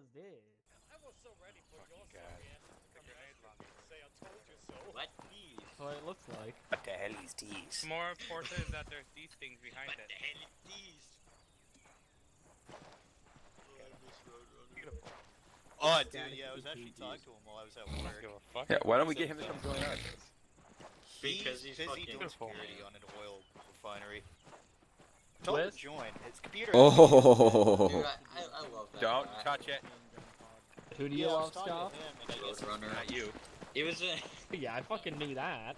was this? I was so ready for your sorry ass to come grenade launcher and say I told you so. What these? That's what it looks like. What the hell is these? More important is that there's these things behind What it. the hell is these? Oh, dude, yeah, I was actually talking to him while I was at work. Give a fuck. Yeah, why don't we get him to come join us? Because he's busy fucking doing beautiful. security on an oil refinery. Told him to Liz? join. His computer. Dude, Oh. I love that Don't guy. touch it. Who do you Yeah, I was love, talking Scott? to him, and I guess Roadrunner. Not you. He was Yeah, I fucking knew that.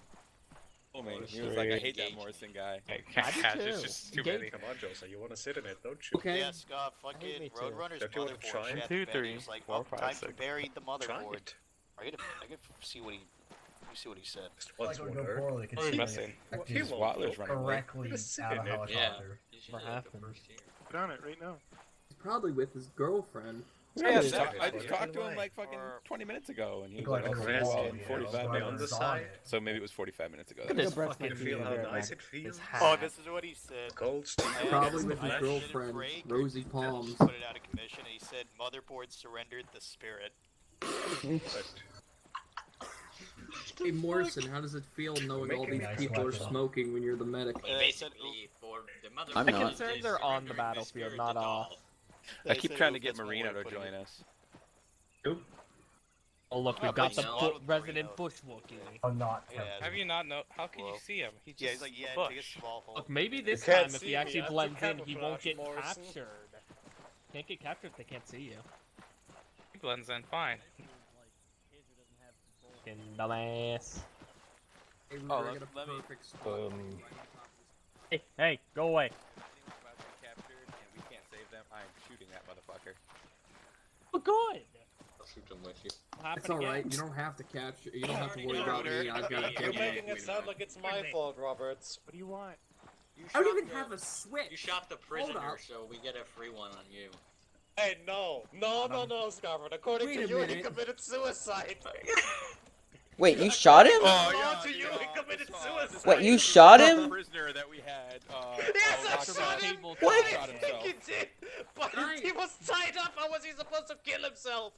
Oh man, Oh, he was like, I hate that engaged. Morrison guy. Hey, I do God, too. it's just too Engage- many. Come on, Joseph, you want to sit in it, don't you? Okay. Yeah, Scott, I hate me fucking too. Roadrunner's Don't you want to motherboard. try She it? had 2, the bed, he 3, was like, 4, well, 5, time to 6. bury the Try motherboard. it. I gotta see what he. Let me see what he said. Just Like once it would more. go poorly What are we missing? His Wattler's running late. correctly Just sit out of in it. helicopter. You should What do like the happened? first year. Put on it right now. He's probably with his girlfriend. Yeah, Yeah, I just exactly. talked to him Why? like fucking 20 minutes ago, and he was Like like, a oh, fancy, well, wall, in you know, 45 running on minutes. the on side. it. So maybe it was 45 minutes ago. Look at That this was- Fucking fucking feel how behavior, nice man. it feels. This hat. Oh, this is what he said. Gold steel. I Probably asked with him his if I should girlfriend, break or Rosie just Palms. Put it out of commission, and he said, "Motherboard surrendered the spirit." Hey Morrison, how does it feel knowing all Making these nice people are weapon. smoking when you're the medic? He I said, basically for the mother. I'm My not. concerns are on the battlefield, not off. I keep trying to get Marino to join us. Oh look, we've Oh, got but the he's not bu- with resident Marino. bushwalking. I'm not. Yeah, Have you not know? How can you Well, see him? He just Yeah, he's like, yeah, bush. take a small hole. Look, maybe this can't time if see he me, actually I have to blends in, he won't camouflage, get Morrison. captured. Can't get captured if they can't see you. He blends in fine. Fucking dumbass. Hey, we Oh, were let- at a let me- perfect spot. um, right on top of this- Hey, hey, go away. Everything's about to get captured, and we can't save them. I'm shooting that motherfucker. Oh, good. I'll shoot him with you. It's alright, you don't have to capture, you don't have to worry about me, I've got a You're kill. making it sound like it's my fault, Roberts. What do you want? You I don't shot even the- have a switch! You shot the prisoner, up. so we get a free one on you. Hey, no, Scarford. According Wait to a you, he minute. committed suicide. Wait, you shot him? Oh, to you, he committed suicide. Wait, you shot The him? prisoner that we had. Yes, I locked shot up. him. What? Shot I himself. think he did, but he was tied up. How was he supposed to kill himself?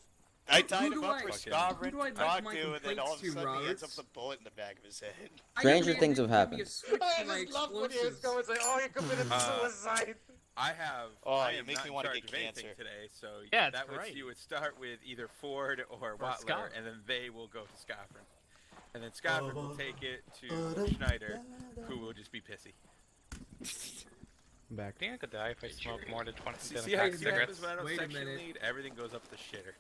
I tied Who him do up I- for Fucking- Scoverin who do I to make talk my to, and then all of a complaints to, sudden he ends up Roberts? with a bullet in the back of his head. Stranger I things have demanded give me a happened. switch I to my just love when he was explosives. going and say, "Oh, he committed suicide." I have. Oh, I you am make not me in wanna charge get of anything cancer. today, so Yeah, it's that would great. you would start with either Ford or Wattler, Scott. and then they will go to Scoffrin, and then Scoffrin will take it to Schneider, who will just be pissy. I think I could die if I smoke more than 20 See, than see a how pack it of happens cigarettes. when I don't Wait a section minute. lead? Everything goes up the shitter.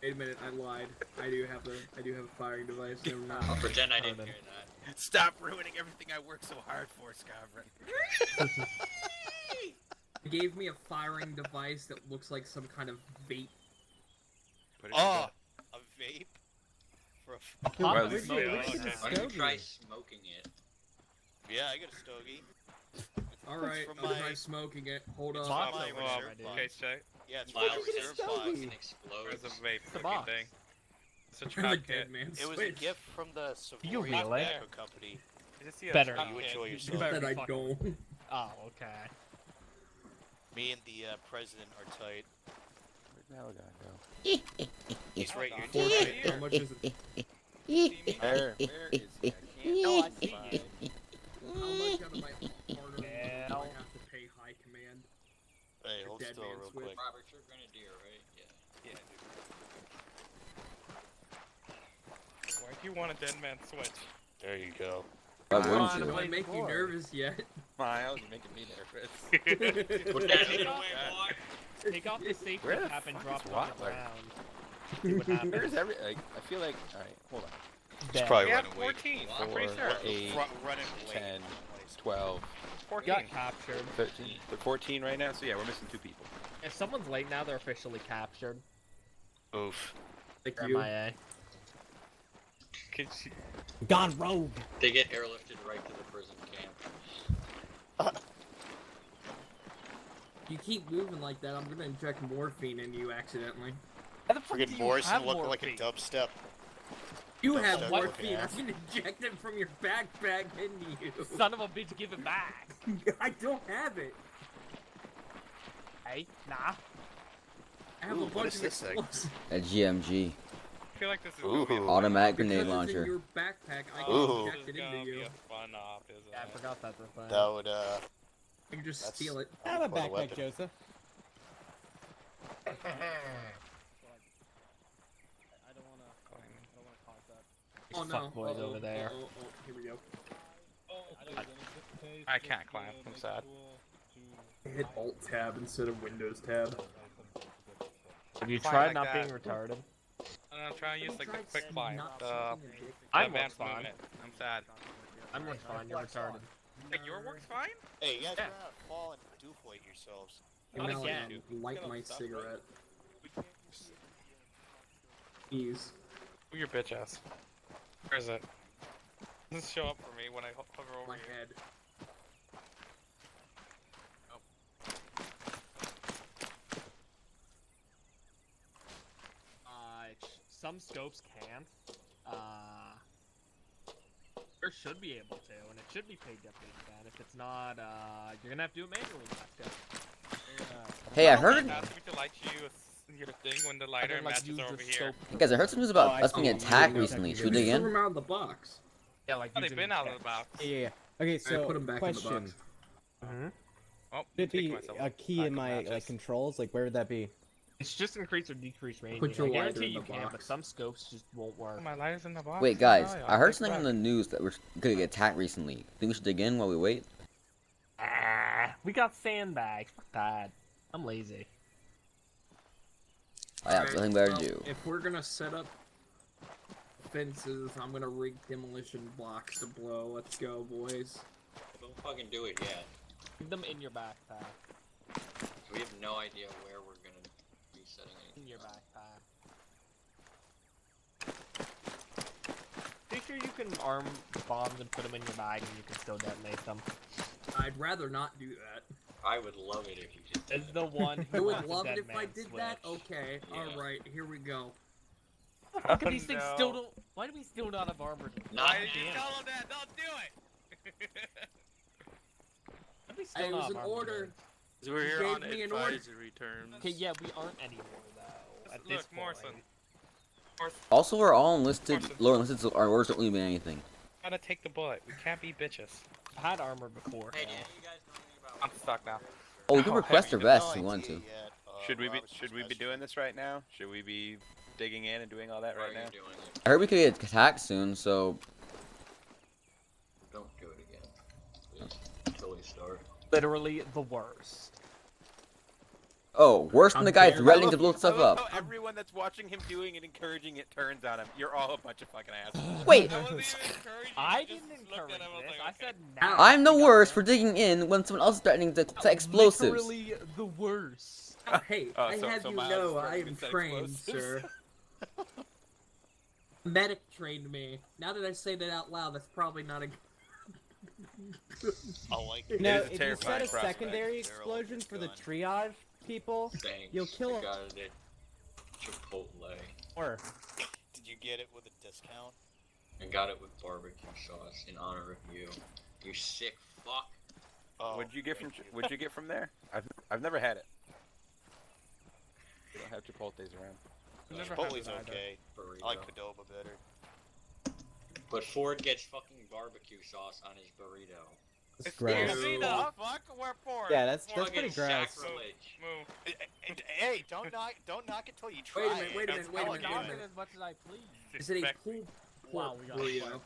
Wait a minute, I lied. I do have a firing device, never mind. I'll pretend I didn't then. hear that. Stop ruining everything I worked so hard for, Scoffrin. He gave me a firing device that looks like some kind of vape. Put it Oh, a vape? For a fucking... Pop Well, it, this- you yeah, look at okay. the Why don't you try stogie. smoking it? Yeah, I got a stogie. Alright, from I'll my- try smoking it. Hold It's up. from my Well, reserve box. okay, check. Yeah, it's Miles from my reserve Service box. can explode. Where's the vape the looking box? thing? It's a I'm a trap kit. dead man It was a switch. gift from the You Savorian really? Tobacco Company. You just see a Better trap not. You kit. enjoy You yourself. better That be I fucking- don't. Oh, okay. Me and the president are tight. Where'd the hell did I go? He's right here. Four too. right here. How much is it? Where is he? I can't No, I see find- you. How much out of my hard-earned money do I Hell. have to pay high command? Hey, hold Dead still man real switch. quick. Robert, you're Grenadier, right? Yeah. Why'd you want a dead man switch? There you go. Why Come wouldn't on, you? do I make you nervous yet? Miles, you're making me nervous. Put that in away, boy. Take off the safety Where the cap and fuck drop is it on the Wattler? ground. See what happens. Where's every? Like, I feel like. All right, hold on. Dead. probably We have running away. 14, I'm pretty 4, sure. 8, Running late. 10, 12, 14. Got captured. 13. They're 14 right now, so yeah, we're missing 2 people. If someone's late now, they're officially captured. Oof. Like Or you. MIA. Could you... Gone rogue. They get airlifted right to the prison camp. You keep moving like that, I'm gonna inject morphine in you accidentally. How the fuck do Friggin' you Morrison have looking like a morphine? dubstep. You That's have so morphine, fucking I'm gonna inject it from your backpack into you. Son of a bitch, give it back. I don't have it. Hey, nah. I have Ooh, a what bunch is of this thing? explosives. A GMG. I feel like this is Ooh. gonna be a Automatic Because grenade it's launcher. in your backpack, I Ooh. can This inject is it gonna into be you. a fun op, isn't Yeah, I it? forgot that's a thing. That would You can just That's- steal it. I have a For the backpack, weapon. Joseph. Oh no. Fuckboys over there. Oh, here we go. I can't climb. I'm sad. Hit Alt Tab instead of Windows Tab. Have you Fly tried like not that. being retarded? I'm gonna try and use like the Tried quick climb, not the sucking a dick. I'm advanced fine. movement. I'm sad. I'm fine. You're retarded. Hey, your work's fine? Hey, you guys Yeah. better not fall and deflate yourselves. Not Now again. I light my cigarette. Ease. Who your bitch ass? Where is it? Doesn't show up for me when I hover over My here. head. Some scopes can't. Or should be able to, and it should be paid deputy can. If it's not, you're gonna have to do it manually. That's good. Hey, I Don't heard. ask me to light you your thing when the lighter matches over here. Hey guys, I heard some news about us being attacked recently. Should we dig You threw in? them out of the box. Yeah, like Oh, they've been out of the box. Yeah. Okay, so put 'em back in the question. box. Mm-hmm. Oh, Should it taking be myself a key back in of my matches. like controls? Like, where would that be? It's just increase or decrease range. Put your I lighter guarantee in you the can, but box. some scopes just won't work. Oh, my lighter's in the box. Wait, guys, Oh, yeah, I heard take it something on back. the news that we're gonna get attacked recently. Think we should dig in while we wait? We got sandbags. Fuck that. I'm lazy. I have Alright, nothing better to well, do. If we're gonna set up fences, I'm gonna rig demolition blocks to blow. Let's go, boys. Don't fucking do it yet. Keep them in your backpack. We have no idea where we're gonna be setting In anything your up. backpack. Pretty sure you can arm bombs and put them in your bag and you can still detonate them. I'd rather not do that. I would love it if you did As that. the one I who would wants a love dead it if I man did switch. that. Okay, Yeah. alright, here we go. How come these things no. still don't? Why do we still not have armor? Not Why did you damn. tell him that? Don't do it! Why do we still It not was have an armor order. doors? We're You here gave on me an order. advisory terms. Okay, yeah, we aren't anymore though. At Look, this Morrison. point. Also, we're all enlisted, Awesome. lower enlisted, so our orders don't really mean anything. Gotta take the bullet. We can't be bitches. I've had armor before. Hey, so. do you guys know anything about I'm stuck now. Oh, we can Oh, request You our have vests no if we want idea to. yet, Should we be Robert's should we be discretion. doing this right now? Should we be digging in and doing all that why right are now? you doing it? I heard we could get attacked soon, so Don't do it again. Please. Until we start. Literally the worst. oh, worse than the guy How threatening to I blow love- stuff I love up. how everyone that's watching him doing and encouraging it turns on him. You're all a bunch of fucking assholes. Wait, I wasn't even encouraging I you, just didn't looked encourage at him, I was this. like, I okay. said now. I'm the we got worst there. for digging in when someone else is threatening to explosives. Literally the worst. Hey, Oh, I so- have so you Miles know is I threatening am to set trained, explosives. sir. Medic trained me. Now that I say that out loud, that's probably not a. I like it. No, is a if you terrifying set a prospect. secondary They're all explosion for the gun. triage people, Thanks. You'll kill I him. got it at Chipotle. or Did you get it with a discount? I got it with barbecue sauce in honor of you. You sick fuck. Oh, What'd you get from thank you. What'd you get from there? I've never had it. We don't have Chipotle's around. Never had Chipotle's it either. okay. Burrito. I like Qdoba better. But Ford gets fucking barbecue sauce on his burrito. it's It's gross. easy, the fuck? We're poor. Yeah, that's Fucking pretty gross. sacrilege. Move. Hey, don't knock it till you try Wait a minute, it. wait a minute, That's wait a all minute, I wait a got. minute. As much as I please. Is it a Respect. pulled Wow, pork we got burrito?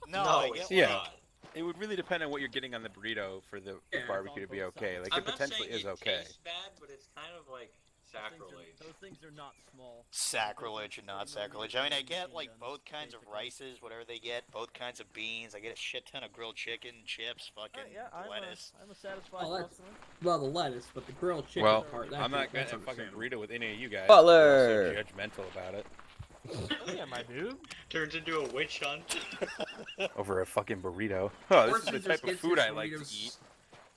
No, No, I it's get Yeah. not. It would really depend on what you're getting on the burrito for the Yeah. barbecue to be okay. Like I'm it not potentially saying is it okay. tastes bad, but it's kind of like sacrilege. Those things are not small. sacrilege and not sacrilege. I mean, I get like both kinds of rices, whatever they get, both kinds of beans. I get a shit ton of grilled chicken, chips, fucking lettuce. I'm a satisfied Oh, that's- customer. Well, the lettuce, but the grilled chicken Well, part. I'm not that's getting a fucking understandable. burrito with any of you guys. Butler! You're so judgmental about it. Yeah, my dude. Turns into a witch hunt. Over a fucking burrito. Oh, this is Morrison the just type of gets food his I like to burritos eat.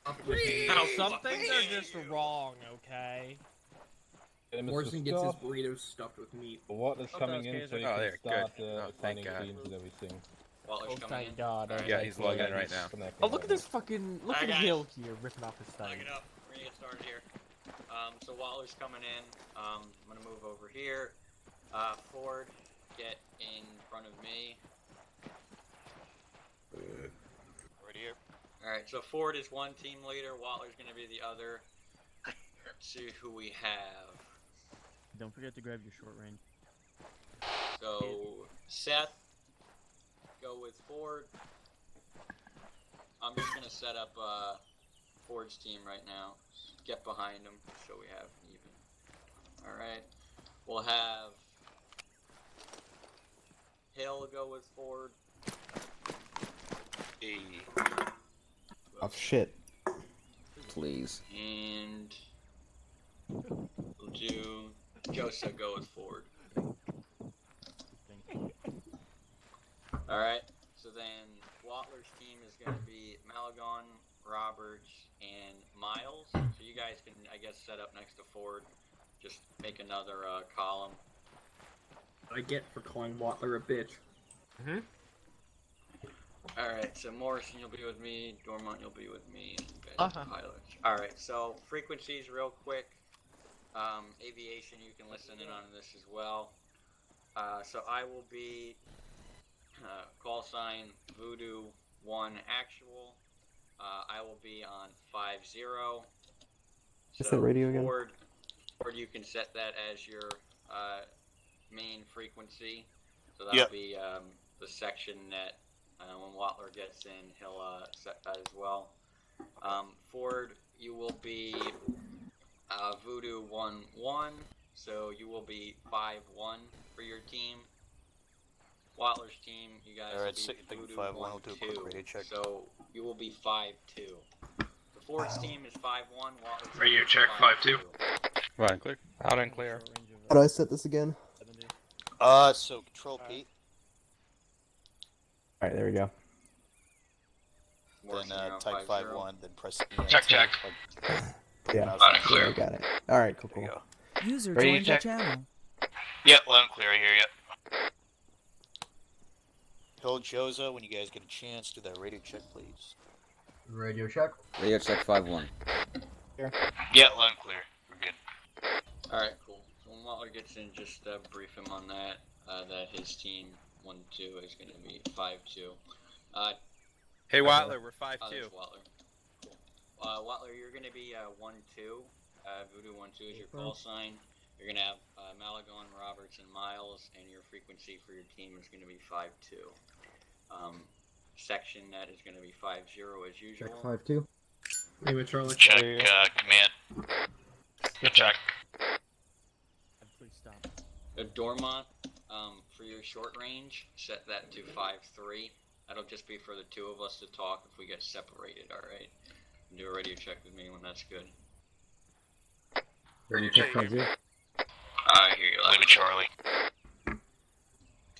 stuffed with meat. How Some fucking things are dare just you. wrong, okay? Morrison gets his burritos stuffed with meat. What is coming in so you Oh, can there, start good. Oh, thank assigning God. teams and everything. Butler's Oh, coming thank in. God. Alright. Yeah, he's logging in right now. Oh, look at this fucking. Look Alright, at guys. Hill here ripping off his Knock thing. it up. We're gonna get started here. So Waller's coming in. I'm gonna move over here. Ford, get in front of me. Right here. Alright, so Ford is one team leader, Waller's gonna be the other. Let's see who we have. Don't forget to grab your short range. So, Seth, go with Ford. I'm just gonna set up Ford's team right now. Get behind him so we have even. Alright, we'll have Hill go with Ford. Hey. Oh shit. Please. And we'll do Joseph go with Ford. Alright, so then Watler's team is going to be Malagon, Roberts, and Miles. So you guys can, I guess, set up next to Ford. Just make another column. I get for calling Watler a bitch. Mm-hmm. Alright, so Morrison, you'll be with me. Dormont, you'll be with me. Uh-huh. Alright, so frequencies real quick. Aviation, you can listen in on this as well. So I will be call sign Voodoo 1 actual. I will be on 50. Is that radio again? Ford, you can set that as your main frequency. So that'll be the section that when Watler gets in, he'll set that as well. Ford, you will be Voodoo 1-1, so you will be 5-1 for your team. Watler's team, you guys will be Voodoo 5-1, we'll do a quick radio 1-2, check. so you will be 5-2. The Ford's team is 5-1, Watler's Radio team is check 5-2. Loud and clear. Loud and clear. How do I set this again? 70. So Control P. Alright, there we go. Then Morrison, you're on type 50. 5-1, then press E. Check. Yeah. Loud and clear. I got it. Alright, cool, There you cool. go. User Radio joined the check. channel. Yep, loud and clear, I hear ya. Hill Joza, when you guys get a chance, do that radio check, please. Radio check. Radio check 5-1. Yeah, loud and clear. We're good. Alright, cool. So when Watler gets in, just brief him on that, that his team 1-2 is going to be 5-2. Hey, Watler, we're 5-2. There's Watler. Cool. Watler, you're going to be 1-2. Voodoo 1-2 is your call sign. You're going to have Malagon, Roberts, and Miles, and your frequency for your team is going to be 5-2. Section that is going to be 5-0 as usual. Check 5-2. Anyway, Charlie. Check, command. Check. Please stop. Dormont, for your short range, set that to 5-3. That'll just be for the two of us to talk if we get separated, alright? Do a radio check with me when that's good. Radio check 5-0. I hear you. Loud and Charlie.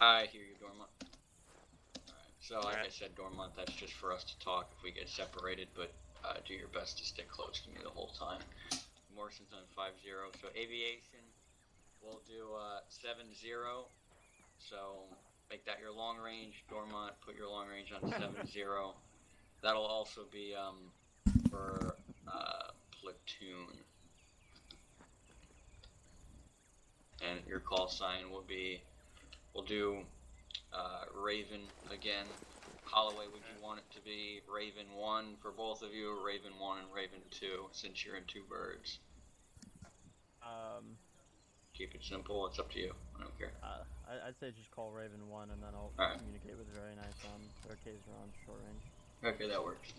I hear you, Dormont. Alright, so like I said, Dormont, that's just for us to talk if we get separated, but do your best to stick close to me the whole time. Morrison's on 5-0, so aviation, we'll do 7-0, so make that your long range. Dormont, put your long range on 7-0. That'll also be for platoon. And your call sign will be, we'll do Raven again. Holloway, would you want it to be Raven 1 for both of you, or Raven 1 and Raven 2, since you're in two birds? Keep it simple, it's up to you, I don't care. I'd say just call Raven 1 and then I'll Alright. communicate with Very Nice on their case on short range. Okay, that works.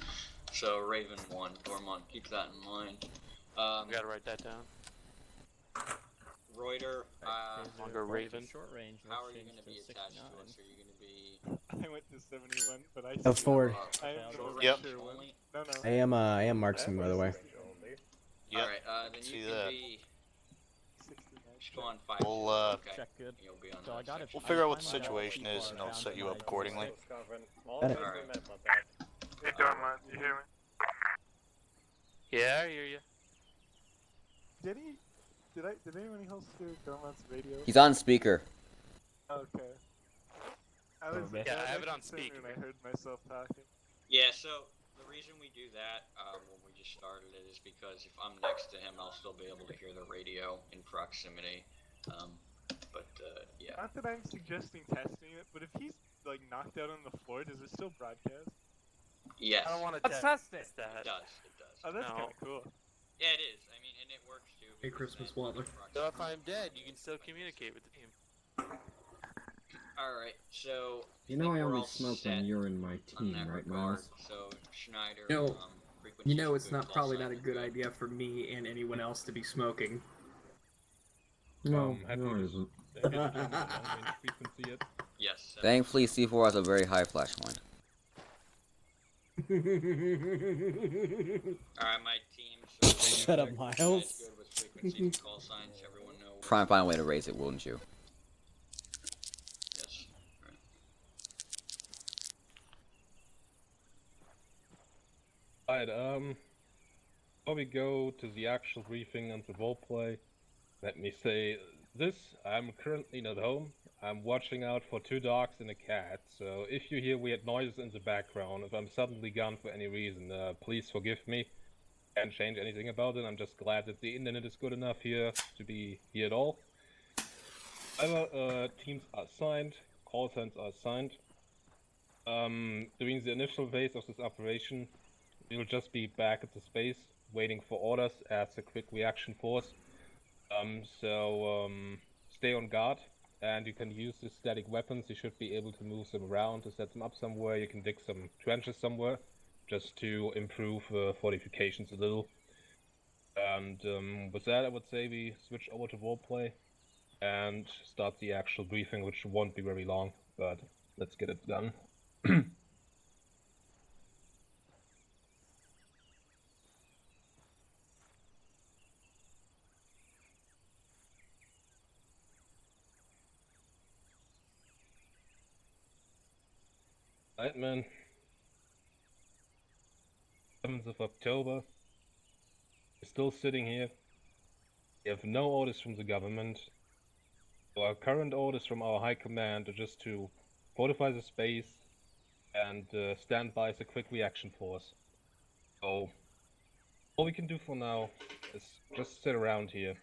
So Raven 1, Dormont, keep that in mind. Gotta write that down. Reuter, Longer Raven. Short range. how are let's you change going to be to attached 69. to us? Are you going to be I went to 71, but I Oh, Ford. I am short the Yep. range sure one. only? No. I am marksman, by the way. Yep. Alright, then See you can that. be, 69. just go on 5. We'll, okay. Check good. You'll be on So I that got it. section. We'll figure out what the I find situation people is, are and I'll bound set to you my up accordingly. Got it. Alright. Hey, Dormont, you hear me? Yeah, I hear you. Did anyone else hear Dormont's radio? He's on speaker. Okay. I was Yeah, I have it on listening speaker. and I heard myself talking. Yeah, so the reason we do that when we just started it is because if I'm next to him, I'll still be able to hear the radio in proximity. Yeah. Not that I'm suggesting testing it, but if he's like knocked out on the floor, does it still broadcast? Yes. I don't want to Let's test it. It does. It does. Oh, that's No. kind of cool. Yeah, it is. I mean, and it works too. Hey, because Christmas then Waddler. So if I'm dead, you can still communicate with the team. All right. So You know I we're only all smoke set when you're in my on team, that right, regard. Miles? So Schneider. No. frequency You know, is it's good, not call probably signs not a are good idea for me and anyone else to be smoking. No, have no, you it just isn't. hit the long-range frequency yet? Yes. Thankfully, C4 has a very high flash point. All right, my team. So Shut up, Miles. Good with frequencies and call signs. Everyone know. Try and find a way to raise it, wouldn't you? Yes. Right. Alright, before we go to the actual briefing and the roleplay, let me say this. I'm currently not home. I'm watching out for 2 dogs and a cat, so if you hear weird noises in the background, if I'm suddenly gone for any reason, please forgive me. Can't change anything about it. I'm just glad that the internet is good enough here to be here at all. However, teams are assigned, call signs are assigned. During the initial phase of this operation, we'll just be back at the space, waiting for orders as a quick reaction force. Stay on guard, and you can use the static weapons. You should be able to move them around, to set them up somewhere. You can dig some trenches somewhere, just to improve fortifications a little. And with that, I would say we switch over to roleplay and start the actual briefing, which won't be very long, but let's get it done. Right, man. 7th of October. We're still sitting here. We have no orders from the government. Our current orders from our high command are just to fortify the space and stand by as a quick reaction force. So, all we can do for now is just sit around here.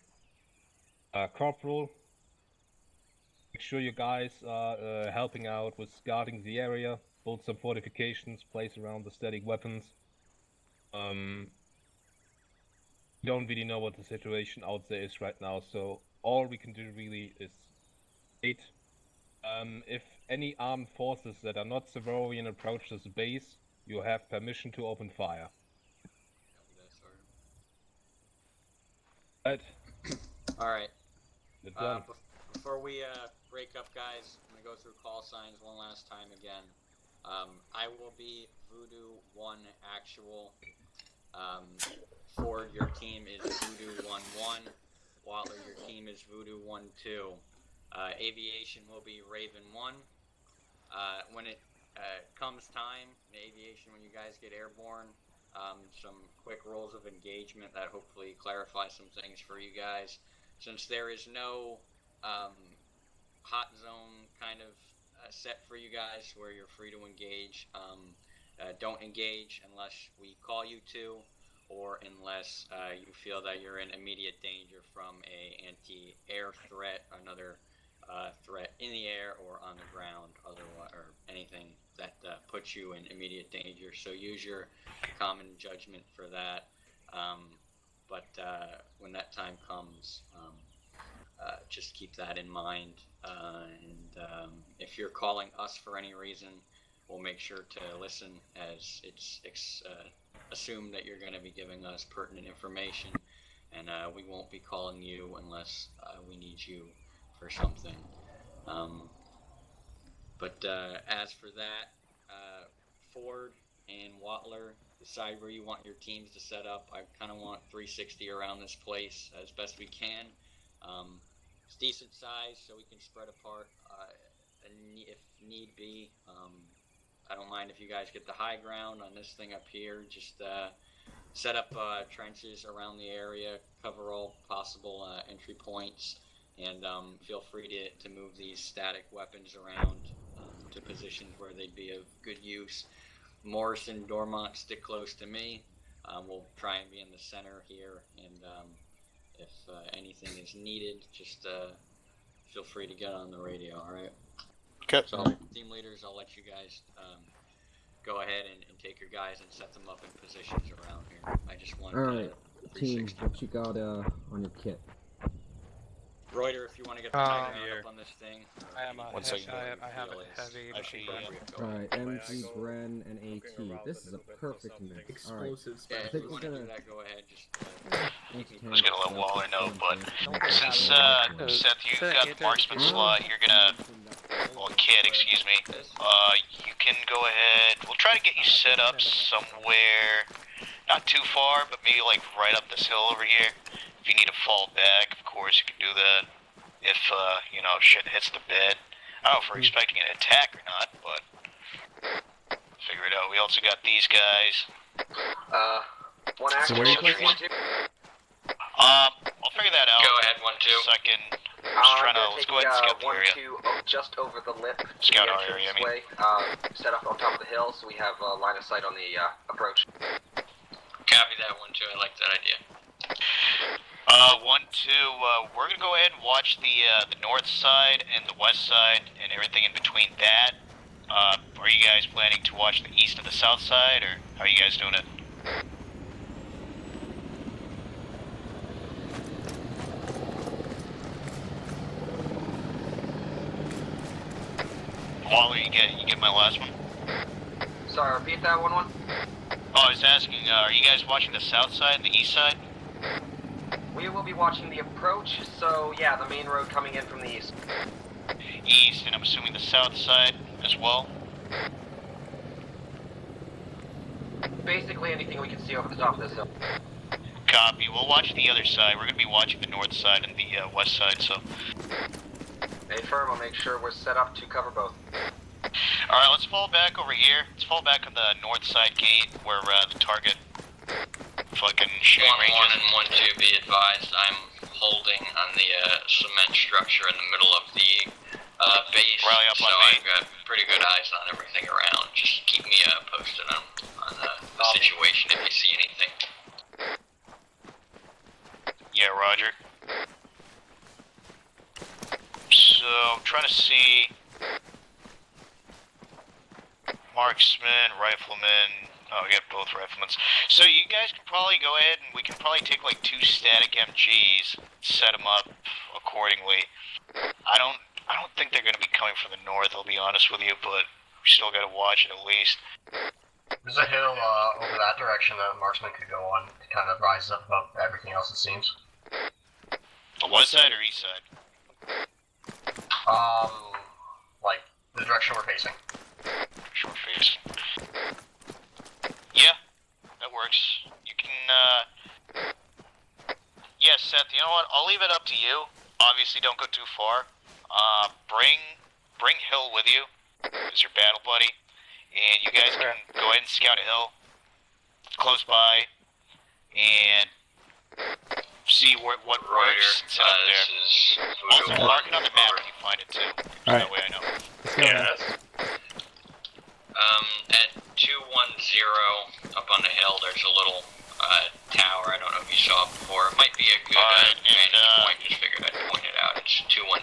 Corporal, make sure you guys are helping out with guarding the area, build some fortifications, place around the static weapons. We don't really know what the situation out there is right now, so all we can do really is wait. If any armed forces that are not Savorian approach this base, you have permission to open fire. Right. Alright. Done. Before we break up, guys, I'm going to go through call signs one last time again. I will be Voodoo 1 actual. Ford, your team is Voodoo 1-1. Wattler, your team is Voodoo 1-2. Aviation will be Raven 1. When it comes time, in aviation, when you guys get airborne, some quick rolls of engagement that hopefully clarify some things for you guys. Since there is no hot zone kind of set for you guys where you're free to engage, don't engage unless we call you to, or unless you feel that you're in immediate danger from a anti-air threat, another threat in the air or on the ground, otherwise, or anything that puts you in immediate danger. So use your common judgment for that. But when that time comes, just keep that in mind. And if you're calling us for any reason, we'll make sure to listen, as it's assumed that you're going to be giving us pertinent information, and we won't be calling you unless we need you for something. But as for that, Ford and Wattler, decide where you want your teams to set up. I kind of want 360 around this place as best we can. It's decent size, so we can spread apart if need be. I don't mind if you guys get the high ground on this thing up here. Just set up trenches around the area, cover all possible entry points, and feel free to move these static weapons around to positions where they'd be of good use. Morrison, Dormont, stick close to me. We'll try and be in the center here, and if anything is needed, just feel free to get on the radio, alright? Okay. So, team leaders, I'll let you guys go ahead and take your guys and set them up in positions around here. I just want Alright, team, 360. what you got on your kit? Reuter, if you want to get the background up on this thing. I am a One second. I have a heavy machine gun. Alright, MG, Bren, and AT. This is a perfect mix. Alright, Explosives. Yeah, I if think you we're want to gonna... do that, go ahead. Just I was gonna let Waller know, but since Seth, you've got the marksman slot, you're gonna, well, kid, excuse me. You can go ahead. We'll try to get you set up somewhere, not too far, but maybe like right up this hill over here. If you need to fall back, of course you can do that. If you know, shit hits the bed. I don't know if we're expecting an attack or not, but figure it out. We also got these guys. One action. So where are you one, placing? two. I'll figure that out. go ahead, 1-2. Second. Just trying to, let's go ahead and scout the one, area. two, just over the lip. Scout the our area, I mean. way, set up on top of the hill, so we have line of sight on the approach. Copy that, 1-2. I like that idea. 1-2, we're gonna go ahead and watch the north side and the west side and everything in between that. Are you guys planning to watch the east and the south side, or how are you guys doing it? Waller, you get my last one? Sorry, repeat that one. Oh, I was asking, are you guys watching the south side and the east side? We will be watching the approach, so yeah, the main road coming in from the east. East, and I'm assuming the south side as well? Basically anything we can see over the top of this hill. Copy. We'll watch the other side. We're going to be watching the north side and the west side, so... Affirm, I'll make sure we're set up to cover both. Alright, let's fall back over here. Let's fall back on the north side gate where the target fucking shooting range is. 1-1 and 1-2, be advised. I'm holding on the cement structure in the middle of the base, Rally up so on me. I've got pretty good eyes on everything around. Just keep me posted on the situation if you see anything. Yeah, roger. So, I'm trying to see... Marksman, rifleman... Oh, we got both riflemen. So you guys can probably go ahead and we can probably take like 2 static MGs, set them up accordingly. I don't think they're going to be coming from the north, I'll be honest with you, but we still got to watch it at least. There's a hill over that direction that marksman could go on to kind of rise up above everything else, it seems. The west side or east side? Like the direction we're facing. Short face. Yeah, that works. You can, yeah, Seth, you know what? I'll leave it up to you. Obviously, don't go too far. Bring Hill with you as your battle buddy. And you guys can go ahead and scout a hill close by and see what works and set up there. Also, mark it on the map when you find it, too. So that way I know. At 210 up on the hill, there's a little tower. I don't know if you saw it before. It might be a good vantage point. Just figured I'd point it out. It's 210.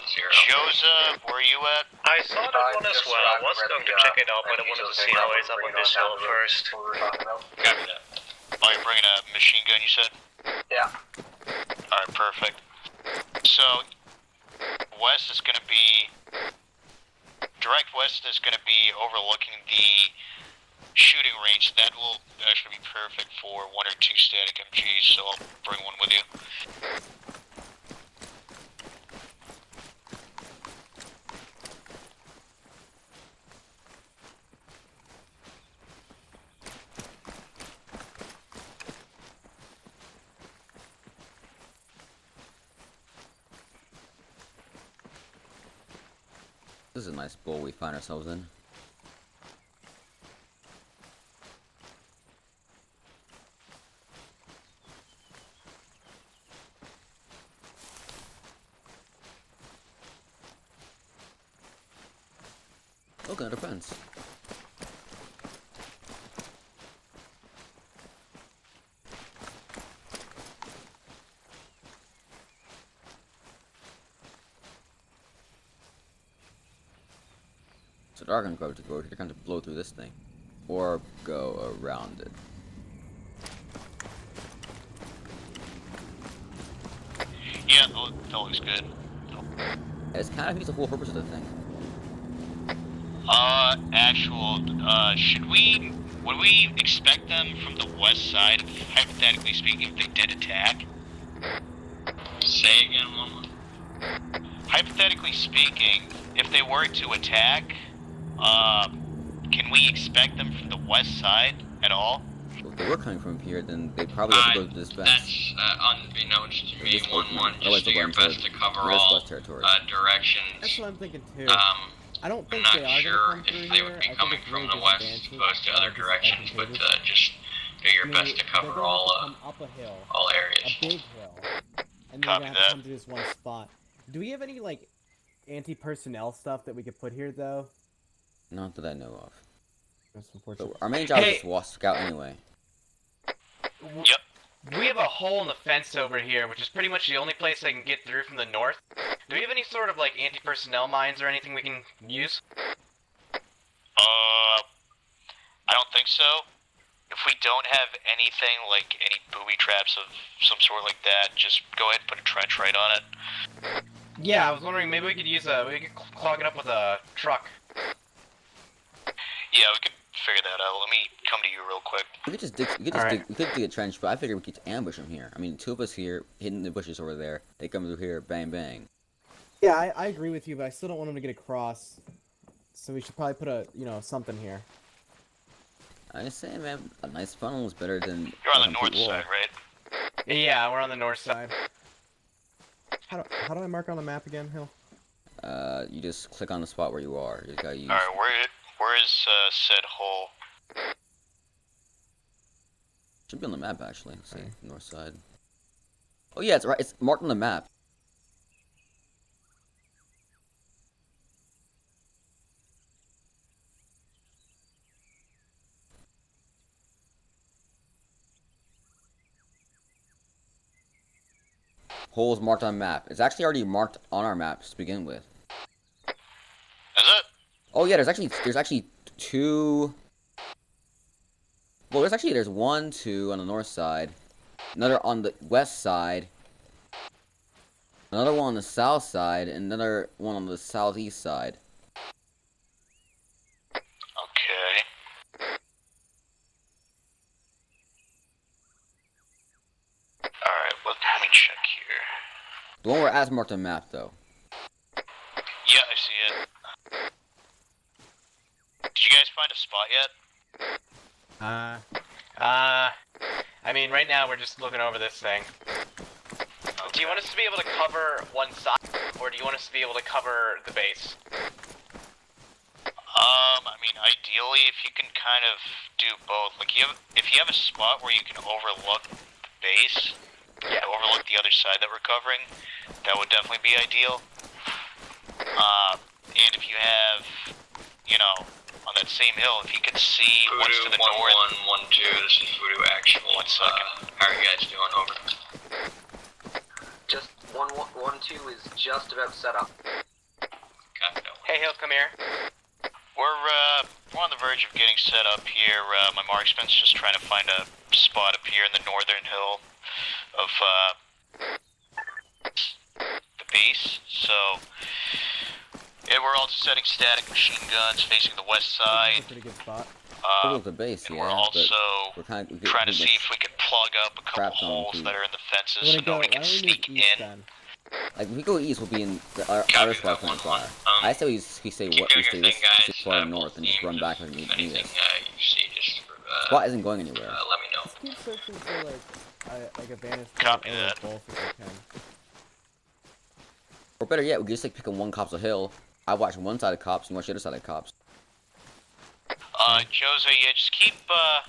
Joseph, where are you at? I saw that one as well. I was going to check it out, but I wanted to see how it's up on this hill first. Copy that. Oh, you're bringing a machine gun, you said? Yeah. Alright, perfect. So, west is going to be... Direct west is going to be overlooking the shooting range. That will actually be perfect for 1 or 2 static MGs, so I'll bring one with you. This is a nice bowl we find ourselves in. Okay, defense. So they're going to go to go. They're going to blow through this thing, or go around it. Yeah, that looks good. It's kind of defeats the whole purpose of the thing. Would we expect them from the west side, hypothetically speaking, if they did attack? Say again one more. Hypothetically speaking, if they were to attack, can we expect them from the west side at all? Well, if they were coming from here, then they probably have to go to this vest. That's unbeknownst to me. 1-1. Otherwise Just do your best to cover all directions. That's what I'm thinking too. I don't I'm think not they are sure gonna come if through they here. would be I think coming it's from really the west as disadvantageous, opposed to other directions, but just do your best to they're cover gonna all have to come up a hill, all areas. a big hill, and they're gonna have to come to this one spot. Do we have any like anti-personnel stuff that we could put here though? Not that I know of. That's unfortunate. But our main job is to scout anyway. Yep. We have a hole in the fence over here, which is pretty much the only place I can get through from the north. Do we have any sort of like anti-personnel mines or anything we can use? I don't think so. If we don't have anything like any booby traps of some sort like that, just go ahead and put a trench right on it. Yeah, I was wondering maybe we could we could clog it up with a truck. Yeah, we could figure that out. Let me come to you real quick. We could just dig a trench, but I figure we could ambush them here. I mean, two of us here, hitting the bushes over there. They come through here, bang, bang. Yeah, I agree with you, but I still don't want them to get across. So we should probably put a, something here. I just say, man, a nice funnel is better than. You're on the north side, right? Yeah, we're on the north side. How do I mark on the map again, Hill? You just click on the spot where you are. You gotta use. All right, where is said hole? Should be on the map actually. Let's see, north side. Oh yeah, it's right. It's marked on the map. Holes marked on map. It's actually already marked on our maps to begin with. Is it? Oh yeah, there's actually two. Well, there's 1, 2 on the north side, another on the west side, another one on the south side, and another one on the southeast side. Okay. Alright, let me check here. The one where as marked on map, though. Yeah, I see it. Did you guys find a spot yet? I mean, right now we're just looking over this thing. Okay. Do you want us to be able to cover one side, or do you want us to be able to cover the base? I mean, ideally, if you can kind of do both. Like, if you have a spot where you can overlook the base, overlook the other side that we're covering, that would definitely be ideal. And if you have, on that same hill, if you could see what's to the north. 1-1-1-2, this is Voodoo Actual. 1 second. How are you guys doing? Over. Just 1-1-2 is just about set up. Hey, Hill, come here. We're on the verge of getting set up here. My marksman's just trying to find a spot up here in the northern hill of the base. So we're also setting static machine guns facing the west side. That's a pretty good spot. The base, and yeah, we're also we're trying to see if we can plug up a couple holes that are in the fences so nobody can sneak in. Then? Like, if we go east, we'll be in our outer squad from fire. I say we stay this far north and just run back when we need us. Squad isn't going anywhere. Let me know. Just keep searching for like a vantage point Copy over that. both if you can. Or better yet, we can just like pick on one cop's a hill. I watch one side of cops, and watch the other side of cops. Jose, yeah, just keep, oh,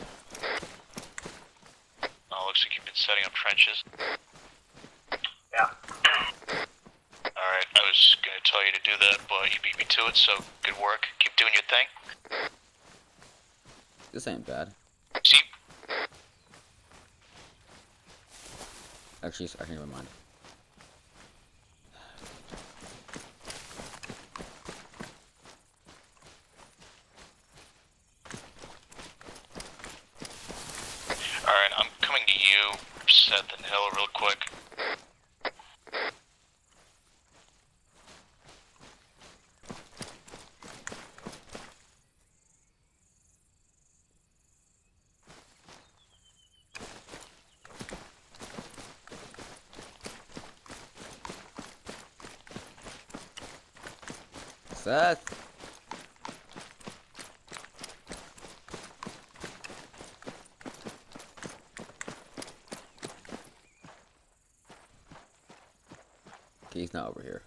looks like you've been setting up trenches. Yeah. Alright, I was gonna tell you to do that, but you beat me to it, so good work. Keep doing your thing. This ain't bad. See? Actually, never mind. Seth and Hill real quick. Seth. Okay, he's not over here.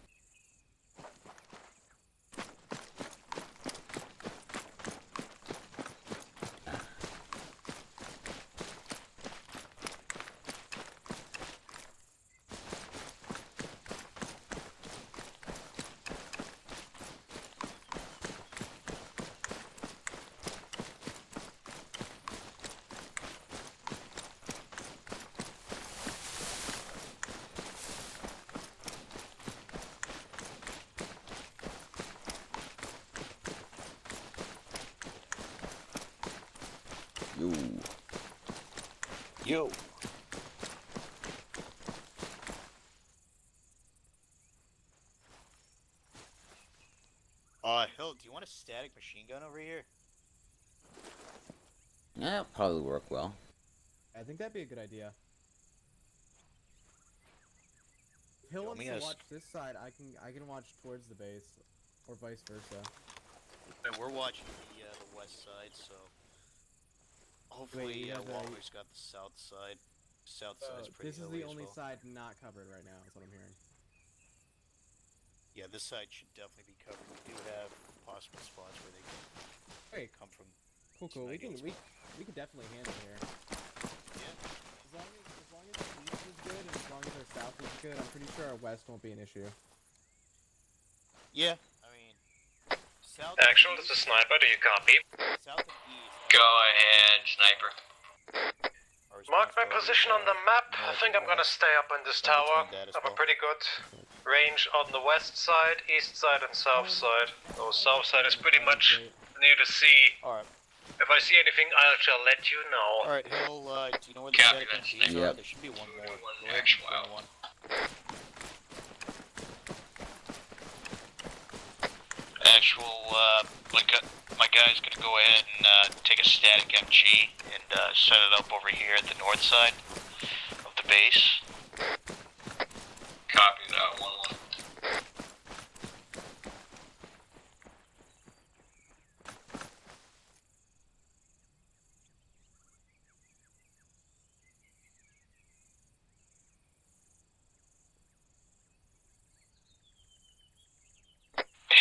Yo. Yo. Hill, do you want a static machine gun over here? Yeah, it'll probably work well. I think that'd be a good idea. If Hill wants to watch this side, I can watch towards the base, or vice versa. And we're watching the west side, so hopefully Walker's got the south side. South side's pretty This is hilly the only as well. side not covered right now, is what I'm hearing. Yeah, this side should definitely be covered. We do have possible spots where they can come from. Cool. We can definitely handle here. Yeah. As long as the east is good and as long as our south is good, I'm pretty sure our west won't be an issue. Yeah, I mean, south. Actual, this is Sniper. Do you copy? South and east. Go ahead, Sniper. Mark my position on the map. I think I'm gonna stay up in this tower. I have a pretty good range on the west side, east side, and south side. So south side is pretty much near the sea. Alright. If I see anything, I shall let you know. Alright, Hill, do you know where the static MGs are? Yep. There should be one more. Go ahead and bring one. My guy's gonna go ahead and take a static MG and set it up over here at the north side of the base. Copy that, 1-1.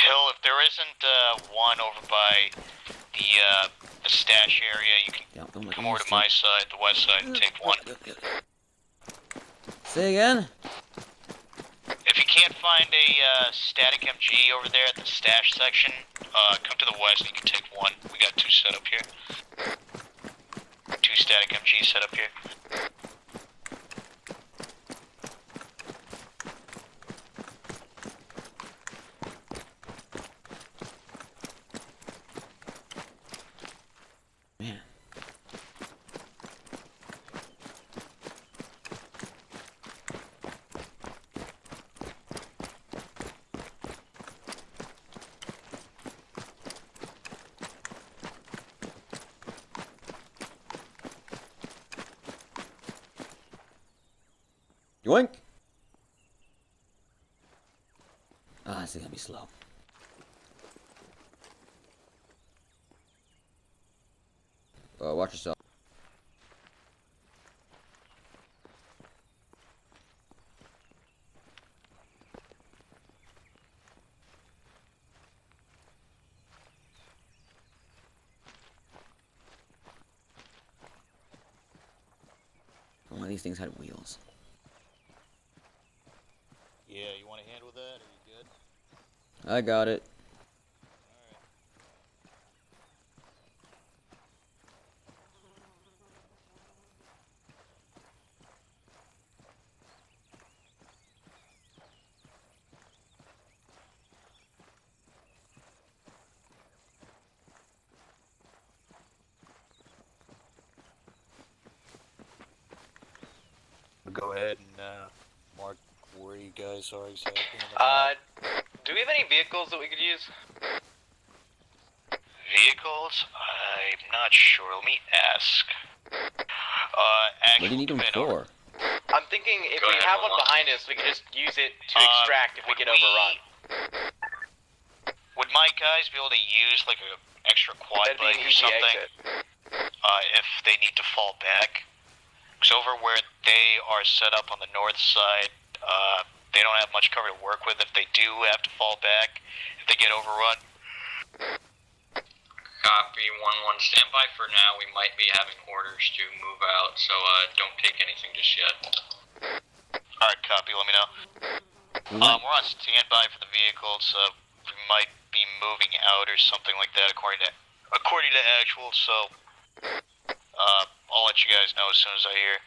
Hill, if there isn't one over by the stash area, you can come over to my side, the west side, and take one. Say again? If you can't find a static MG over there at the stash section, come to the west and you can take one. We got two set up here. Two static MGs set up here. Man. Yoink! Ah, this is gonna be slow. Watch yourself. One of these things had wheels. Yeah, you want to handle that? Are you good? I got it. Go ahead and mark where you guys are exactly. Do we have any vehicles that we could use? Vehicles? I'm not sure. Let me ask. What do you need them for? I'm thinking if we have one behind us, we can just use it to extract if we get overrun. Would my guys be able to use like an extra quad bike or something? If they need to fall back? Because over where they are set up on the north side, they don't have much cover to work with if they do have to fall back, if they get overrun. Copy 1-1. Stand by for now. We might be having orders to move out, so don't take anything just yet. Alright, copy. Let me know. We're on standby for the vehicles. We might be moving out or something like that according to actual, so I'll let you guys know as soon as I hear.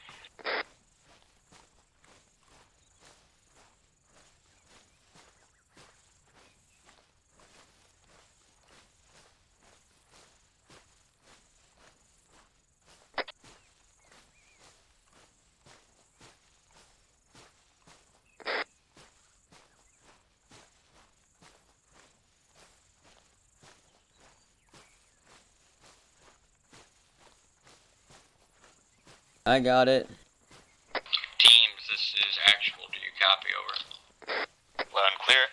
I got it. Teams, this is actual. Do you copy? Over. Loud and clear.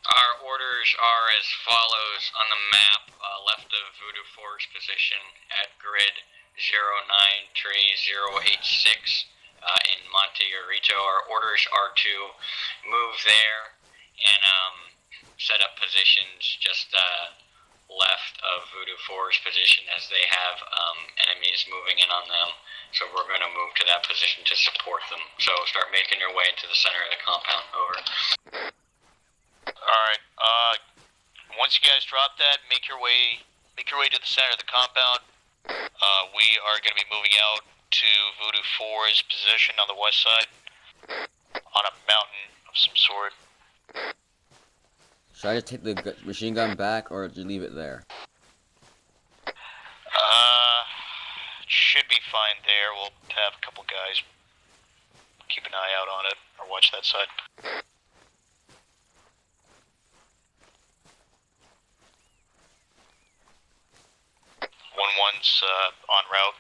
Our orders are as follows on the map, left of Voodoo Forest position at grid 093086 in Monte Urito. Our orders are to move there and set up positions just left of Voodoo Forest position as they have enemies moving in on them. So we're going to move to that position to support them. So start making your way to the center of the compound. Over. Alright, once you guys drop that, make your way to the center of the compound. We are going to be moving out to Voodoo 4's position on the west side, on a mountain of some sort. Should I just take the machine gun back, or did you leave it there? Should be fine there. We'll have a couple guys keep an eye out on it, or watch that side. 1-1's en route.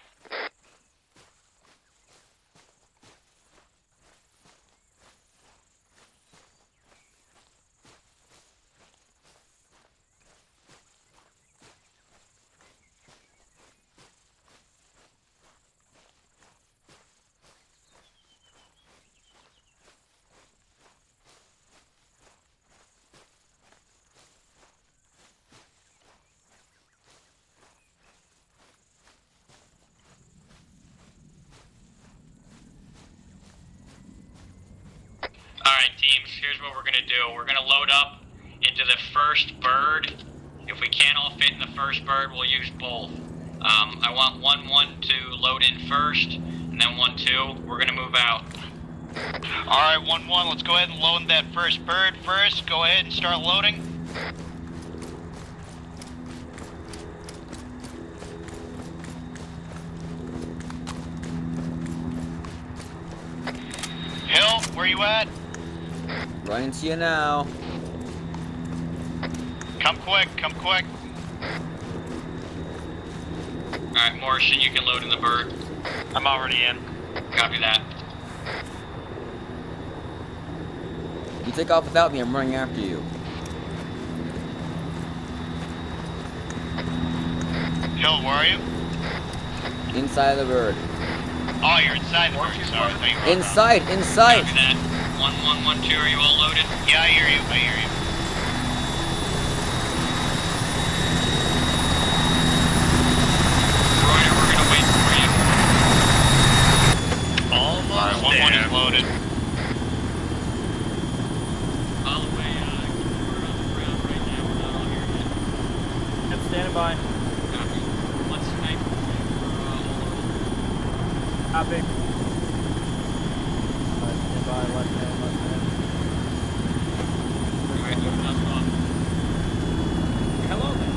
Alright teams, here's what we're going to do. We're going to load up into the first bird. If we can't all fit in the first bird, we'll use both. I want 1-1 to load in first, and then 1-2, we're going to move out. Alright, 1-1, let's go ahead and load that first bird first. Go ahead and start loading. Hill, where you at? Running to you now. Come quick, come quick. Alright, Morrison, you can load in the bird. I'm already in. Copy that. You take off without me, I'm running after you. Hill, where are you? Inside of the bird. Oh, you're inside the bird. Sorry, I thought you were Inside, inside! Copy that. 1-1, 1-2, are you all loaded? Yeah, I hear you, I hear you. Royer, we're gonna wait for you. Almost Alright, 1-1 is loaded. All the way, we're on the ground right now, we're not all here yet. I'm standing by. Copy. Let's snipe Copy. Stand by, left hand, left hand. Alright, moving us off. Hello there.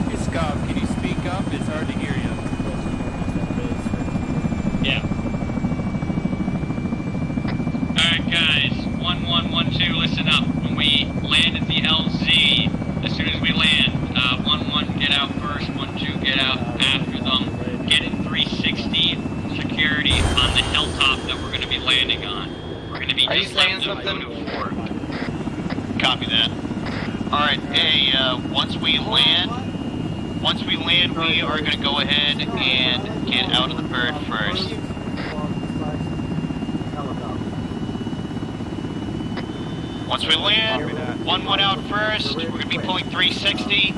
Hey, Scott, can you speak up? It's hard to hear you. moving on. We're gonna be Are you just saying left of something? Voodoo 4. Copy that. Alright, hey, once we land, we are gonna go ahead and get out of the bird first. Once we land, 1-1 out first, we're gonna be pulling 360.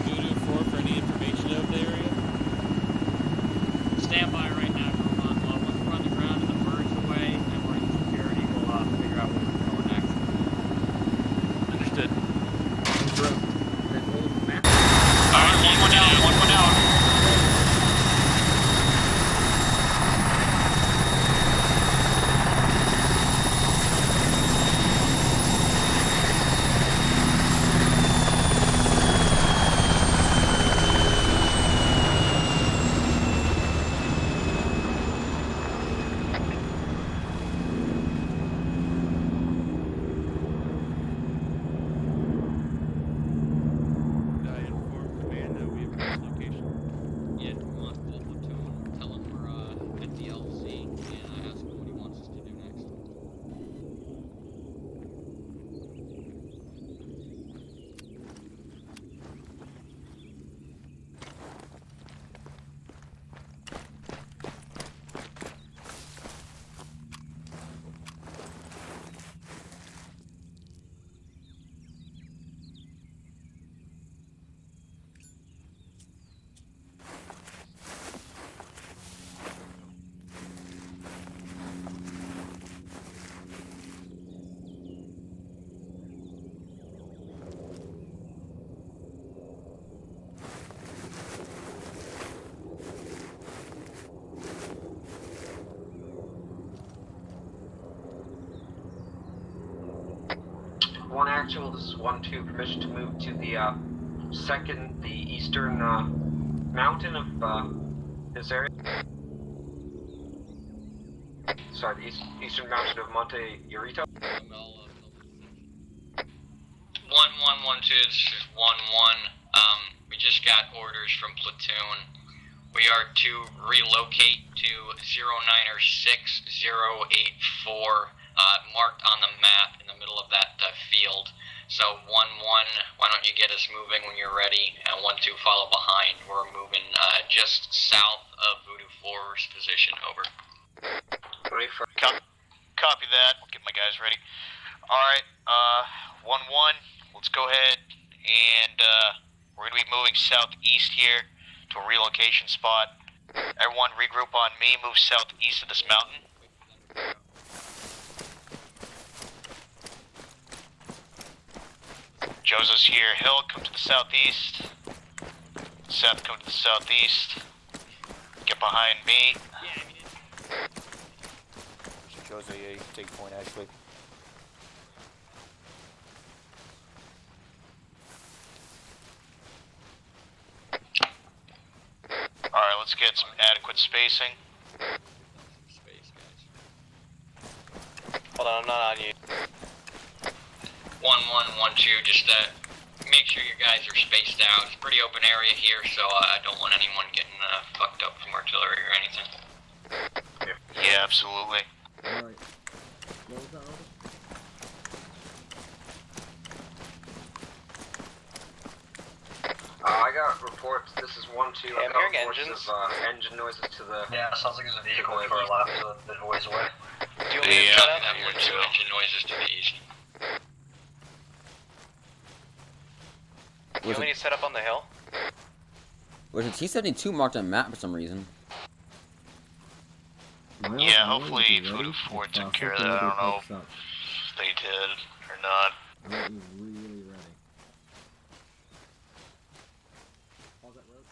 Voodoo 4 for any information of the area? Stand by right now, Vermont. Once we're on the ground and the bird's away and we're in security, we'll figure out where we're going next. Understood. Alright, 1-1 out, 1-1 out. Yeah, do we want full platoon? Tell him we're at the LC and ask him what he wants us to do next. One actual, this is 1-2, permission to move to the the eastern mountain of this area. Sorry, the eastern mountain of Monte Urito. 1112, this is 1-1. We just got orders from platoon. We are to relocate to 096084, marked on the map in the middle of that field. So 1-1, why don't you get us moving when you're ready, and 1-2 follow behind. We're moving just south of Voodoo 4's position, over. Copy that. I'll get my guys ready. Alright, 1-1, let's go ahead and we're gonna be moving southeast here to a relocation spot. Everyone regroup on me, move southeast of this mountain. Joseph's here. Hill, come to the southeast. Seth, come to the southeast. Get behind me. Jose, yeah, you can take point, Ashley. Alright, let's get some adequate spacing. Hold on, I'm not on you. 1112, just make sure your guys are spaced out. It's a pretty open area here, so I don't want anyone getting fucked up from artillery or anything. Yeah, absolutely. Alright. What was that order? I got reports. This is 1-2. Yeah, I'm hearing engines. Engine noises to the. Yeah, it sounds like there's a vehicle to our left, so the ways away. Do you want me to shut up? That 1-2 engine noises to the east. Do you want me to set up on the hill? Was a T-72 marked on map for some reason? Well, Yeah, I wanted hopefully to be Voodoo ready. 4 If, took care of something that. I don't know pops up. if they did or not. I want you really ready. How's that road?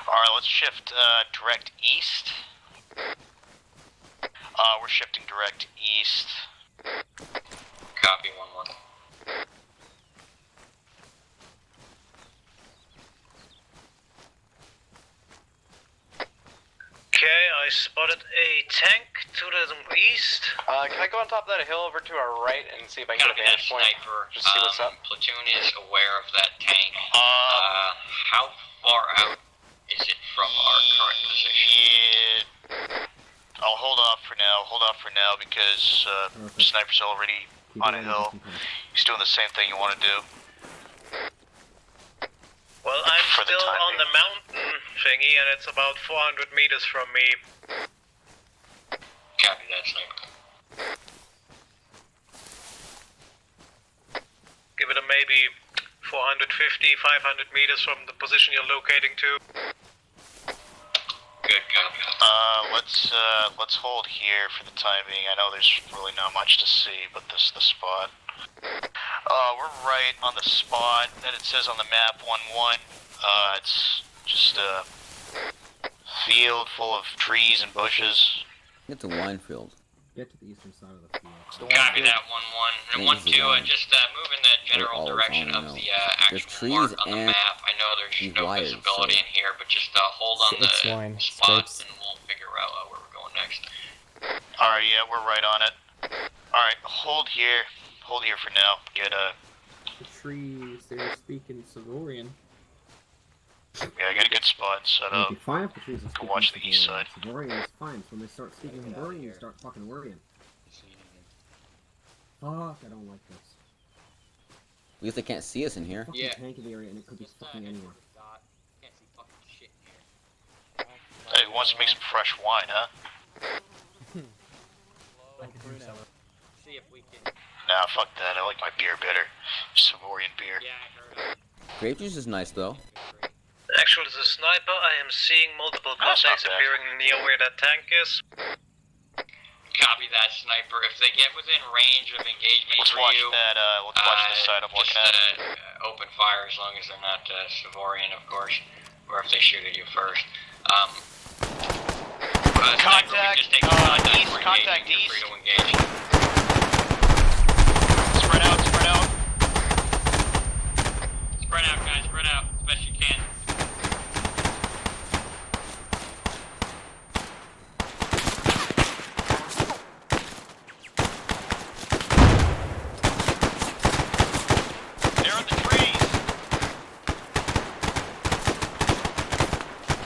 Alright, let's shift direct east. We're shifting direct east. Copy 1-1. Okay, I spotted a tank to the east. Can I go on top of that hill over to our right and see if I can get a vantage point? Sniper. Just see what's up. Platoon is aware of that tank. How far out is it from our current position? I'll hold off for now because Sniper's already on a hill. He's doing the same thing you want to do. Well, I'm still on the mountain thingy, and it's about 400 meters from me. Copy that, Sniper. Give it a maybe 450, 500 meters from the position you're locating to. Good copy. Let's hold here for the time being. I know there's really not much to see, but this is the spot. We're right on the spot that it says on the map 1-1. It's just a field full of trees and bushes. Get to wine field. Get to the eastern side of the field. Copy that 1-1. And 1-2, just move in the general direction of the actual mark on the map. I know there's no visibility in here, but just hold on the spot and we'll figure out where we're going next. Alright, yeah, we're right on it. Alright, hold here. Hold here for now. Get The trees, they were speaking Savorian. Yeah, get a good spot set up. If you find the trees and Go watch the east side. Savorian is fine. So when they start speaking Savorian, you start fucking worrying. Fuck, I don't like this. At least they can't see us in here. Fucking tank in the area, and it could be fucking anywhere. Can't see fucking shit in here. Hey, who wants to make some fresh wine, huh? See if we can. Nah, fuck that. I like my beer better. Savorian beer. Yeah, I heard of Grape juice is nice though. Actually, as a sniper, I am seeing multiple contacts appearing near where that tank is. Copy that, Sniper. If they get within range of engagement Let's watch the side I'm looking at. Open fire as long as they're not Savorian, of course, or if they shoot at you first. Contact, east, contact east. Free to engage. Spread out. Spread out, guys, spread out as best you can. They're in the trees.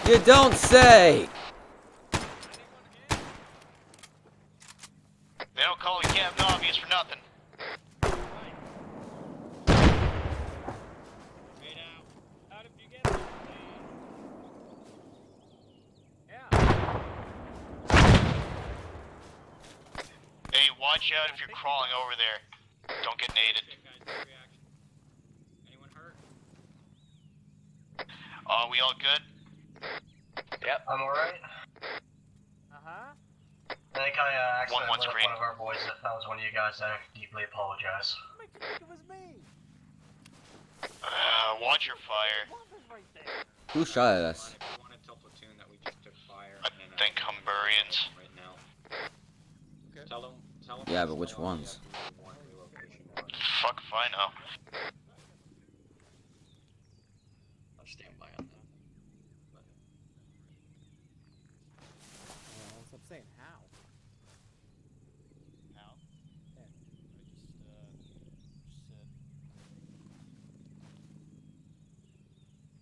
You don't say! They don't call it Captain Obvious for nothing. Hey, watch out if you're crawling over there. Don't get naded. Anyone hurt? We all good? Yep. I'm alright. Uh-huh. I think I accidentally lit up screen. one of our boys. If that was one of you guys, I deeply apologize. Make you think it was me. Watch your fire. Who shot at us? I think Humburrians. Right now. Tell them. Yeah, but which ones? Fuck if I know. I'll stand by on that. Stop saying how. How? Yeah. I just said.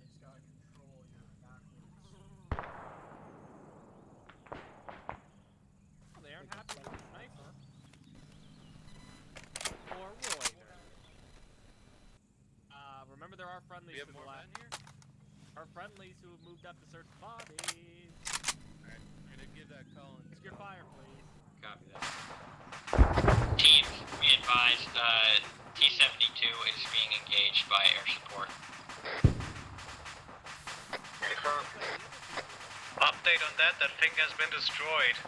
It's gotta control your backwards. Oh, they aren't happy with the sniper. Or Roy. Remember there are friendlies to the left. Our friendlies who have moved up to search bodies. Alright, I'm gonna give that call and Use your fire, please. Copy that. Team, be advised, T-72 is being engaged by air support. Update on that thing has been destroyed.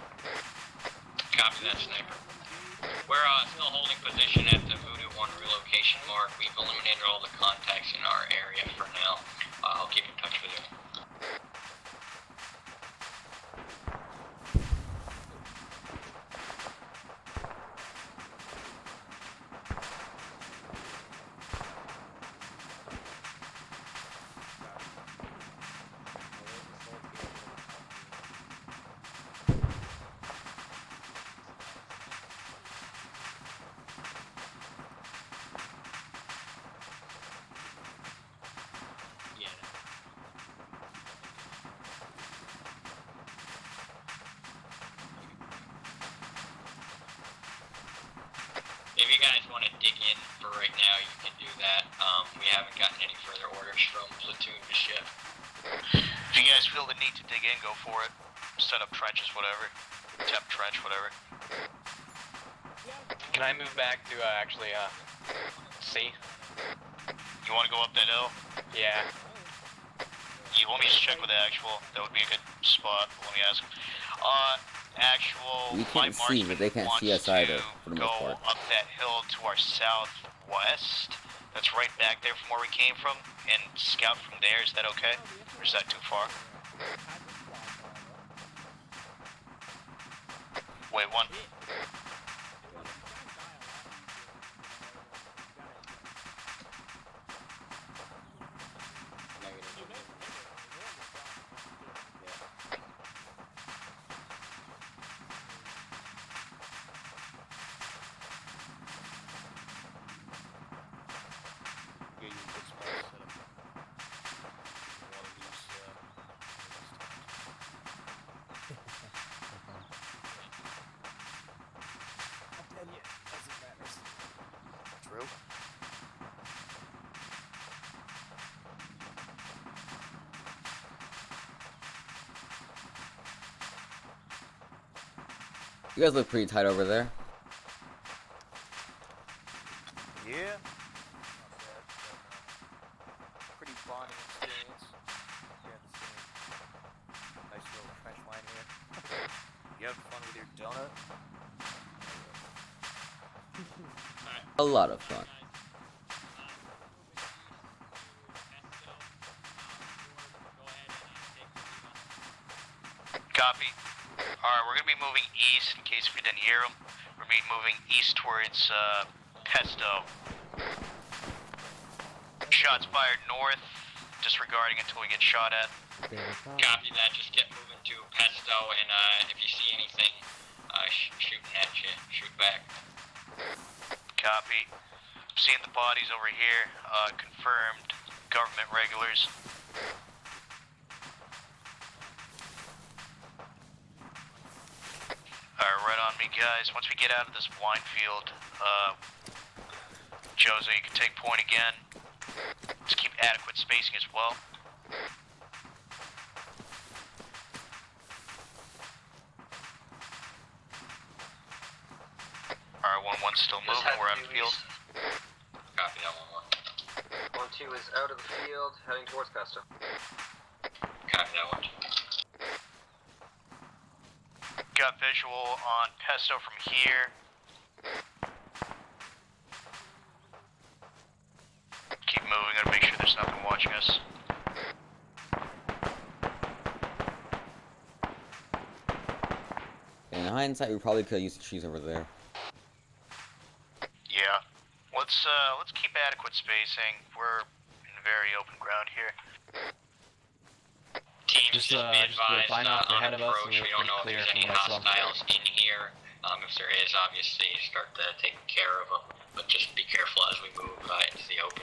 Copy that, Sniper. We're still holding position at the Voodoo 1 relocation mark. We've eliminated all the contacts in our area for now. I'll keep in touch with you. to dig in for right now, you can do that. We haven't gotten any further orders from platoon to ship. If you guys feel the need to dig in, go for it. Set up trenches, whatever. Tap trench, whatever. Can I move back to C? You want to go up that hill? Yeah. You want me to check with the actual? That would be a good spot. Let me ask. Actual. We can't see, but they can't see us either, for the most Go part. up that hill to our southwest. That's right back there from where we came from, and scout from there. Is that okay? Or is that too far? Wait, one. Yeah, you good spot to set up. You want to lose True. You guys look pretty tight over there. Yeah. Not bad. Pretty bonding experience. Yeah, the same. Nice little trench line here. You having fun with your donut? A lot of fun. Copy. Alright, we're gonna be moving east in case we didn't hear them. We're gonna be moving east towards Pesto. Shots fired north, disregarding until we get shot at. Copy that. Just get moving to Pesto, and if you see anything shooting at you, shoot back. Copy. Seeing the bodies over here, confirmed government regulars. Alright, right on me, guys. Once we get out of this wine field, Jose, you can take point again. Just keep adequate spacing as well. Alright, 1-1 still moving, we're out of the field. Copy that 1-1. 1-2 is out of the field, heading towards Pesto. Copy that 1-2. Got visual on Pesto from here. Keep moving, gotta make sure there's nothing watching us. In hindsight, we probably could have used the trees over there. Yeah. Let's keep adequate spacing. We're in very open ground here. Teams, Just be advised line off on ahead of us approach. and We we're don't know if pretty there's clear any from what's left. hostiles in here. If there is, obviously, start taking care of them. But just be careful as we move into the open.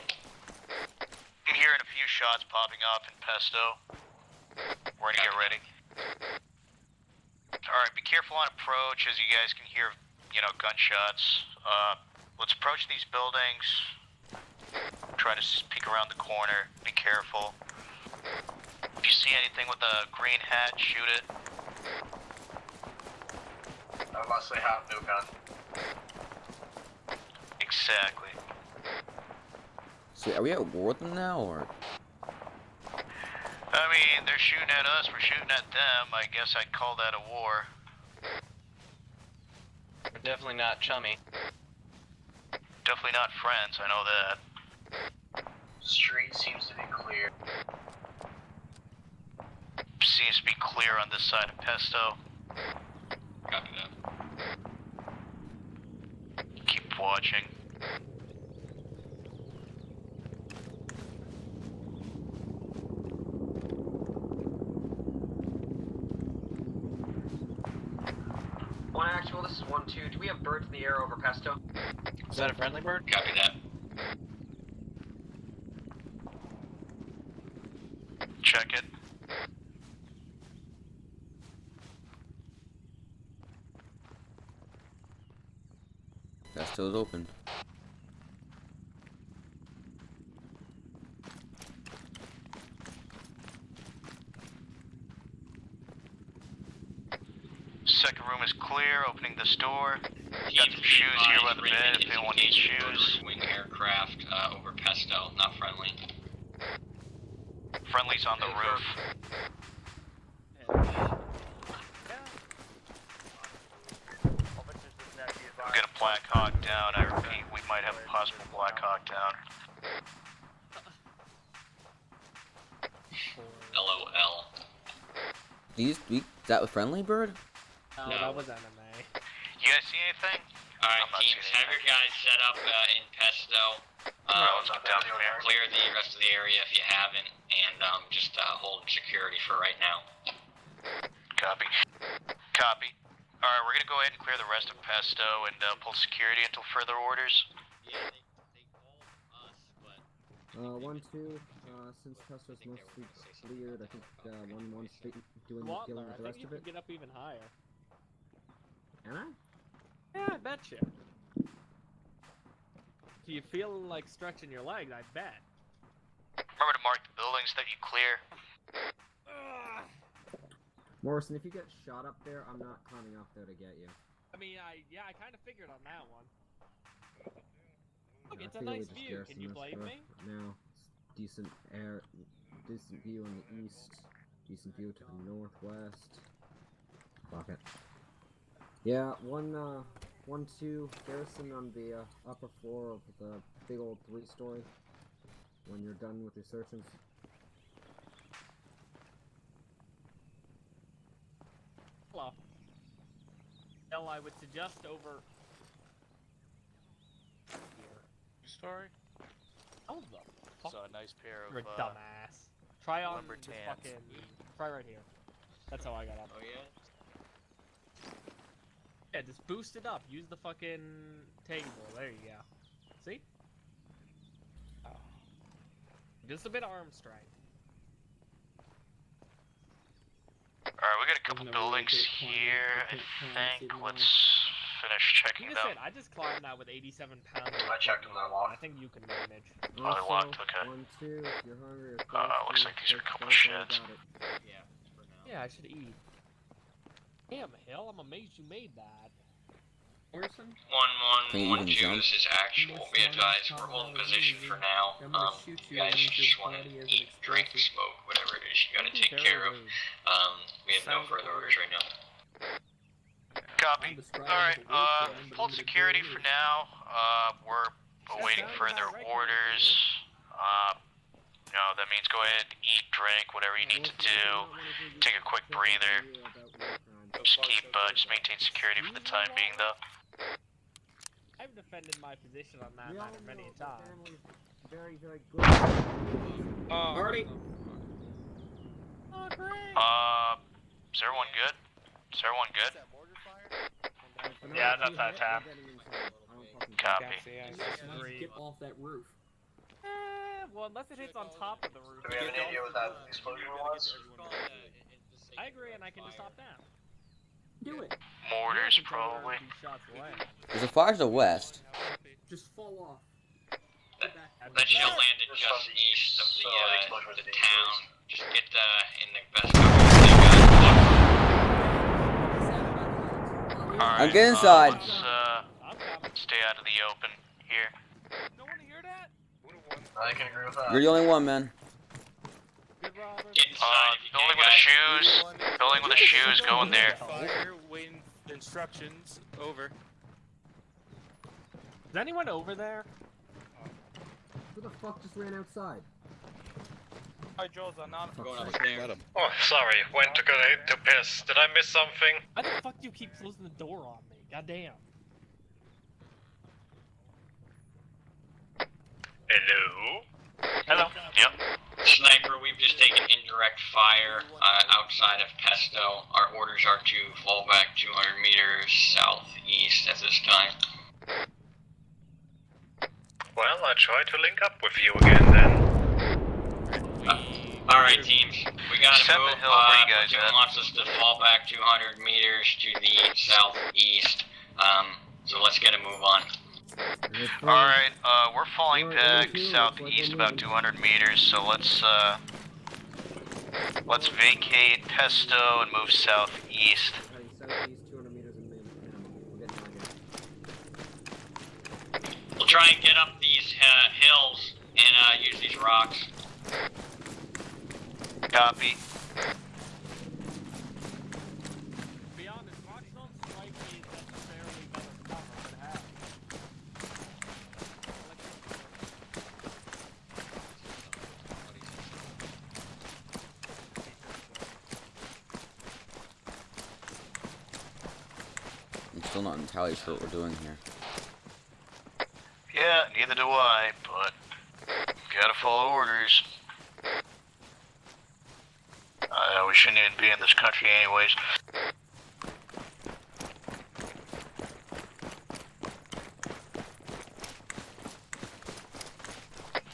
I'm hearing a few shots popping up in Pesto. We're gonna get ready. Alright, be careful on approach as you guys can hear, gunshots. Let's approach these buildings. Try to peek around the corner. Be careful. If you see anything with a green hat, shoot it. Unless they have no gun. Exactly. So, are we at war with them now, or? I mean, they're shooting at us, we're shooting at them. I guess I'd call that a war. We're definitely not chummy. Definitely not friends, I know that. Street seems to be clear. Seems to be clear on this side of Pesto. Copy that. Keep watching. One actual, this is 1-2. Do we have birds in the air over Pesto? Is that a friendly bird? Copy that. Check it. That still is open. second room is clear. Opening this door. You got some shoes here by the bed if anyone needs shoes. Wing aircraft over Pesto, not friendly. Friendly's on the roof. We'll get a Black Hawk down. I repeat, we might have a possible Black Hawk down. LOL. Is that with friendly bird? No, that was anime. You guys see anything? Alright, teams, have your guys set up in Pesto. Let's get down from here. Clear the rest of the area if you haven't, and just hold security for right now. Copy. Copy. Alright, we're gonna go ahead and clear the rest of Pesto and pull security until further orders. Yeah, they called us, but... 1-2, since Pesto's mostly cleared, I think 1-1's dealing with the rest of it. Get up even higher. Can I? Yeah, I bet you. Do you feel like stretching your legs? I bet. Remember to mark the buildings that you clear. Morrison, if you get shot up there, I'm not climbing up there to get you. I mean, I kind of figured on that one. Look, Yeah, it's a nice view. Can you blame me? Now, decent view on the east, decent view to the northwest. Fuck it. Yeah, 1-2 garrison on the upper floor of the big old 3-story. When you're done with your searches. Hello. Hell, I would suggest over here. Story? Oh, the fuck. So a nice pair of You're a dumbass. Try on lumber this tans. fucking. Try right here. That's how I got up. Oh yeah? Yeah, just boost it up. Use the fucking table. There you go. See? Oh. Just a bit of arm strength. Alright, we got a couple buildings here, I think. Let's finish checking You them. said I just climbed out with 87 pounds. I checked them, they're locked. I think you can manage. Oh, they're locked, okay. 1-2, if you're hungry or Looks like these are a couple sheds. Yeah, for now. Yeah, I should eat. Damn, Hill, I'm amazed you made that. Orson? 1-1-1-2, this is actual. Be advised, we're holding position for now. You guys just want to eat, drink, smoke, whatever it is you gotta take care of. We have no further orders right now. Copy. Alright, hold security for now. We're awaiting further orders. That means go ahead, eat, drink, whatever you need to do. Take a quick breather. Just maintain security for the time being, though. I've defended my position on that matter many times. Very, very good. Marty? Oh, great! Is everyone good? Is everyone good? Yeah, that's that tap. Copy. Get off that roof. Well, unless it hits on top of the roof. Do we have any idea what that explosion was? I agree, and I can just hop down. Do it. Mortars, probably. There's a fire to the west. Just fall off. That shell landed just east of the town. Just get in the best cover you got. Alright, I'm getting inside. Let's stay out of the open here. Don't want to hear that? I can agree with that. You're the only one, man. Building with the shoes. Building with the shoes, going there. Fire, waiting instructions, over. Is anyone over there? Who the fuck just ran outside? Hi, Jules, I'm not going upstairs. Oh, sorry, went to go to piss. Did I miss something? Why the fuck do you keep closing the door on me? Goddamn. Hello? Hello. Yep. Sniper, we've just taken indirect fire outside of Pesto. Our orders are to fall back 200 meters southeast at this time. Well, I'll try to link up with you again then. Alright teams, we gotta move. Hill, where you guys at? Wants us to fall back 200 meters to the southeast. So let's get a move on. Alright, we're falling back southeast about 200 meters, so let's vacate Pesto and move southeast. Southeast try and get up these hills and use these rocks. Copy. To be honest, rocks don't strike me as necessarily better cover than half. I'm still not entirely sure what we're doing here. Yeah, neither do I, but gotta follow orders. We shouldn't even be in this country anyways.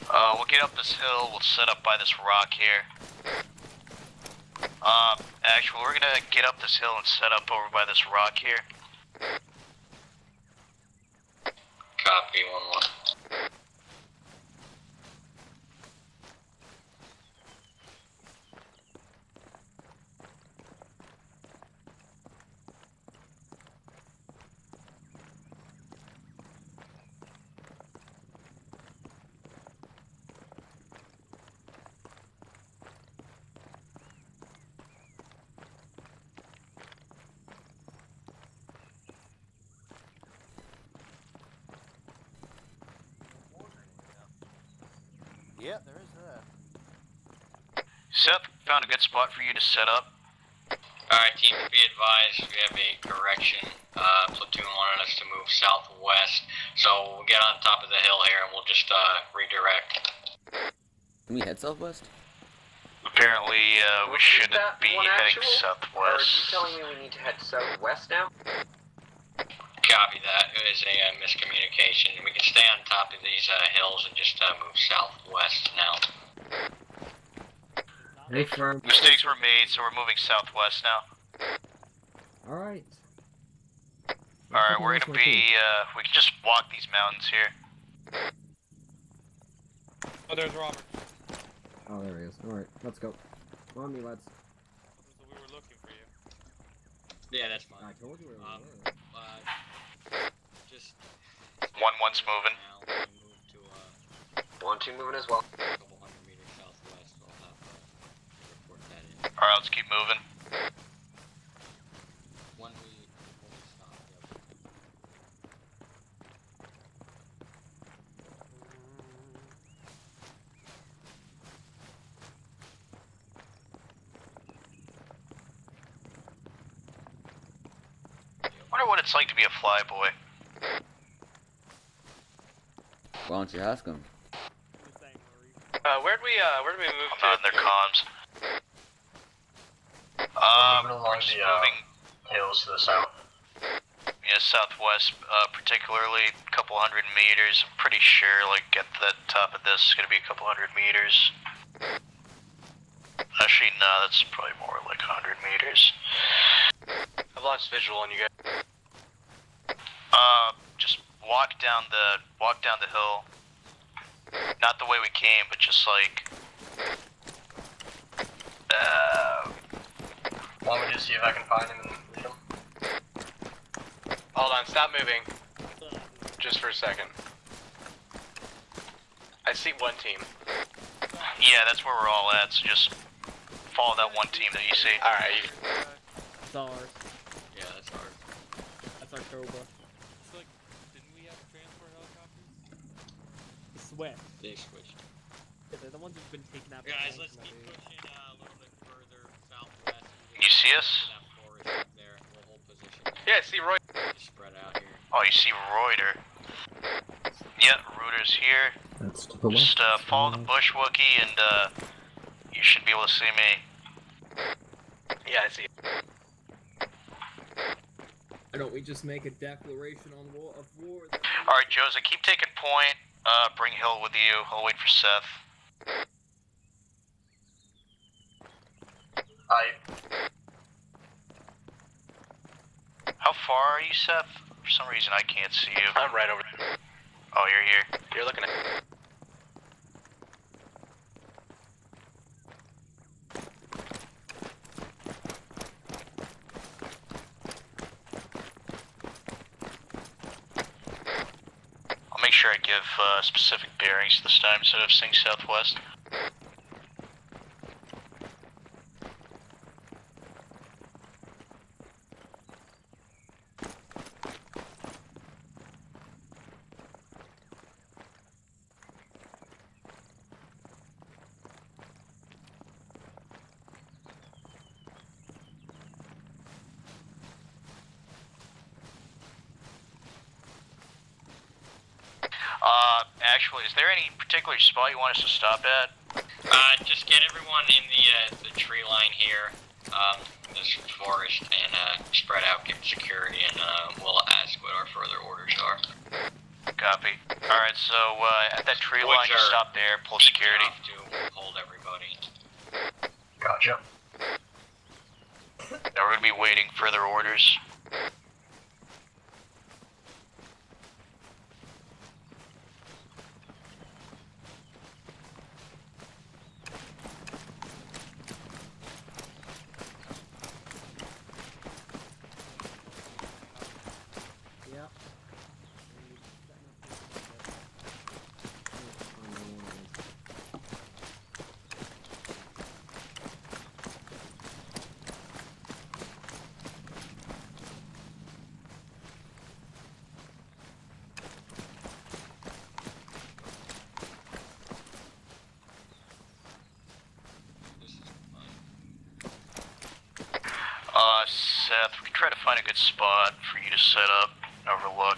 We'll get up this hill, we'll set up by this rock here. Actually, we're gonna get up this hill and set up over by this rock here. Copy, 1-1. Yeah, there is that. Seth, found a good spot for you to set up. Alright, team, be advised, we have a correction. Platoon wanted us to move southwest, so we'll get on top of the hill here and we'll just redirect. Can we head southwest? Apparently, we shouldn't be heading Or are you southwest. telling me we need to head southwest now? Copy that. It is a miscommunication. We can stay on top of these hills and just move southwest now. Hey, firm. Mistakes were made, so we're moving southwest now. Alright. Alright, we're gonna be, we can just walk these mountains here. Oh, there's Robert. Oh, there he is. Alright, let's go. Come on, me lads. So we were looking for you. Yeah, that's fine. I told you where we were. Just 1-1's moving. now. We move to 1-2 moving as well. a couple hundred meters southwest. I'll have report that in. Alright, let's keep moving. When we stop, yep. Wonder what it's like to be a flyboy. Why don't you ask him? Where'd we move I'm not in their comms. We're just moving hills to the south. yeah, southwest, particularly a couple hundred meters. I'm pretty sure, like, at the top of this is gonna be a couple hundred meters. Actually, no, that's probably more like 100 meters. I've lost visual on you guys. Just walk down the hill. Not the way we came, but just like. Want me to see if I can find him and lead him? Hold on, stop moving. Just for a second. I see one team. Yeah, that's where we're all at. So just follow that one team that you see. All right. It's ours. Yeah, that's ours. That's our Cobra. It's like, didn't we have transport helicopters? Swift. They switched. Yeah, they're the ones who've been taking out. Guys, let's keep pushing a little bit further southwest. You see us? That forest up there. We'll hold position there. Yeah, I see Roy. Just spread out here. Oh, you see Reuter. Yeah, Reuter's here. That's to the Just follow the bush Wookie and you should be able to see me. Yeah, I see. Why don't we just make a declaration on war of war? Alright, Joseph, keep taking point. Bring Hill with you. I'll wait for Seth. How far are you, Seth? For some reason I can't see you. I'm right over there. Oh, you're here. You're looking at. I'll make sure I Alright, give specific bearings this time instead of saying southwest. Actually, is there any particular spot you want us to stop at? Just get everyone in the tree line here, this forest, and spread out, get security, and we'll ask what our further orders are. Copy. Alright, so at that tree line, just stop there, pull security. To hold everybody. Gotcha. Now we're gonna be waiting further orders. Seth, we can try to find a good spot for you to set up, overlook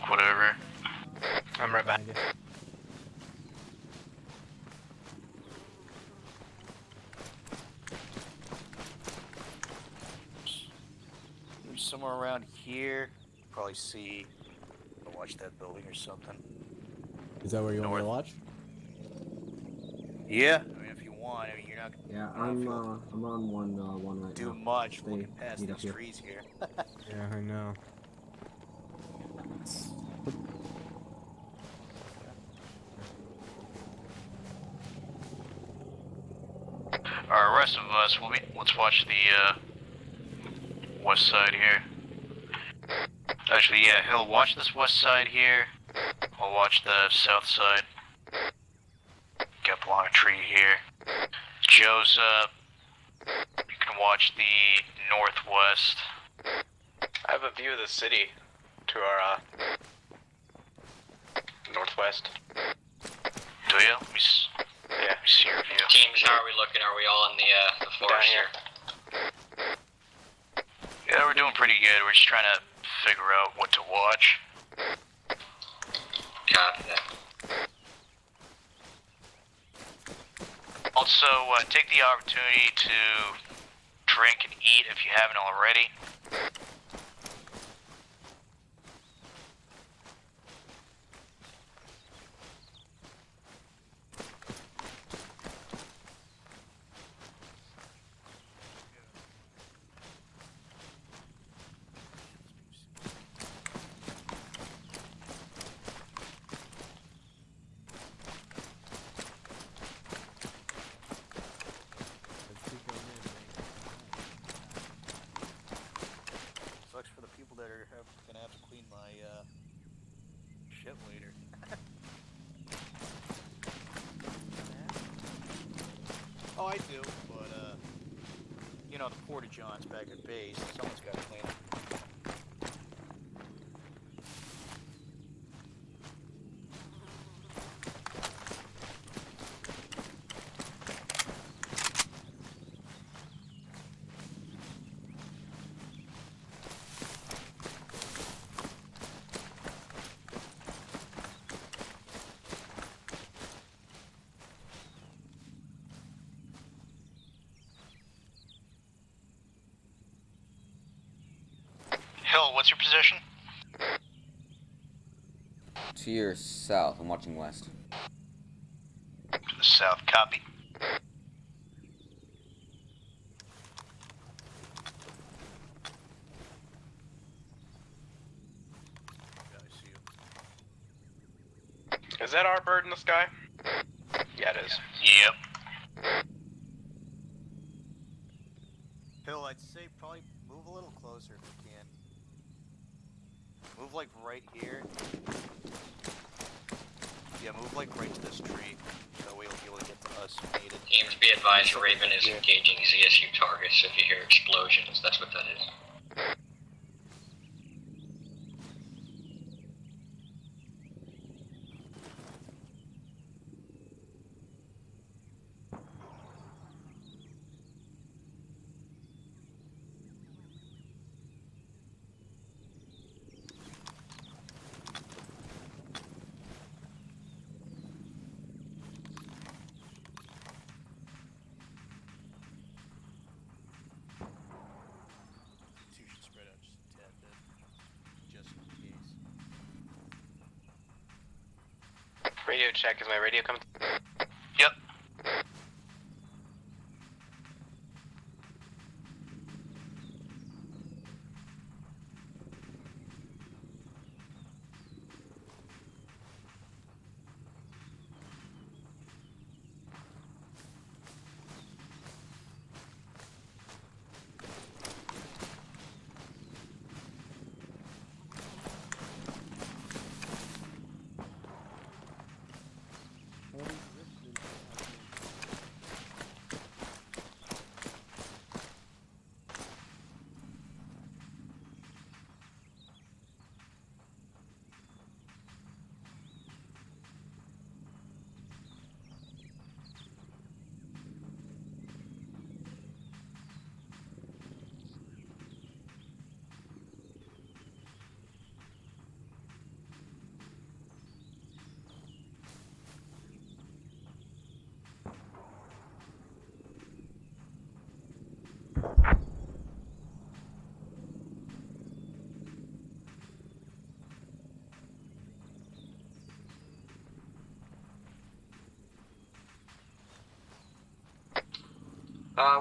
whatever. I'm right back. Maybe somewhere around here. Probably see. Watch that building or something. Is that where you want me to watch? Yeah, I mean, if you want, I mean, you're not. Yeah, I'm on one right do now. much Stay, looking past meet these up here. trees here. Yeah, I know. Alright, rest of us, let's watch the west side here. Actually, yeah, Hill, watch this west side here. I'll watch the south side. Get along a tree here. Joe's you can watch the northwest. I have a view of the city to our northwest. Do you? Let me see your view. Teams, how are we looking? Are we all in the forest here? Yeah, we're doing pretty good. We're just trying to figure out what to watch. Copy that. Also, take the opportunity to drink and eat if you haven't already. Sucks for the people that are gonna have to clean my shit later. Oh, I do, but you know, the porta johns back at base, someone's got to clean them. Hill, what's your position? To your south, I'm watching west. To the south, copy. Is that our bird in the sky? Yeah, it is. Yep. Hill, I'd say probably move a little closer if you can. move like right here. Yeah, move like right to this tree. That way you'll be able to get to us needed. Teams, be advised, Raven is engaging ZSU targets. If you hear explosions, that's what that is. Two should spread out just a tad bit. Just in case. Radio check. Is my radio coming? Yep.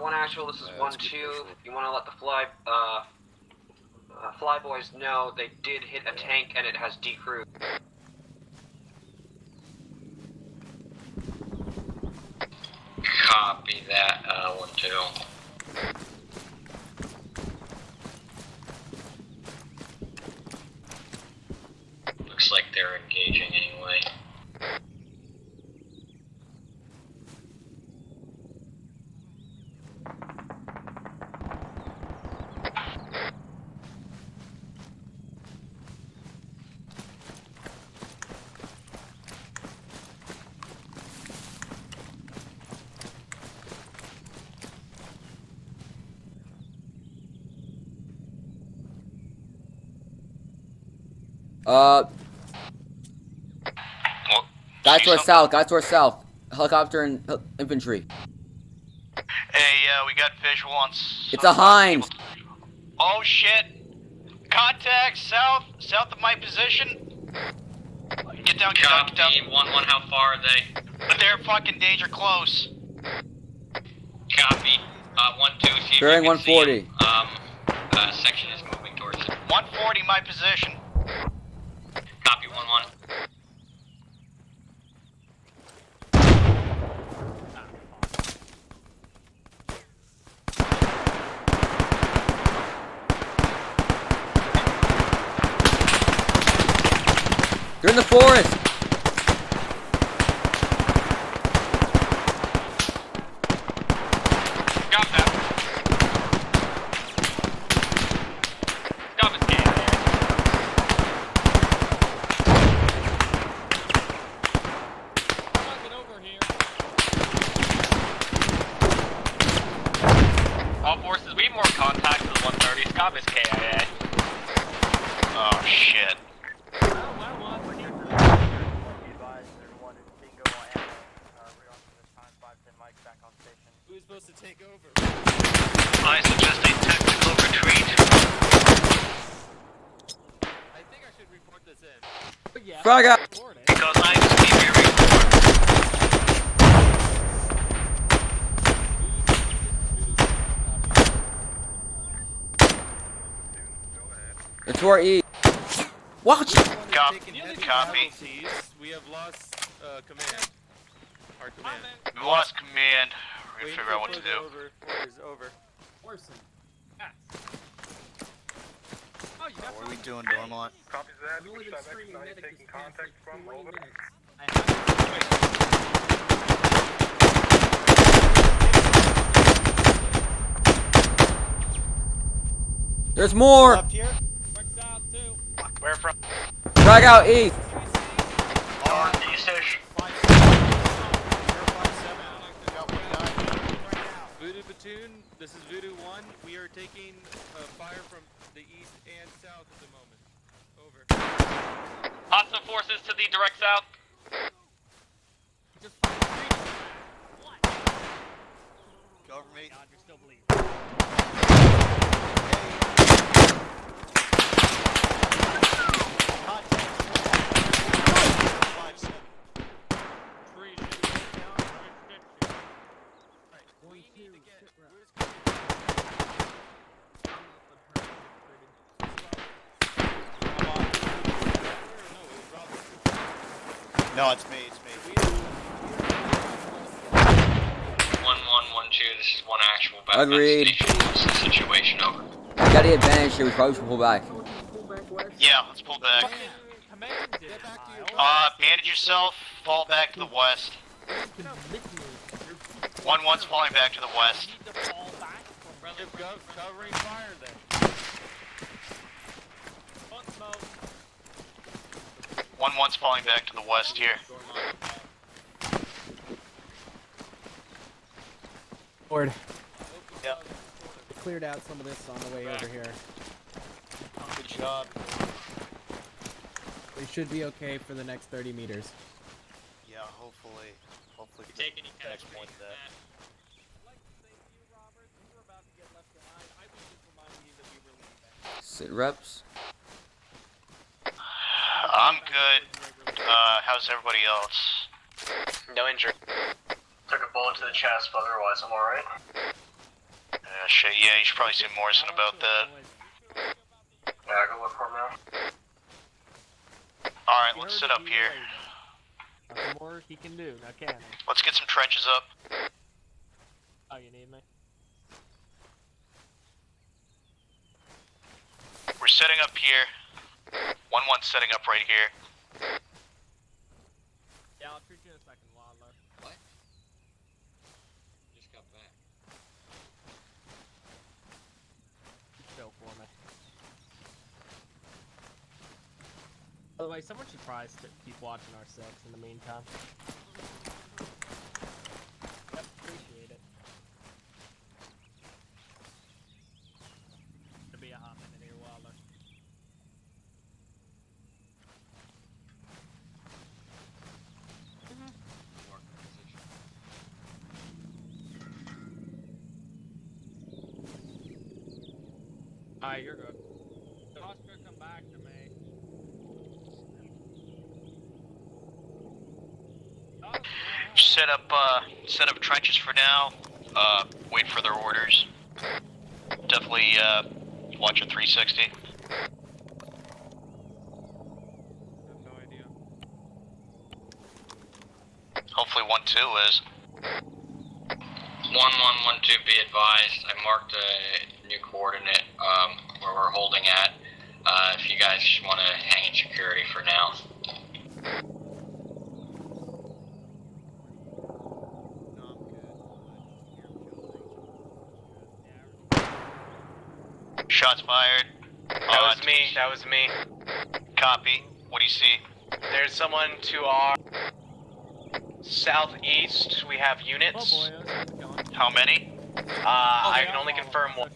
One actual, this is 1-2. You want to let the fly boys know they did hit a tank and it has decrewed. Copy that, 1-2. Looks like they're engaging anyway. Guys to our south, guys to our south. Helicopter and infantry. Hey, we got visual on. It's a Heinz. Oh shit! Contact south of my position. Get down, get down, get down. 1-1, how far are they? They're fucking danger close. Copy. 1-2, see if Bearing you can see 140. him. Section is moving towards it. 140 my position. Copy, 1-1. They're in the forest. Got that. Got this game. Get over here. All forces, we have more contacts with 130. Scott is KIA. Oh shit. Who's supposed to take over? I suggest a tactical retreat. I think I should report this in. Yeah. Frog out. Because I receive your report. It's to our east. Watch. Copy. We have lost command. Our command. We lost command. We're gonna figure out what to do. Orders over. Orson. Oh, you got What are we doing, Dormont? Copies that. I've only been streaming medic taking contact from 20 over. minutes. There's more! Left here? Where from? Drag out east! Northeast-ish. Voodoo Platoon, this is Voodoo 1. We are taking fire from the east and south at the moment. Over. Hostile forces to the direct south. Cover me. God, you're still bleeding. No, it's me, it's me. 1112, this is one actual battle. Agreed. This is situation over. We got the advantage here, we probably should pull back. Yeah, let's pull back. Bandage yourself, fall back to the west. 1-1's falling back to the west. Covering fire then. 1-1's falling back to the west here. Lord. Yep. Cleared out some of this on the way over here. Good job. We should be okay for the next 30 meters. Yeah, hopefully. Hopefully You take any the next point casualties that. Sit reps. I'm good. How's everybody else? No injury. Took a bullet to the chest, but otherwise I'm alright. Shit, yeah, you should probably see Morrison about that. Yeah, go look for him now. Alright, let's sit up here. Nothing more he can do, now can he? Let's get some trenches up. Oh, you need me? We're setting up here. 1-1's setting up right here. Yeah, I'll treat you in a second, Wildler. What? Just got back. Go for me. By the way, someone should probably keep watching our 6 in the meantime. Yep, appreciate it. To be a hot minute here, Wilder. Alright, you're good. The hospital come back to me. Set up trenches for now. Wait for their orders. Definitely, watch a 360. No idea. Hopefully 1-2 is. 1112, be advised. I marked a new coordinate where we're holding at. If you guys want to hang in security for now. Shots fired. That was me, that was me. Copy. What do you see? There's someone to our southeast. We have units. Oh boy, how's it going? How many? I can only confirm one.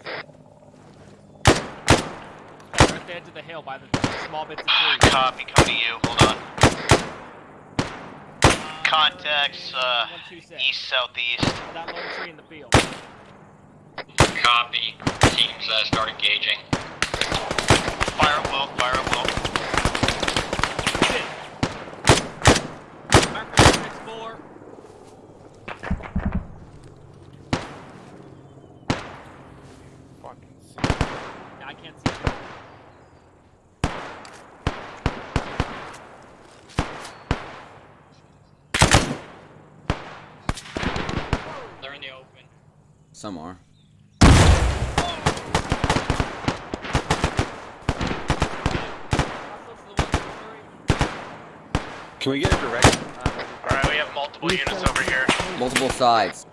Right at the edge of the hill by the small bits of trees. Copy, coming to you. Hold on. Contacts, east, southeast. That lone tree in the field. Copy. Teams start engaging. Fire at will, fire at will. Marker 6-4. Fucking see. Yeah, I can't see it. They're in the open. Some are. Can we get a direction? Alright, we have multiple units over here. Multiple sides.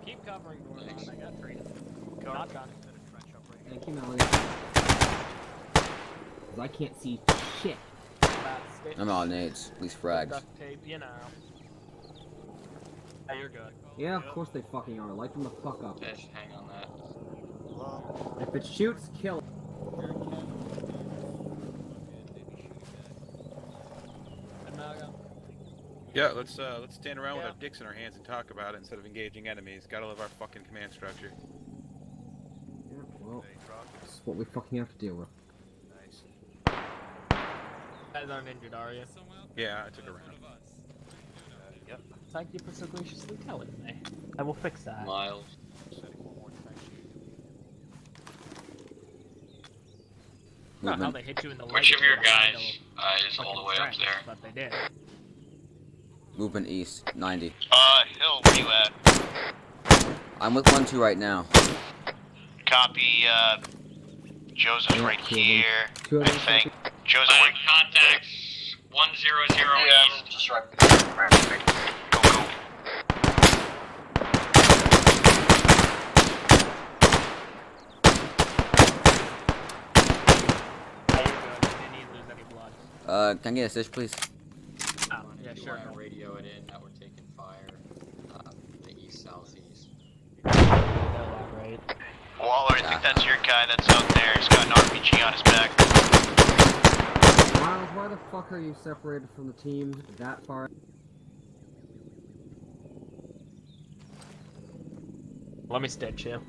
Keep covering, Gorman. I got 3. Not done. Thank you, Melody. Because I can't see shit. I'm out of nades. At least frags. Duct tape, you know. Hey, you're good. Yeah, of course they fucking are. Light them the fuck up. Just hang on that. If it shoots, kill it. Yeah, let's stand around with our dicks in our hands and talk about it instead of engaging enemies. Gotta love our fucking command structure. Yeah, well, this is what we fucking have to deal with. You guys aren't injured, are you? Yeah, I took a round. Yep. Thank you for so graciously telling me. I will fix that. Miles. Not how they hit you in the leg. Which of your guys is all the way up there? But they did. Movement east, 90. Hill, where you at? I'm with 1-2 right now. Copy, Joseph's right here, I think. Joseph, where contacts 100 east. Just right. Go, go. Can I get a stitch, please? Oh, yeah, sure. Radio it in that we're taking fire. The east southeast. Right. Waller, I think that's your guy that's out there. He's got an RPG on his back. Miles, why the fuck are you separated from the team that far? Let me stitch you.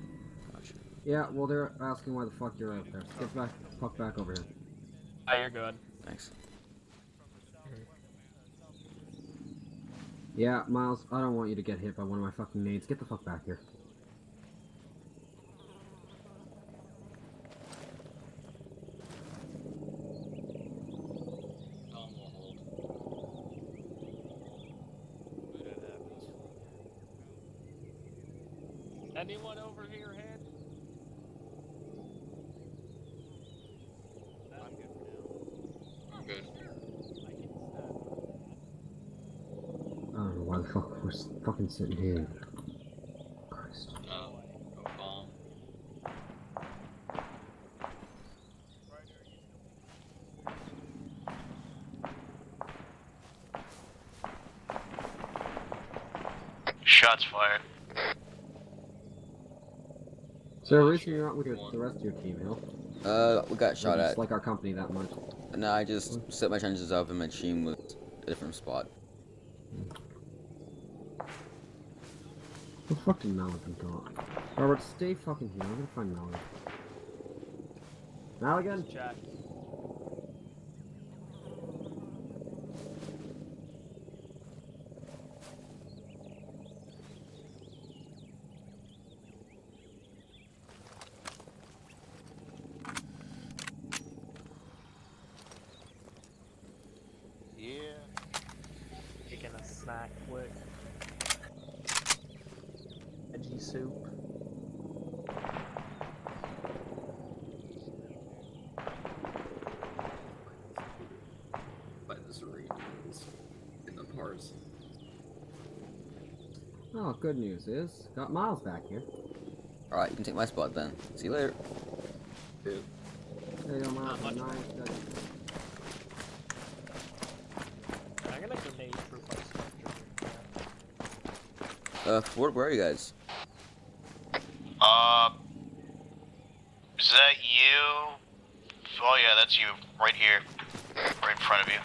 Yeah, well they're asking why the fuck you're out there. Get back, fuck back over here. Oh, you're good. Thanks. Yeah, Miles, I don't want you to get hit by one of my fucking nades. Get the fuck back here. Anyone over here, head? I'm good. I don't know why the fuck we're fucking sitting here. Christ. No bomb. Shots fired. Is there a reason you're not with the rest of your team, Hill? We got shot at. Just like our company that much. No, I just set my chances up and my team was a different spot. The fuck did Maligan go? Robert, stay fucking here. I'm gonna find Maligan. Maligan? Jack. Yeah. Taking a snack quick. Veggie soup. By this rate in the parts. Oh, good news is got Miles back here. Alright, you can take my spot then. See you later. Dude. There you go, Miles. Nice. I'm gonna grenade proof our structure. Ford, where are you guys? Is that you? Oh yeah, that's you, right here. Right in front of you.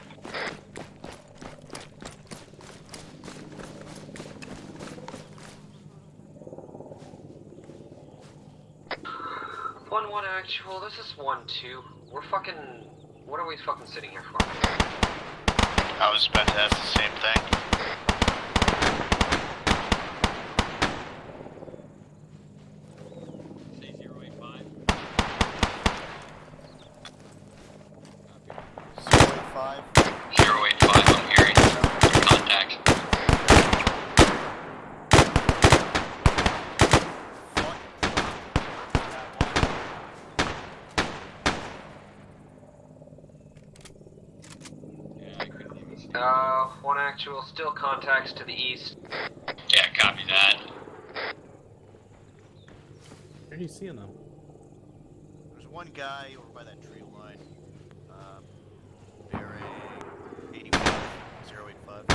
One actual, this is 1-2. We're fucking... What are we fucking sitting here for? I was about to ask the same thing. Say 085. 085. 085, I'm hearing. Contact. One actual, still contacts to the east. Yeah, copy that. Where are you seeing them? There's one guy over by that tree line. Bearing 085.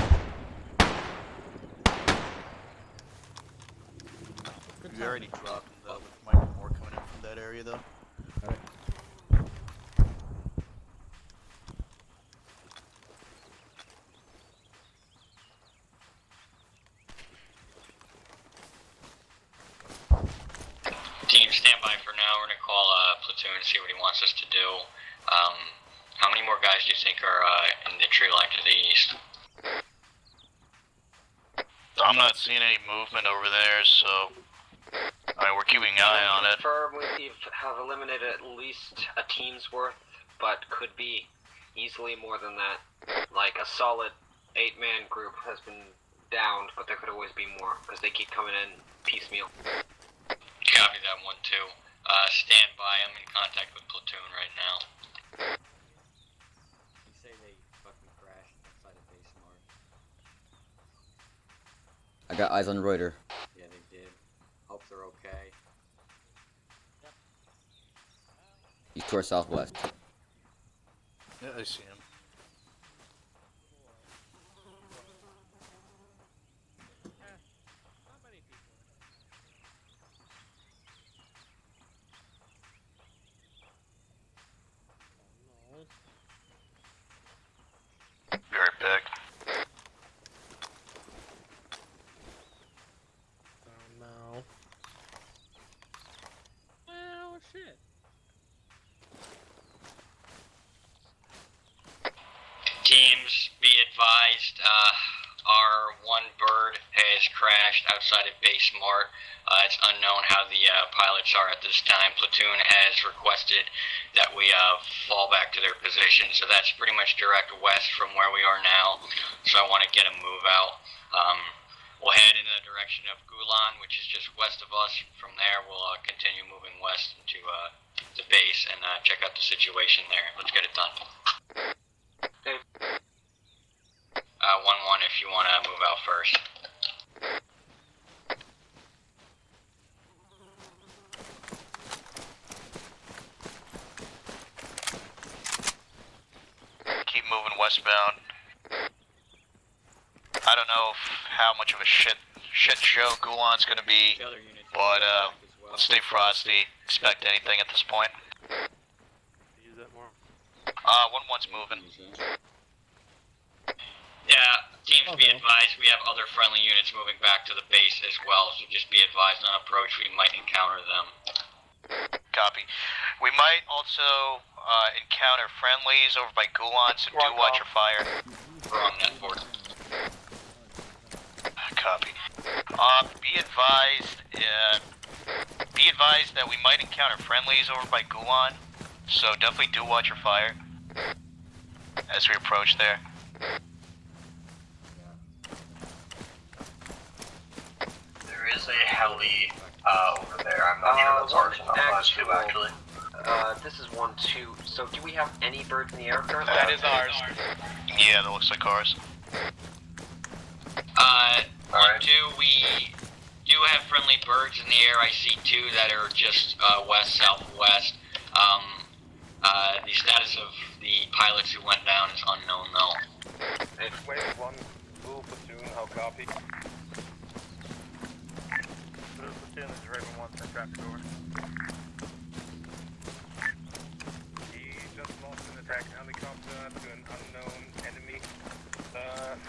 We already dropped him though, but might be more coming in from that area though. Alright. Team, stand by for now. We're gonna call platoon and see what he wants us to do. How many more guys do you think are in the tree line to the east? I'm not seeing any movement over there, so we're keeping an eye on it. Confirm we have eliminated at least a team's worth, but could be easily more than that. Like a solid 8-man group has been downed, but there could always be more because they keep coming in piecemeal. Copy that 1-2. Stand by. I'm in contact with platoon right now. You say they fucking crashed outside of base Mart. I got eyes on Reuter. Yeah, they did. Hope they're okay. He's to our southwest. Yeah, I see him. Be right back. Oh no. Oh shit. Teams, be advised, our one bird has crashed outside of base Mart. It's unknown how the pilots are at this time. Platoon has requested that we fall back to their position, so that's pretty much direct west from where we are now, so I want to get a move out. We'll head in the direction of Gulan, which is just west of us. From there, we'll continue moving west into the base and check out the situation there. Let's get it done. 1-1 if you want to move out first. Keep moving westbound. I don't know how much of a shit show Gulan's gonna be, but let's stay frosty. Expect anything at this point. Use that more. 1-1's moving. Yeah, teams, be advised, we have other friendly units moving back to the base as well, so just be advised on approach, we might encounter them. Copy. We might also encounter friendlies over by Gulan, so do watch your fire. Wrong net board. Copy. Be advised that we might encounter friendlies over by Gulan, so definitely do watch your fire as we approach there. There is a heli over there. I'm not sure that's ours or not. Actually. This is 1-2. So do we have any birds in the air currently? That is ours. Yeah, that looks like ours. 1-2, we do have friendly birds in the air. I see 2 that are just west-southwest. The status of the pilots who went down is unknown though. It's wave 1, blue platoon, how copy? Blue platoon is Raven 1, send traffic over. He just lost an attack helicopter to an unknown enemy.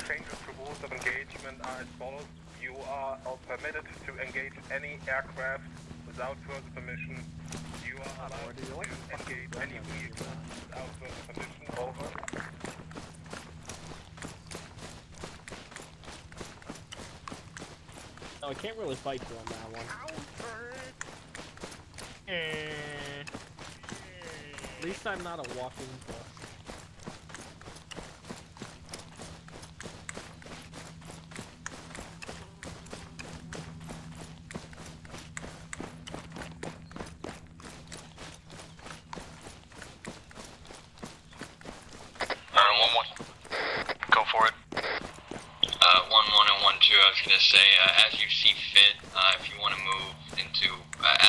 Changes to rules of engagement are as follows. You are permitted to engage any aircraft without further permission. You are allowed to engage any vehicle without further permission. Over. No, I can't really fight you on that one. At least I'm not a walking bush. Alright, 1-1. Go for it. was gonna say, as you see fit, if you want to move into,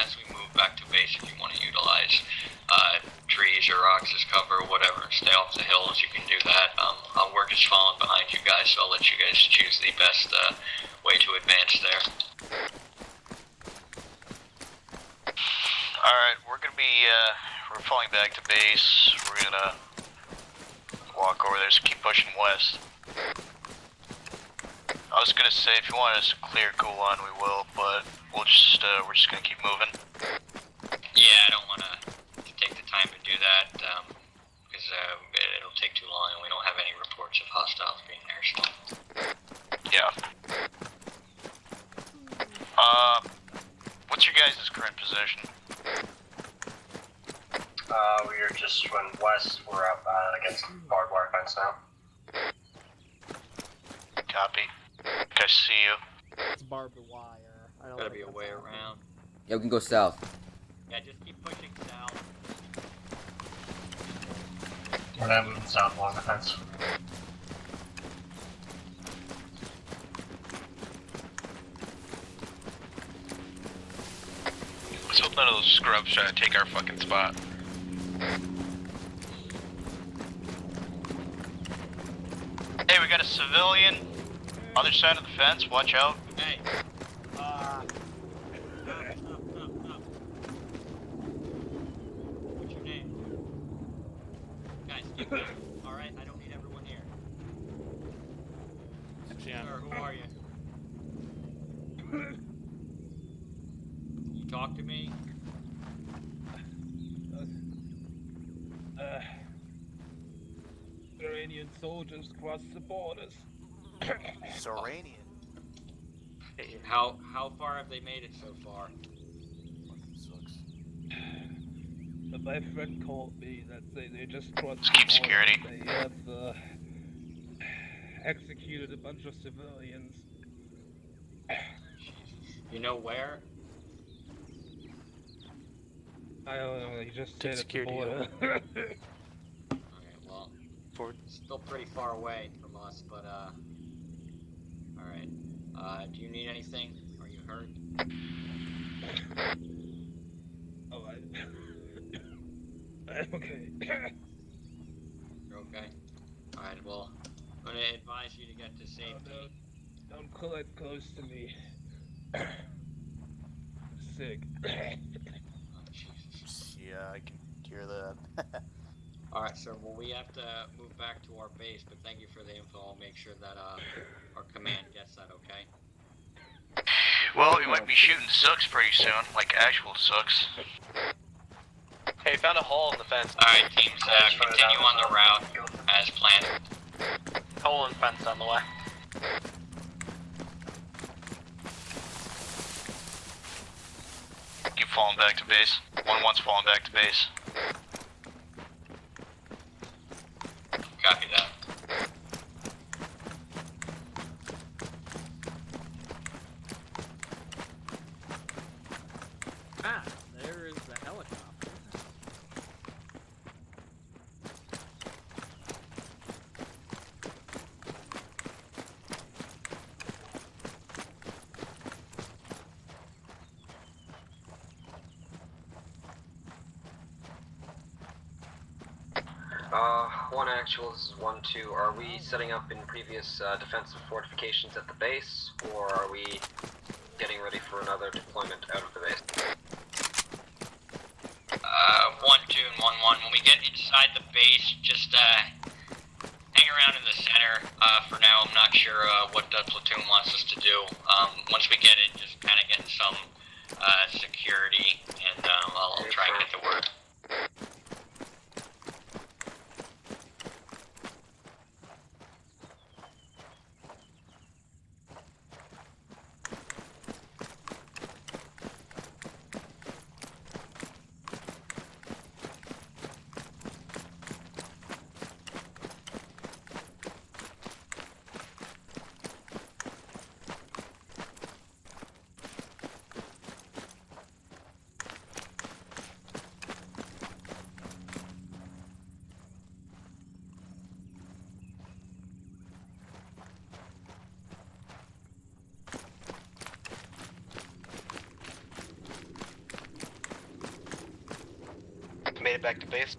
as we move back to base, if you want to utilize trees or rocks as cover or whatever, stay off the hills, you can do that. We're just following behind you guys, so I'll let you guys choose the best way to advance there. Alright, we're gonna be, we're falling back to base. We're gonna walk over there, so keep pushing west. I was gonna say, if you want us to clear Gulan, we will, but we're just gonna keep moving. Yeah, I don't want to take the time to do that, because it'll take too long and we don't have any reports of hostiles being there, so. Yeah. What's your guys' current position? We are just went west. We're up against barbed wire fence now. Copy. I see you. It's barbed wire. I don't Gotta think be a that's way happening. around. Yeah, we can go south. Yeah, just keep pushing south. We're now moving south along the fence. Let's hope none of those scrubs try to take our fucking spot. Hey, we got a civilian. Other side of the fence, watch out. Hey. What's your name? Guys, keep moving. Alright, I don't need everyone here. Sir, who are you? You talk to me? Iranian soldiers crossed the borders. Savorian. How far have they made it so far? But my friend called me that they just crossed Let's keep the border. security. They have executed a bunch of civilians. You know where? I don't know, he just Take said at the security border. Okay, well, it's still pretty far away from us, but alright. Do you need anything? Are you hurt? Oh, I'm okay. You're okay? Alright, well, I'm gonna advise you to get to safety. Oh, no. Don't pull it close to me. I'm sick. Oh, Jesus. Yeah, I can hear that. Alright, sir, well, we have to move back to our base, but thank you for the info. I'll make sure that our command gets that, okay? Well, we might be shooting Sooks pretty soon, like actual Sooks. Hey, found a hole in the fence. Alright, teams, continue on the route as planned. Hole in the fence on the way. Keep falling back to base. 1-1's falling back to base. Copy that. Ah, there is the helicopter. One actual, this is 1-2. Are we setting up in previous defensive fortifications at the base, or are we getting ready for another deployment out of the base? 1-2 and 1-1. When we get inside the base, just hang around in the center. For now, I'm not sure what the platoon wants us to do. Once we get in, just kind of getting some security, and I'll try and get to work. back to base.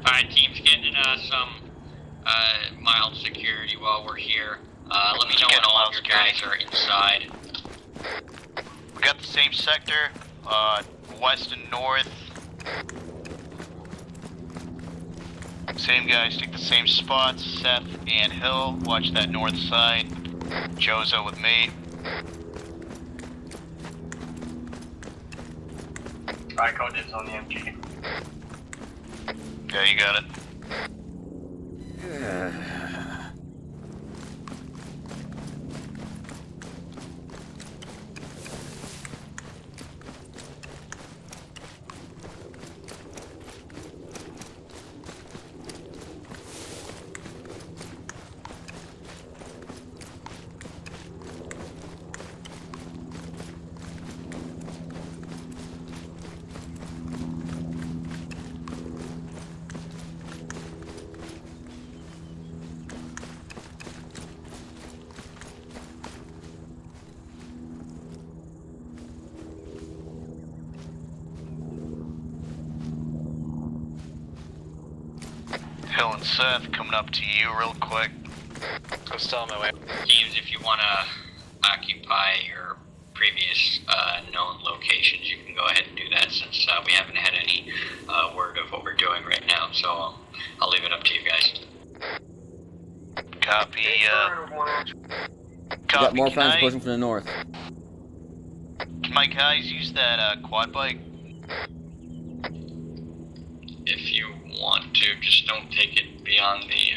Alright, teams, getting in some mild security while we're here. Let me know when all of your guys are inside. We got the same sector, west and north. Same guys take the same spots, Seth and Hill, watch that north side. Jozo with me. Alright, code dibs on the MG. Yeah, you got it. Hill and Seth, coming up to you real quick. I'm still on my way. Teams, if you want to occupy your previous known locations, you can go ahead and do that since we haven't had any word of what we're doing right now, so I'll leave it up to you guys. Copy, We got more friends pushing from the north. Can my guys use that quad bike? If you want to, just don't take it beyond the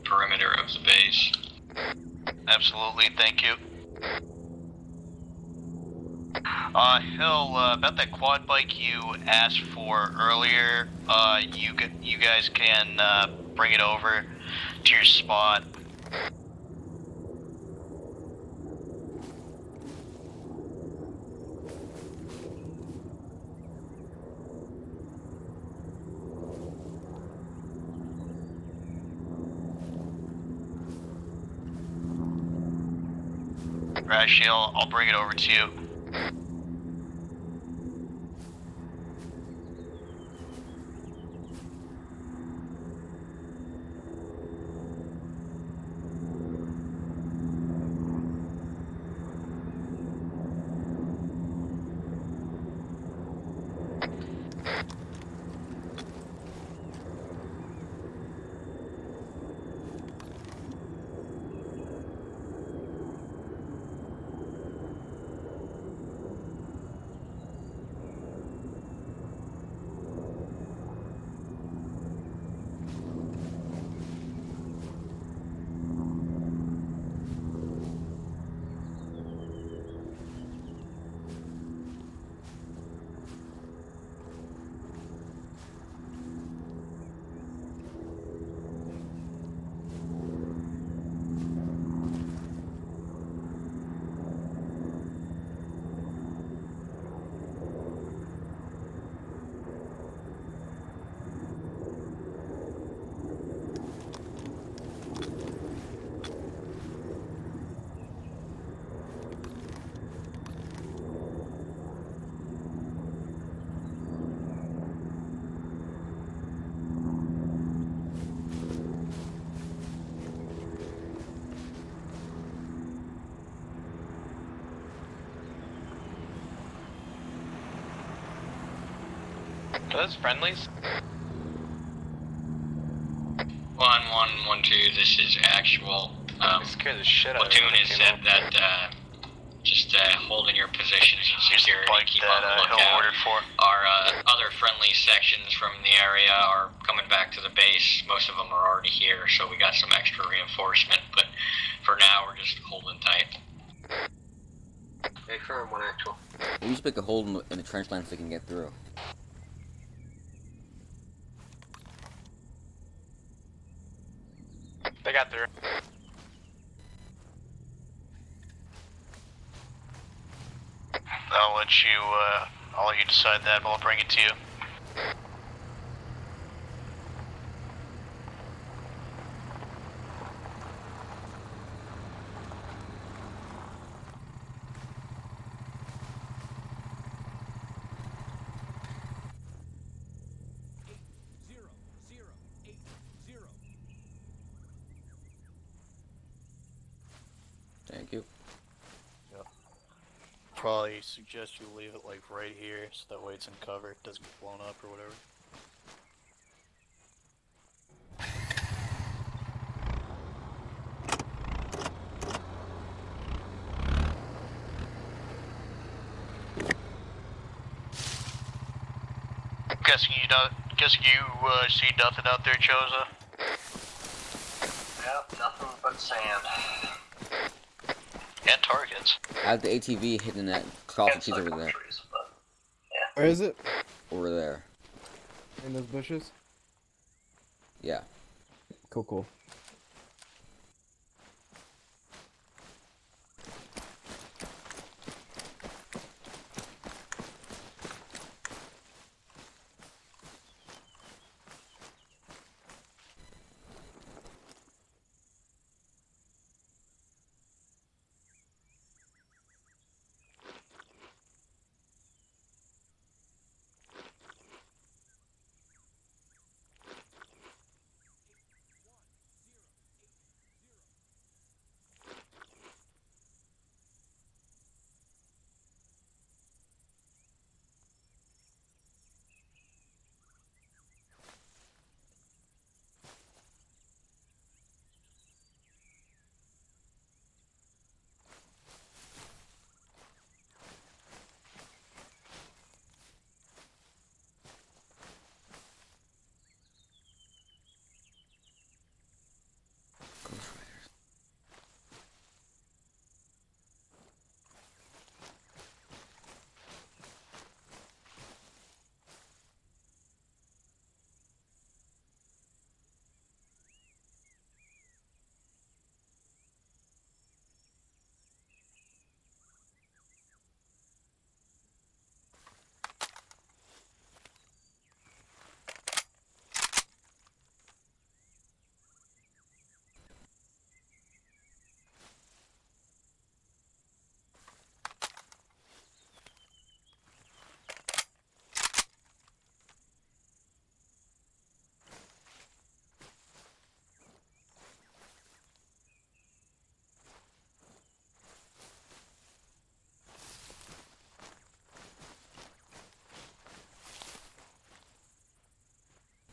perimeter of the base. Absolutely, thank you. Hill, about that quad bike you asked for earlier, you guys can bring it over to your spot. Rashi, I'll bring it over to you. Are those friendlies? 1112, this is actual. Scare the shit out of platoon is said that just holding your positions and security, keep on the lookout. Our other friendly sections from the area are coming back to the base. Most of them are already here, so we got some extra reinforcement, but for now we're just holding tight. Okay, firm, one actual. We just pick a hole in the trench line so they can get through. They got through. I'll let you decide that, but I'll bring it to you. Thank you. Yep. Probably suggest you leave it like right here, so that way it's in cover, it doesn't get blown up or whatever. Guessing you see nothing out there, Choza? Yep, nothing but sand. And targets. I have the ATV hidden that sausage cheese over there. Where is it? Over there. In those bushes? Yeah. Cool, cool.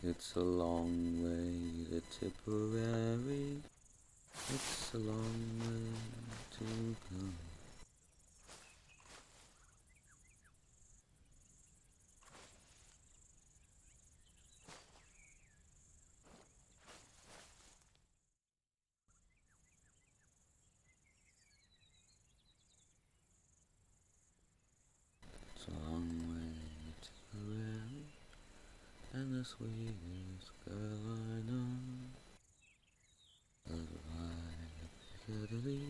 It's a long way to Tipperary. It's a long way to come. It's a long way to Tipperary, and the sweetest girl I know. Piccadilly.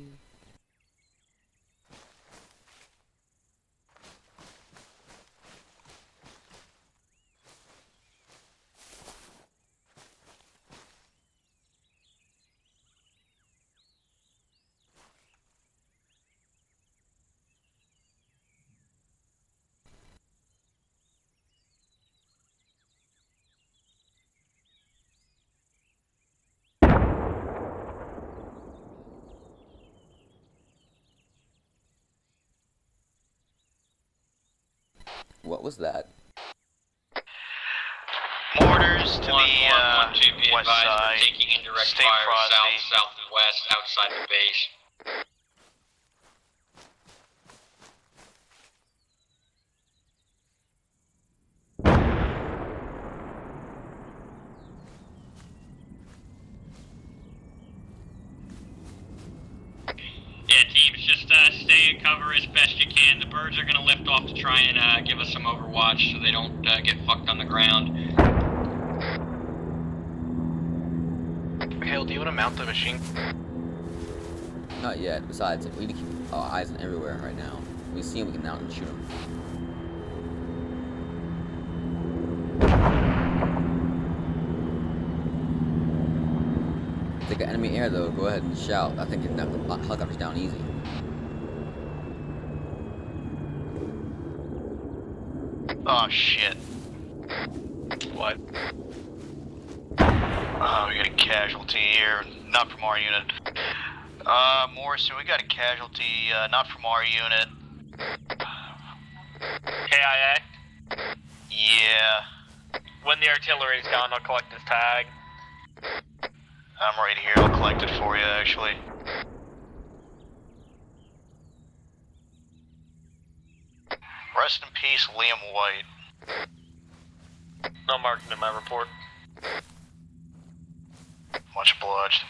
What was that? Mortars to the west side. Taking indirect Stay fire frosty. south, south, and west outside the base. Yeah, teams, just stay in cover as best you can. The birds are going to lift off to try and give us some overwatch so they don't get fucked on the ground. Okay, Hill, do you want to mount the machine? Not yet. Besides, we need to keep our eyes on everywhere right now. We see him, we can mount and shoot him. If they got enemy air though, go ahead and shout. I think it knocked the helicopters down easy. Oh shit. What? We got a casualty here, not from our unit. Morrison, we got a casualty, not from our unit. KIA? Yeah. When the artillery's gone, I'll collect his tag. I'm right here, I'll collect it for you, actually. Rest in peace, Liam White. No marking in my report. Much obliged.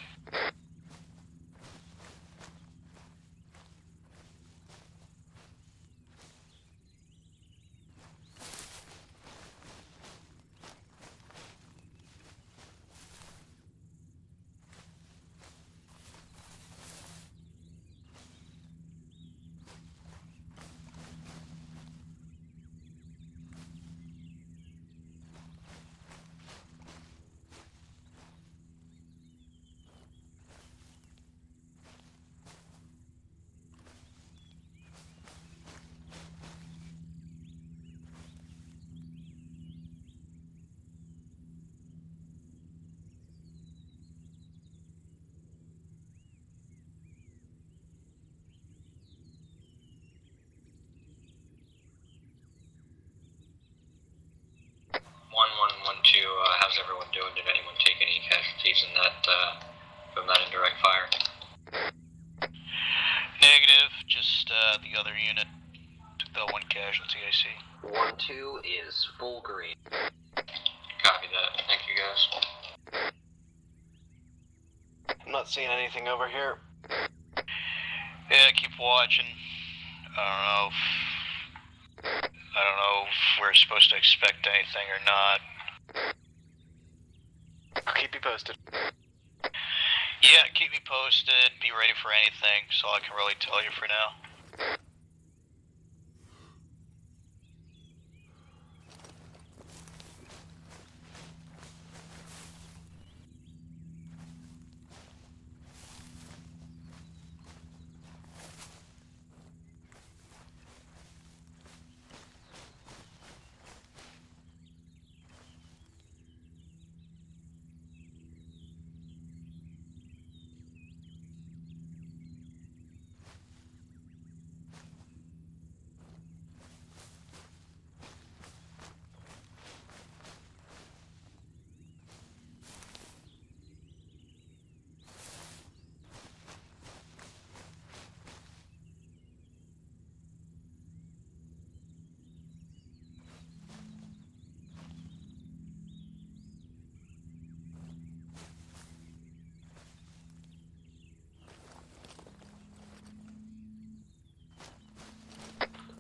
How's everyone doing? Did anyone take any casualties in that, from that indirect fire? Negative, just the other unit took the one casualty I see. 1-2 is full green. Copy that. Thank you guys. I'm not seeing anything over here. Yeah, keep watching. I don't know if we're supposed to expect anything or not. I'll keep you posted. Yeah, keep me posted. Be ready for anything. That's all I can really tell you for now.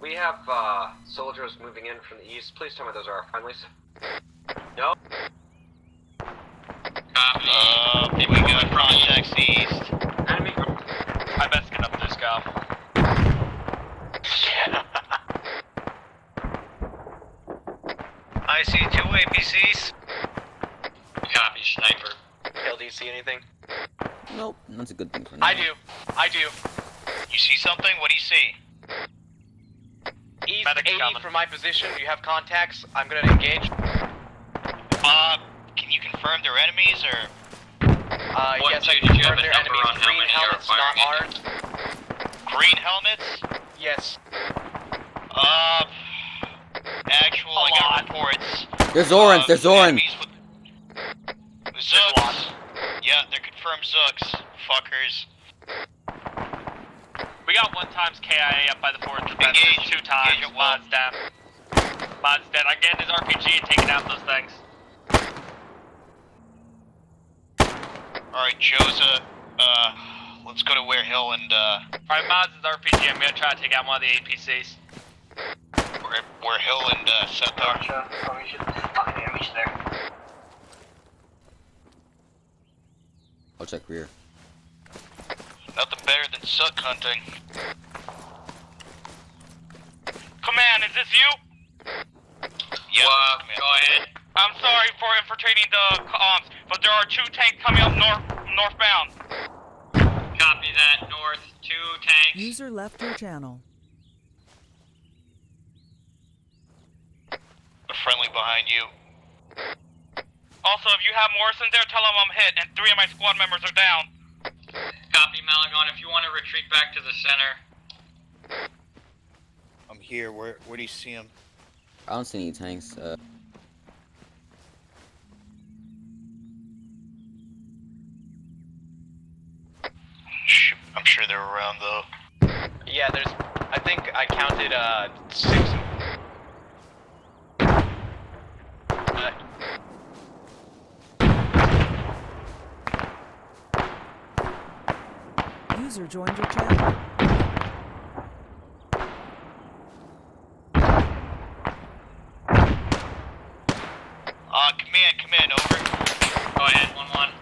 We have soldiers moving in from the east. Please tell me those are our friendlies. No. We got contacts east. Enemy. I best get up this guy. I see 2 APCs. Copy, sniper. Hill, do you see anything? Nope, that's a good thing for now. I do. You see something? What do you see? East 80 from my position. You have contacts. I'm gonna engage. Can you confirm they're enemies or? Yes, I confirm they're enemies. Green helmets, not ours. Green helmets? Yes. Actual, I got reports. There's Zorans, there's Zorans. Zooks. Yeah, they're confirmed Zooks. Fuckers. We got 1 times KIA up by the 4th defenses, 2 times. Mod's down. Mod's dead. I'm getting his RPG and taking out those things. Alright, Joza, let's go to Ware Hill and, Alright, Mod's his RPG. I'm gonna try to take out one of the APCs. Ware Hill and, Sethar. Fucking enemies there. I'll check rear. Nothing better than suck hunting. Command, is this you? Yep, go ahead. I'm sorry for infiltrating the comms, but there are 2 tanks coming up northbound. Copy that, north, 2 tanks. User left your channel. A friendly behind you. Also, if you have Morrison there, tell him I'm hit, and 3 of my squad members are down. Copy, Malagon. If you want to retreat back to the center. I'm here. Where do you see him? I don't see any tanks. I'm sure they're around though. Yeah, there's. I think I counted 6. User joined your channel. Command, over. Go ahead, 1-1.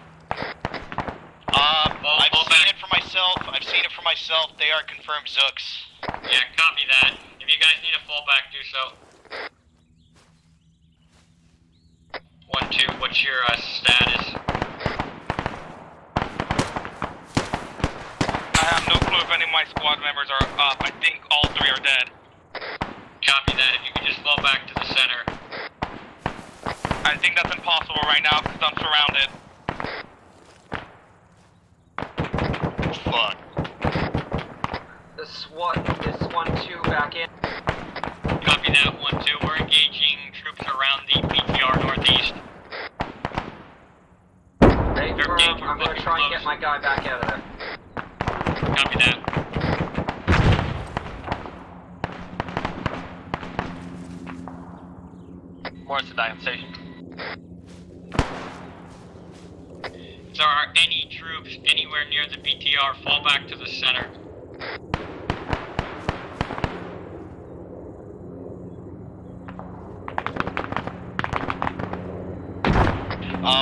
I've seen it for myself. They are confirmed Zooks. Yeah, copy that. If you guys need a fallback, do so. 1-2, what's your status? I have no clue if any of my squad members are up. I think all 3 are dead. Copy that. If you could just fall back to the center. I think that's impossible right now because I'm surrounded. Fuck. This 1-2 back in. Copy that, 1-2. We're engaging troops around the PTR northeast. Hey, I'm gonna try and get my guy back out of there. Copy that. Morrison Diamond Station. If there are any troops anywhere near the BTR, fall back to the center.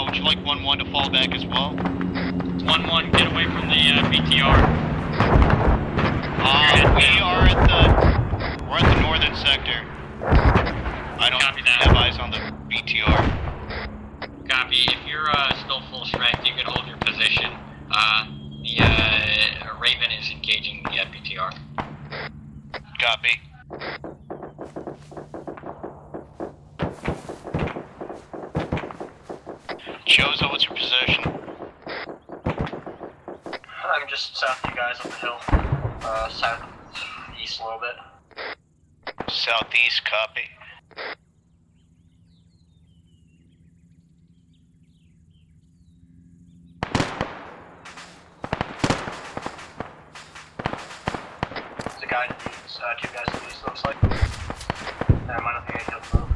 Would you like 1-1 to fall back as well? 1-1, get away from the BTR. We're at the northern sector. I don't have eyes on the BTR. Copy. If you're still full strength, you can hold your position. The Raven is engaging the BTR. Copy. Chozo, what's your position? I'm just south of you guys up the hill. Southeast a little bit. Southeast, copy. There's a guy to the east, 2 guys to the east, looks like. Never mind, I think I killed them both.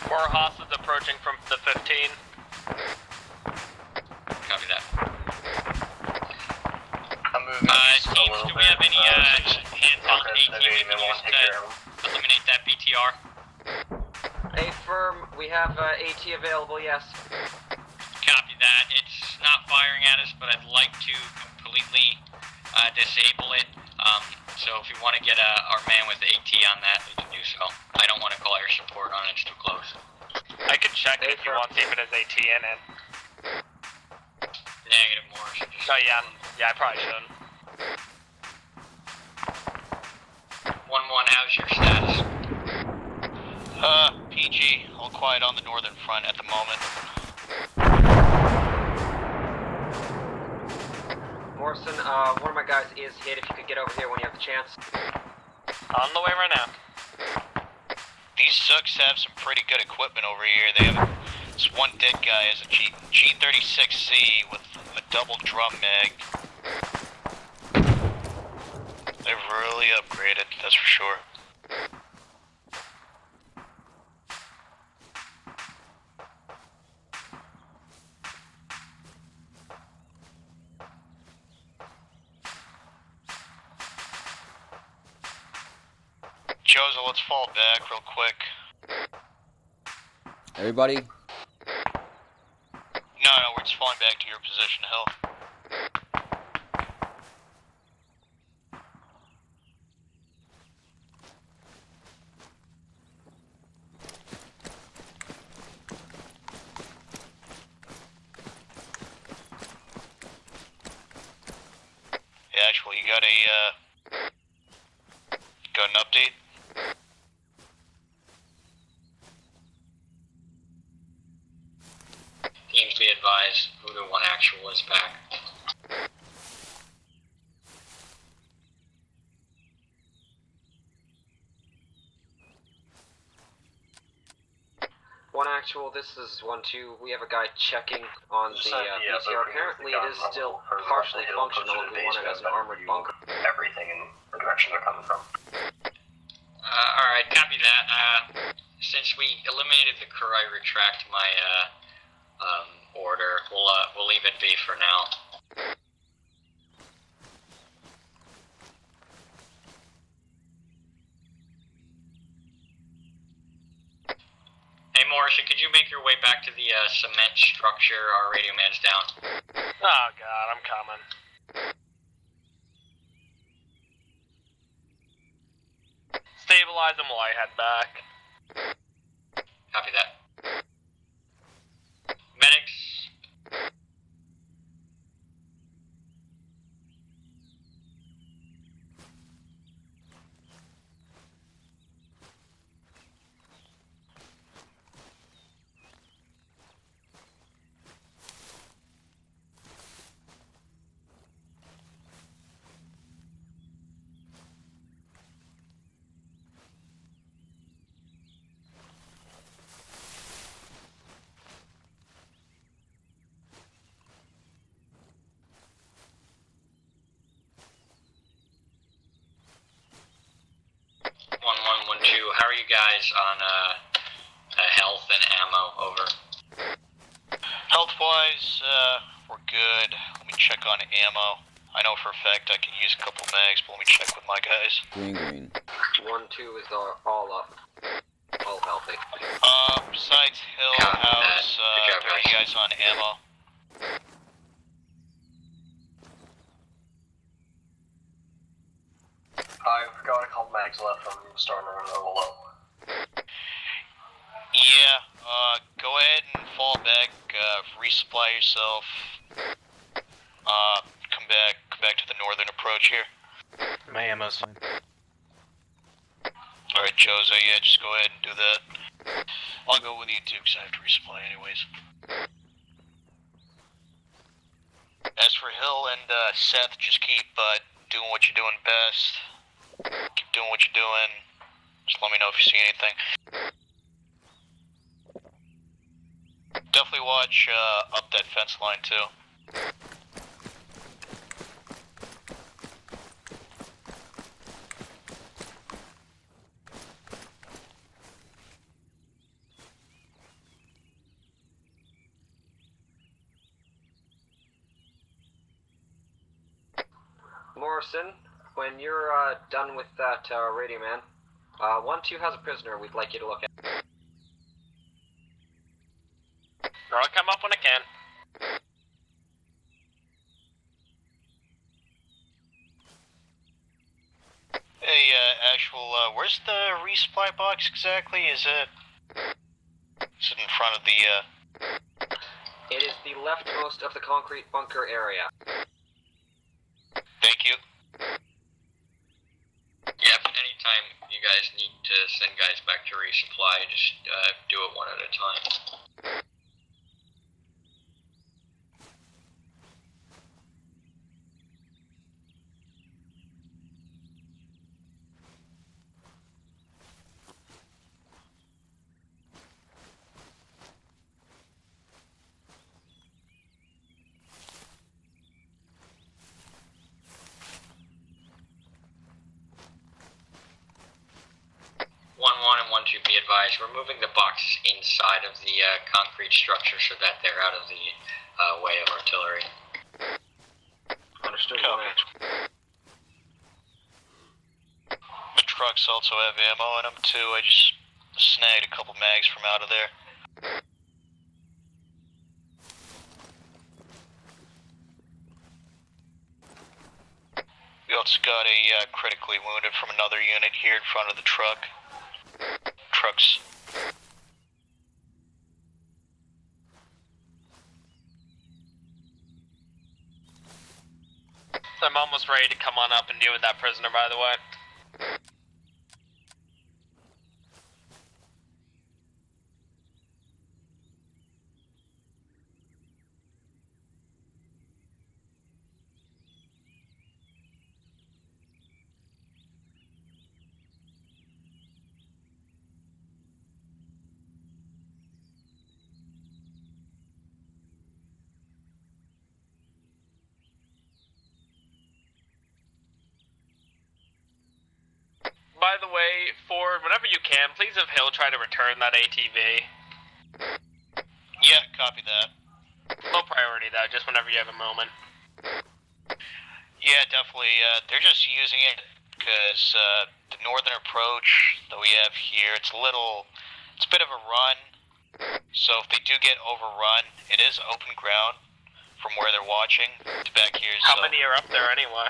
More hostiles approaching from the 15. Copy that. I'm moving teams, do we have any hands-on AT we can use to eliminate that BTR? Hey, firm, we have AT available, yes. Copy that. It's not firing at us, but I'd like to completely disable it. So if you want to get our man with AT on that, we can do so. I don't want to call air support on it, it's too close. I can check if you want, see if it has AT in it. Negative, Morrison. Oh yeah, I probably shouldn't. 1-1, how's your status? PG, all quiet on the northern front at the moment. Morrison, one of my guys is hit. If you could get over here when you have the chance. On the way right now. These sucks have some pretty good equipment over here. They have this one dead guy has a G36C with a double drum mag. They've really upgraded, that's for sure. Jozo, let's fall back real quick. Everybody? No, we're just falling back to your position, Hill. Yeah, actually, you got an update? Teams be advised, Voodoo 1 actual is back. One actual, this is 1-2. We have a guy checking on the BTR. Apparently it is still partially functional if we want it as an armored bunker. Everything in the direction they're coming from. Alright, copy that. Since we eliminated the crew, I retract my, order. We'll leave it be for now. Hey Morrison, could you make your way back to the, cement structure? Our radio man's down. Oh god, I'm coming. Stabilize them while I head back. Copy that. Medics. How are you guys on health and ammo? Over. Health-wise, we're good. Let me check on ammo. I know for a fact I can use a couple mags, but let me check with my guys. Green. 1-2 is all up. All healthy. Besides Hill, how's, are you guys on ammo? I've got a couple mags left. I'm starting to run a little low. Yeah, go ahead and fall back, resupply yourself. Come back to the northern approach here. My ammo's fine. Alright, Jozo, yeah, just go ahead and do that. I'll go with you too, because I have to resupply anyways. As for Hill and Seth, just keep doing what you're doing best. Keep doing what you're doing. Just let me know if you see anything. Definitely watch up that fence line too. Morrison, when you're done with that radio man, 1-2 has a prisoner we'd like you to look at. I'll come up when I can. Hey, where's the resupply box exactly? Is it in front of the, It is the leftmost of the concrete bunker area. Thank you. Yep, anytime. anytime you guys need to send guys back to resupply, just do it one at a time. And 1-2 be advised, we're moving the boxes inside of the concrete structure so that they're out of the way of artillery. Understood. The trucks also have ammo in them too. I just snagged a couple mags from out of there. We also got a critically wounded from another unit here in front of the truck. Trucks. I'm almost ready to come on up and deal with that prisoner, by the way. By the way, Ford, whenever you can, please have Hill try to return that ATV. Yeah, copy that. Low priority though, just whenever you have a moment. Yeah, definitely. They're just using it because the northern approach that we have here, it's a bit of a run. So if they do get overrun, it is open ground from where they're watching to back here. How many are up there anyway?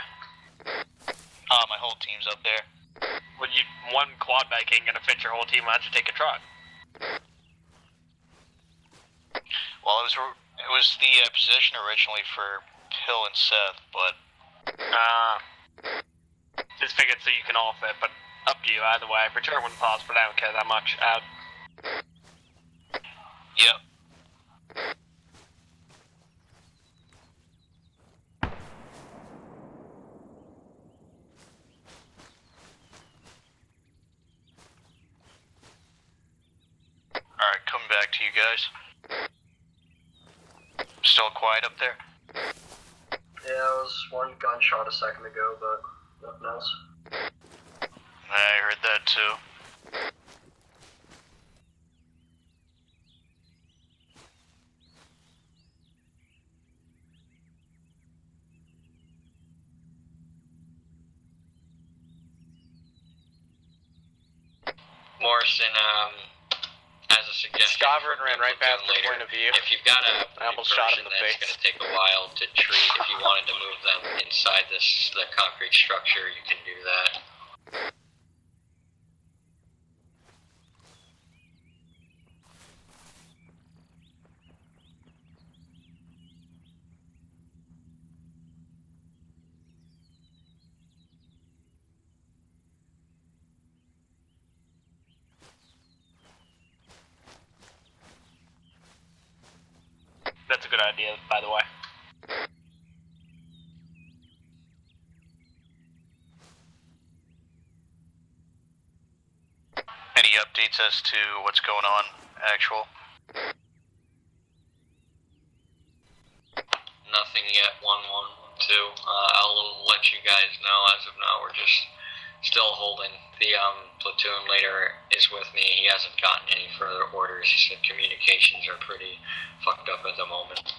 My whole team's up there. Well, one quad bike ain't gonna fit your whole team. Why don't you take a truck? Well, it was the position originally for Hill and Seth, but just figured so you can all fit, but up to you either way. Return when possible, I don't care that much. Out. Yep. Alright, coming back to you guys. Still quiet up there? Yeah, it was one gunshot a second ago, but nothing else. I heard that too. Morrison, as a suggestion, Savorian ran right past the point of view. If you've got a I almost shot him in the that's face. going to take a while to treat, if you wanted to move them inside the concrete structure, you can do that. That's a good idea, by the way. Any updates as to what's going on, actual? Nothing yet, 1-1-2. I'll let you guys know. As of now, we're just still holding. The platoon leader is with me. He hasn't gotten any further orders. He said communications are pretty fucked up at the moment.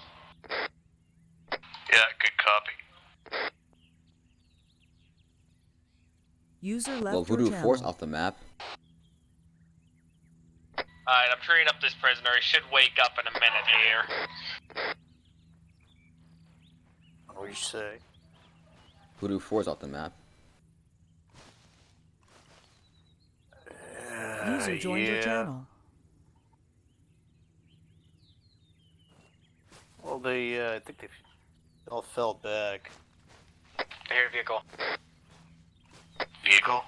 Yeah, good copy. User left Well, your Voodoo channel. Force off the map. Alright, I'm treating up this prisoner. He should wake up in a minute here. What do you say? Voodoo 4's off the map. User joined your yeah. channel. Well, I think they all fell back. I hear vehicle. Vehicle?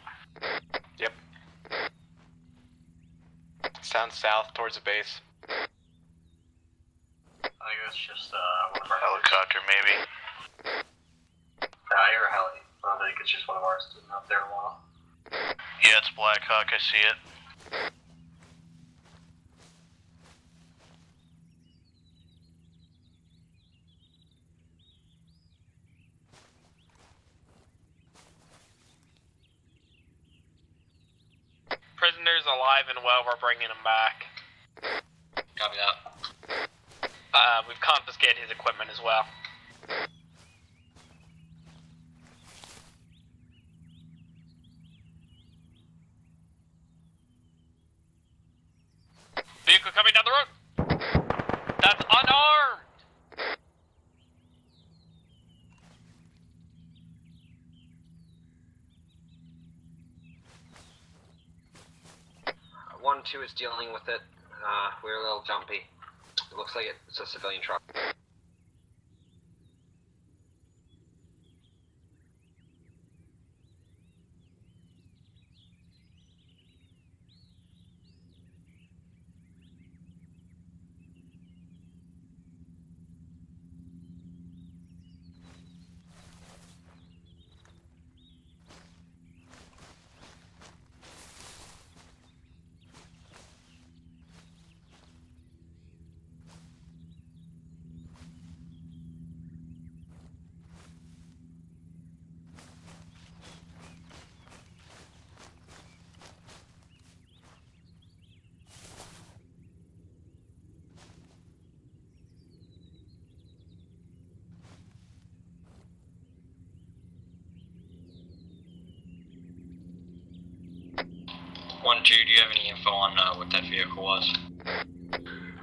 Yep. It's down south towards the base. I think that's just one of our Helicopter, maybe. I hear a heli. I think it's just one of ours sitting up there a while. Yeah, it's Black Hawk, I see it. Prisoner's alive and well, we're bringing him back. Copy that. We've confiscated his equipment as well. Vehicle coming down the road! That's unarmed! One, two is dealing with it. We're a little jumpy. It looks like it's a civilian truck. One, two, do you have any info on what that vehicle was?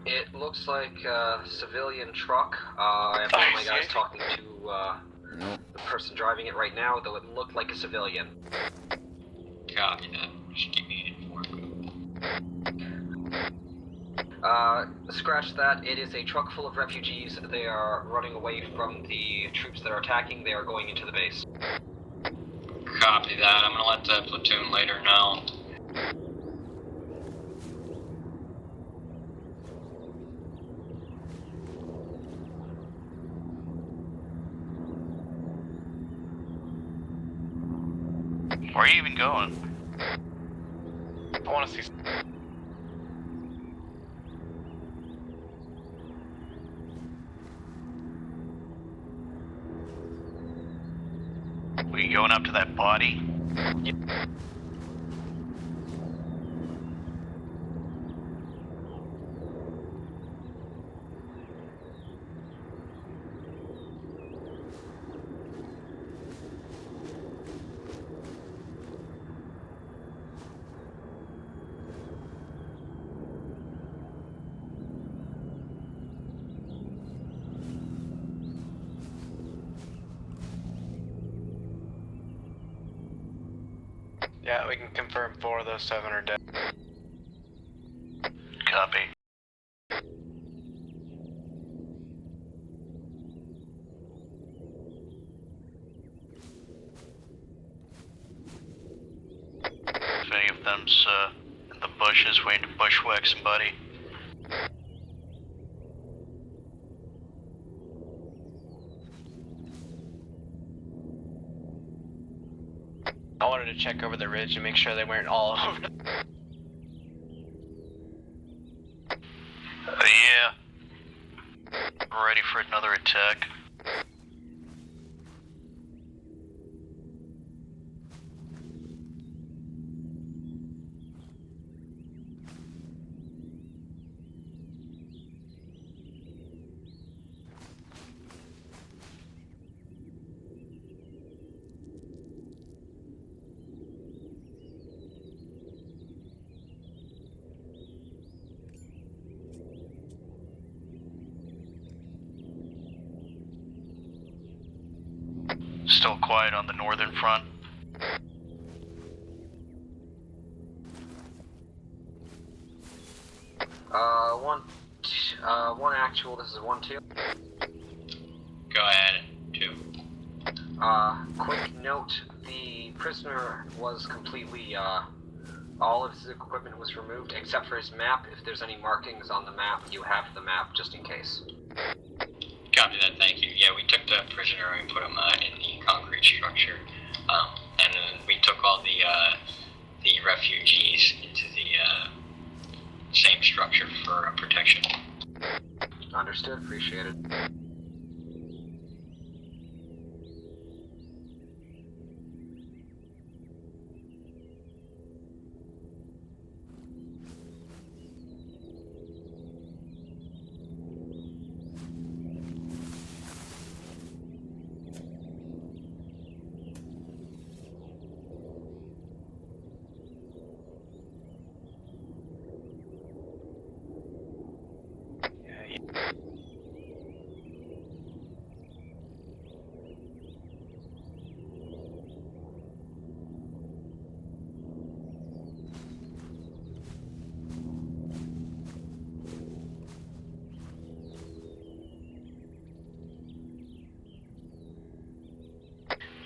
It looks like a civilian truck. I have one of my guys talking to the person driving it right now, though it looked like a civilian. Copy that. Just keep me informed. Scratch that. It is a truck full of refugees. They are running away from the troops that are attacking. They are going into the base. Copy that. I'm gonna let the platoon later know. Where are you even going? I want to see. Were you going up to that body? Yep. Yeah, we can confirm 4 of those 7 are dead. Copy. If any of them's in the bushes waiting to bushwhack somebody. I wanted to check over the ridge and make sure they weren't all over. Yeah. Ready for another attack. Still quiet on the northern front. One actual, this is 1-2. Go ahead, 2. Quick note, the prisoner was completely, all of his equipment was removed except for his map. If there's any markings on the map, you have the map just in case. Copy that, thank you. Yeah, we took the prisoner and put him in the concrete structure. And then we took all the refugees into the same structure for protection. Understood, appreciated.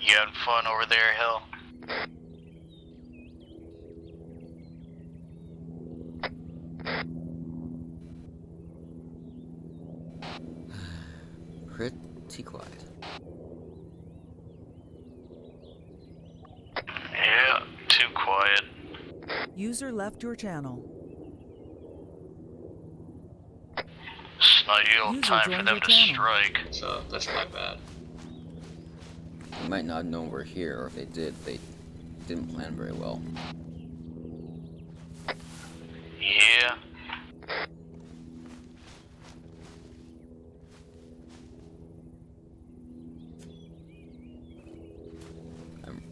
You having fun over there, Hill? Pretty quiet. Yeah, too quiet. User left your channel. It's not ideal User time for joined them your to channel. strike. So that's my bad. They might not know we're here, or if they did, they didn't plan very well. Yeah.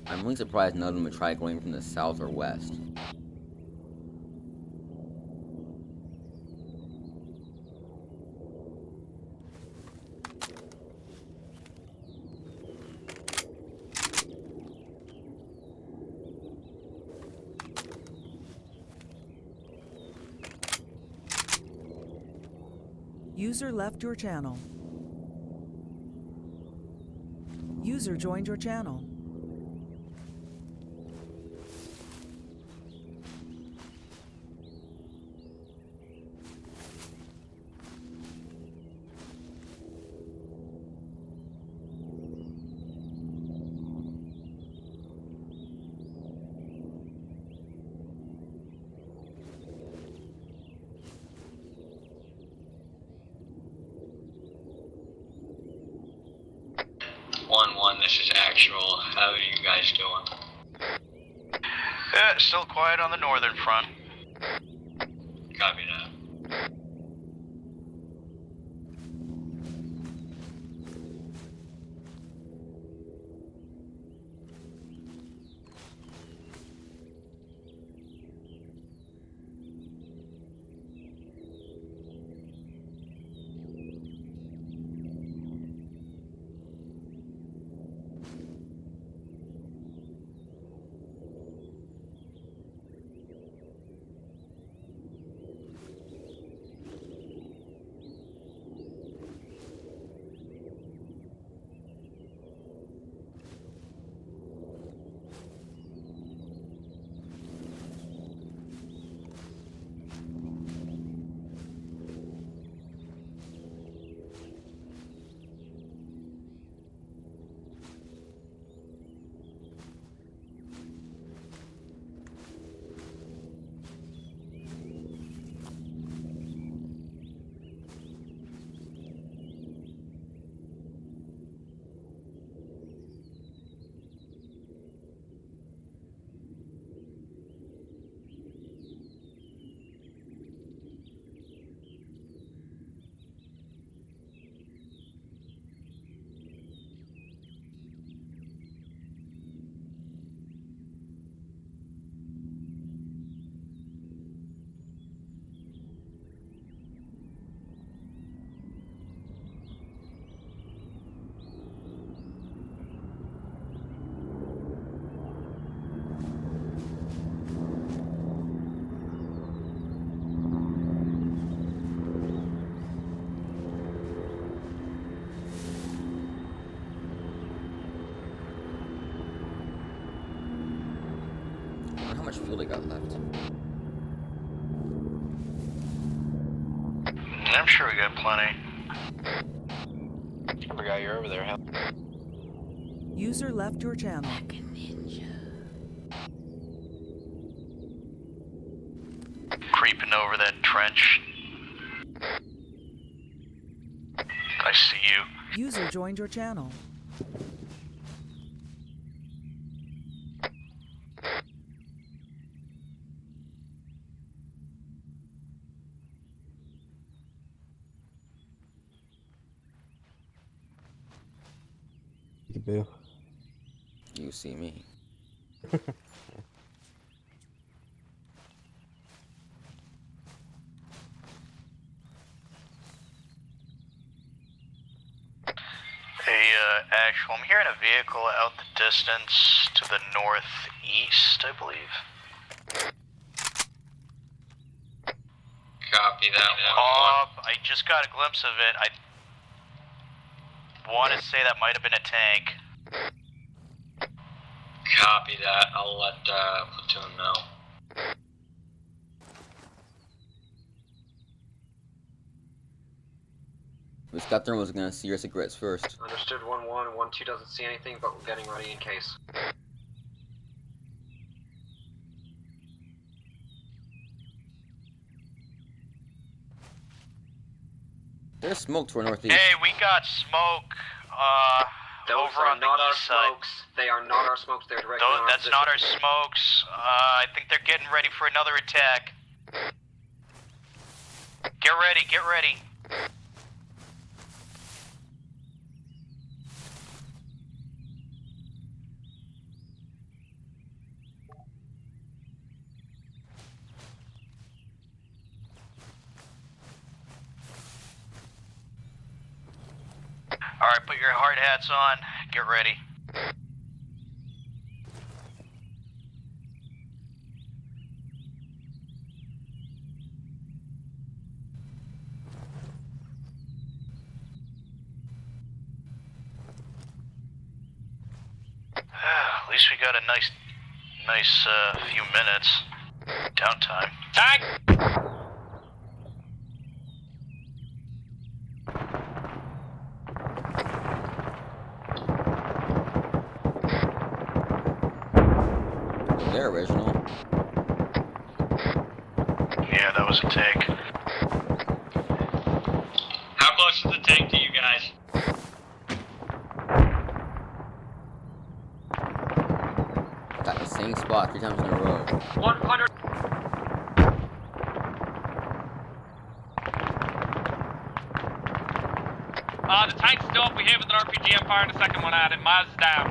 I'm really surprised none of them would try going from the south or west. User left your channel. User joined your channel. This is actual. How are you guys doing? Yeah, still quiet on the northern front. Copy that. fuel they got left? I'm sure we got plenty. I forgot you're over there, huh? User left your channel. Creeping over that trench. I see you. User joined your channel. Boo. You see me. Hey, actual, I'm hearing a vehicle out the distance to the northeast, I believe. Copy that one. I just got a glimpse of it. I want to say that might have been a tank. Copy that. I'll let platoon know. This Captain was gonna see your cigarettes first. Understood 1-1. 1-2 doesn't see anything, but we're getting ready in case. There's smoke to our northeast. Hey, we got smoke, Those over are on the not our east side. smokes. They are not our smokes. They're directly on our That's position. not our smokes. I think they're getting ready for another attack. Get ready, get ready. Alright, put your hard hats on. Get ready. At least we got a nice few minutes. Downtime. Tank! They're original. Yeah, that was a take. How close is the tank to you guys? Got the same spot 3 times in a row. 100. The tank's still up. We hit with an RPG. I'm firing a second one at it. Miles is down.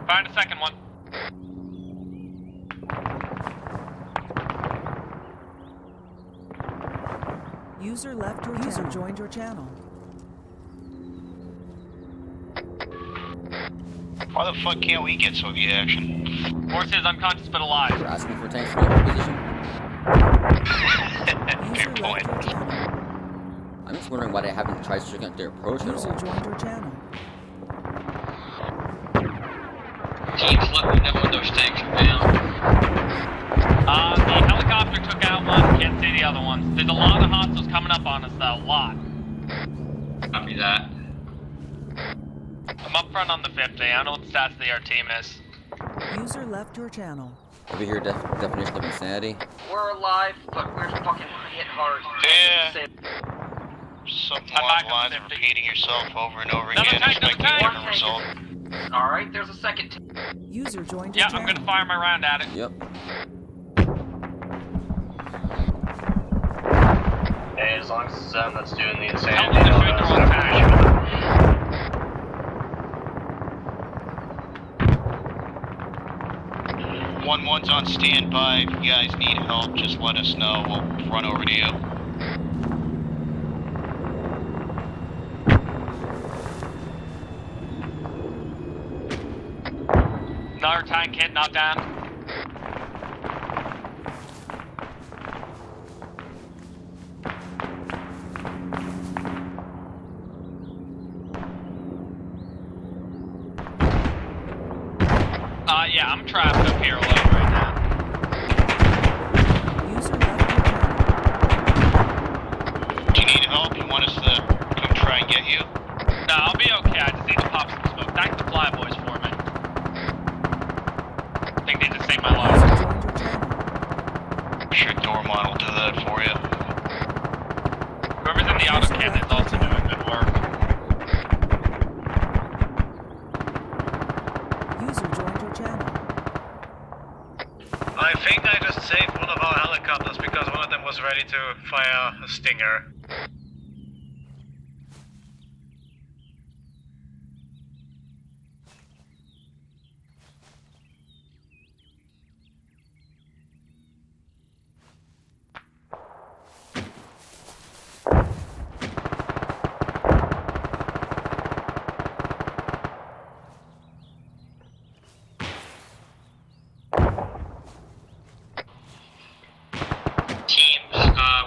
Firing a second one. User left your user joined your channel. Why the fuck can't we get Soviet action? Horse is unconscious but alive. You're asking for tanks in every position. User left your channel. I'm just wondering why they haven't tried to check out their approach at User all. joined your channel. Teams, let me know when those tanks are down. The helicopter took out one. Can't see the other ones. There's a lot of hostiles coming up on us though. A lot. Copy that. I'm up front on the 50. I don't know what the stats of the team is. User left your channel. Have you heard definition of insanity? We're alive, but we're fucking hit hard. Yeah. Something along the lines of repeating yourself over and over again, expecting a different result. Alright, there's a second. User joined your Yeah, channel. I'm gonna fire my round at it. Yep. Hey, as long as it's them that's doing the Tell insanity, them to shoot their own tank. 1-1's on standby. If you guys need help, just let us know. We'll run over to you. Another tank hit, knocked down. Yeah, I'm trapped up here alone right now. Do you need help? You want us to come try and get you? No, I'll be okay. I just need to pop some smoke. Thank the Flyboys for me. I think they just saved my life. I'm sure Dormont will do that for you. Whoever's in the auto cannon is also doing good work. User joined your channel. I think I just saved one of our helicopters because one of them was ready to fire a stinger.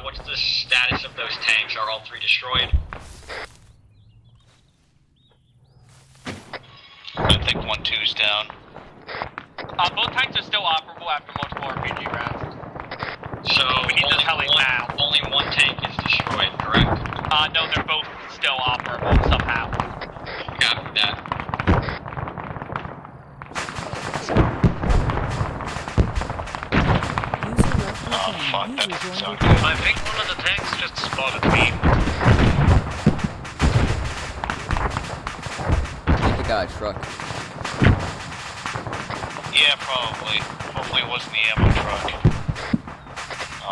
What's the status of those tanks? Are all 3 destroyed? I think 1-2's down. Both tanks are still operable after multiple RPG rounds. So We need this heli now. Only one tank is destroyed, correct? No, they're both still operable somehow. Copy that. Oh fuck, that doesn't sound good. I think one of the tanks just spotted me. I think the guy truck. Yeah, probably. Hopefully it wasn't the ammo truck.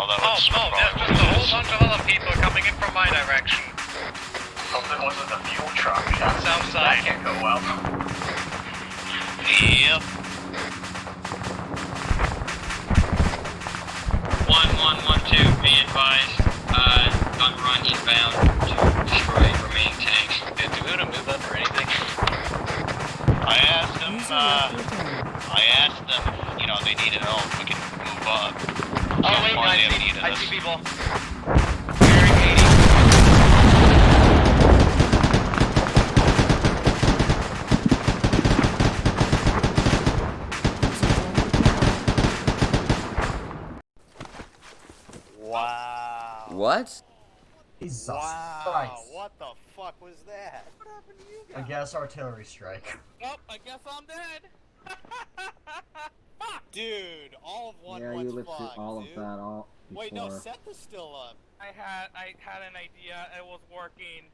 Oh, that was no, there's just a whole bunch of other people coming in from my direction. Something wasn't the fuel truck. South side. That can't go well. Yep. 1112, be advised, gun run inbound to destroy remaining tanks. Do we want to move up or anything? I asked them, you know, they needed help, we can move up. Oh wait, no, I see people. Wow. What? Jesus Wow. Christ. What the fuck was that? What happened to you I guess artillery strike. Oh, I guess I'm dead. Dude, all of one Yeah, one's you lived through fucked, all of dude. that all before. Wait, no, Seth is still up. I had an idea. It was working,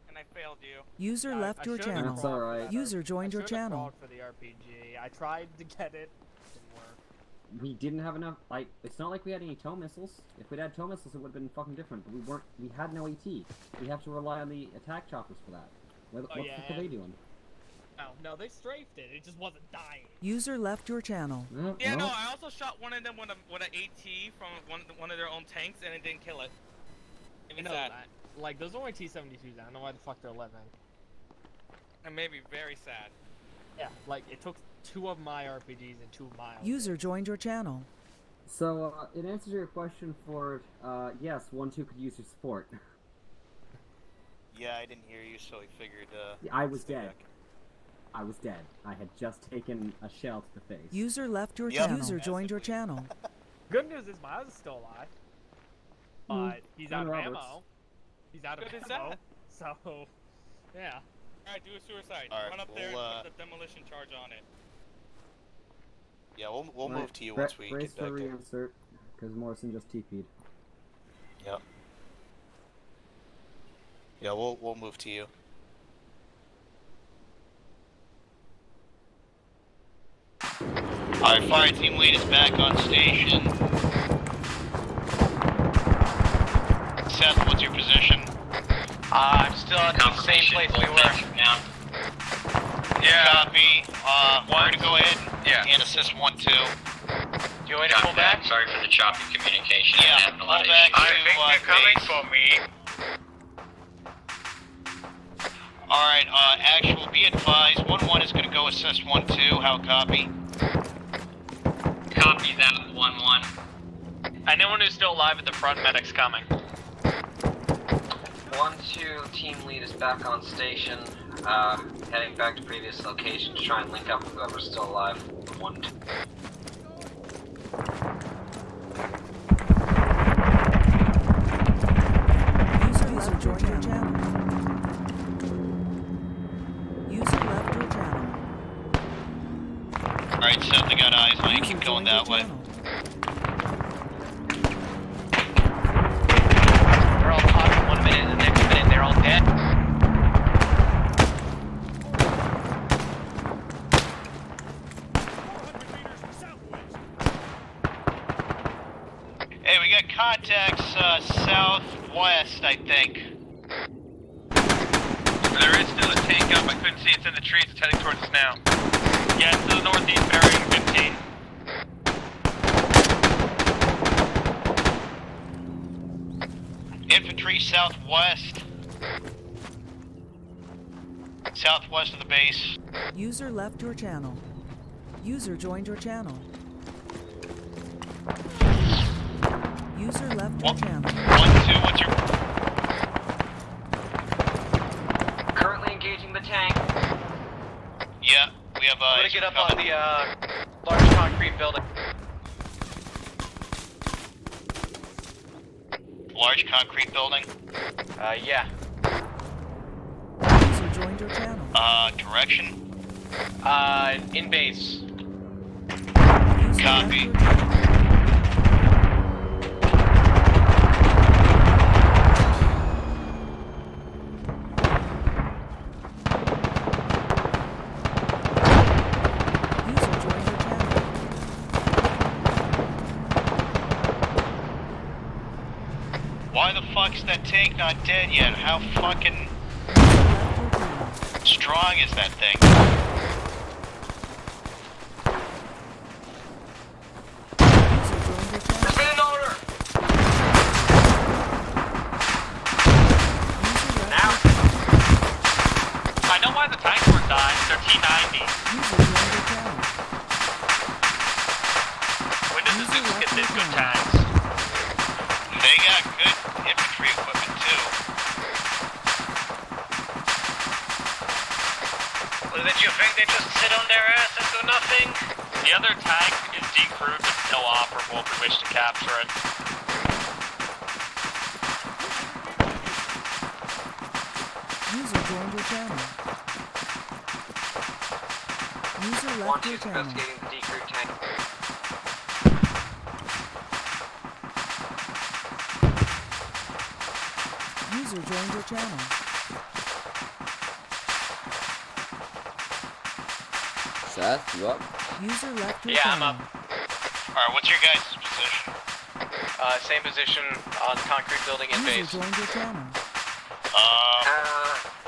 and I failed you. User left your channel. That's alright. User joined your channel. Crawled for the RPG. I tried to get it. Didn't work. We didn't have enough, like, it's not like we had any tow missiles. If we'd had tow missiles, it would have been fucking different, but we had no AT. We have to rely on the attack choppers for that. What the fuck are they doing? No, they strafed it. It just wasn't dying. User left your channel. Yeah, no, I also shot one of them with an AT from one of their own tanks, and it didn't kill it. I know that. Like, those are only T-72s. I don't know why the fuck they're living. It made me very sad. Yeah, like, it took 2 of my RPGs and 2 of my... User joined your channel. So, in answer to your question for, yes, 1-2 could use your support. Yeah, I didn't hear you, so I figured, I was dead. I was dead. I had just taken a shell to the face. User left your channel. User joined your channel. Good news is Miles is still alive. But he's out of ammo. He's out of ammo. So, yeah. Alright, do a suicide. Alright, Run up there and put the demolition charge on it. Yeah, we'll move to you once we brace get back for there. reinsert, because Morrison just TP'd. Yep. Yeah, we'll move to you. Alright, fire team lead is back on station. Seth, what's your position? I'm still at the same place we were. Yeah. Copy. We're gonna go ahead and assist 1-2. Do you want me to pull back? Sorry for the choppy communication. Yeah, pull back to, I think they're coming for me. Alright, actual, be advised, 1-1 is gonna go assist 1-2, how copy? Copy that, 1-1. Anyone who's still alive at the front, medic's coming. 1-2, team lead is back on station. Heading back to previous location to try and link up with whoever's still alive. 1, 2. User joined your channel. User left your channel. Alright, Seth, I got eyes on you. Keep going that way. They're all talking 1 minute, and the next minute they're all dead. Hey, we got contacts southwest, I think. There is still a tank up. I couldn't see it's in the trees. It's heading towards us now. Yeah, it's to the northeast, bearing 15. Infantry southwest. Southwest of the base. User left your channel. User joined your channel. User left your channel. 1, 2, what's your... Currently engaging the tank. Yeah, we have I'm gonna get up on the large concrete building. Large concrete building? Yeah. User joined your channel. Direction? In base. Copy. Why the fuck's that tank not dead yet? How fucking strong is that thing? There's been an order! Now! I know why the tanks weren't dying. They're T-90. When did the Zeus get these good tanks? They got good infantry equipment too. Well, did you think they just sit on their ass and do nothing? The other tank is decrewed but still operable if we wish to capture it. User joined your channel. User left your channel. Investigating the decrewed tank. User joined your channel. Seth, you up? User left your Yeah, channel. I'm up. Alright, what's your guys' position? Same position on concrete building in User base. joined your channel.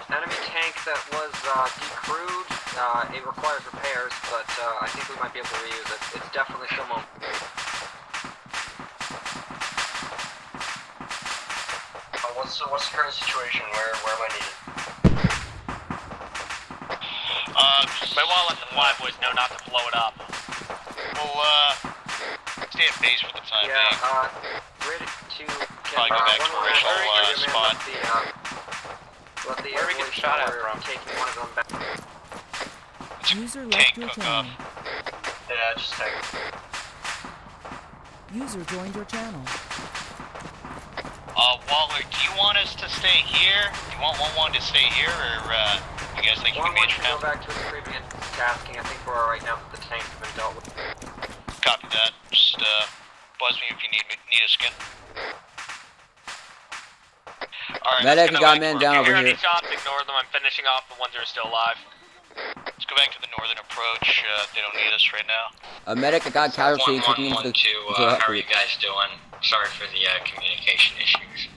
Enemy tank that was decrewed. It requires repairs, but I think we might be able to reuse it. It's definitely still mobile. What's the current situation? Where am I needed? Might want to let the fly boys know not to blow it up. We'll, stay at base for the time being. Ready to Probably go back to our original, spot. Let the Where are we getting shot at from? Taking one of them back. User left your channel. Yeah, just tank. User joined your channel. Waller, do you want us to stay here? Do you want 1-1 to stay here, or, you guys think you can manage for now? Go back to its previous tasking. I think we're alright now that the tanks have been dealt with. Copy that. Just, buzz me if you need a skin. Alright, Medic, you got a man down over If you hear here. any shots, ignore them. I'm finishing off the ones that are still alive. Let's go back to the northern approach. They don't need us right now. A medic, I got a casualty taking into the... How are you guys doing? Sorry for the communication issues.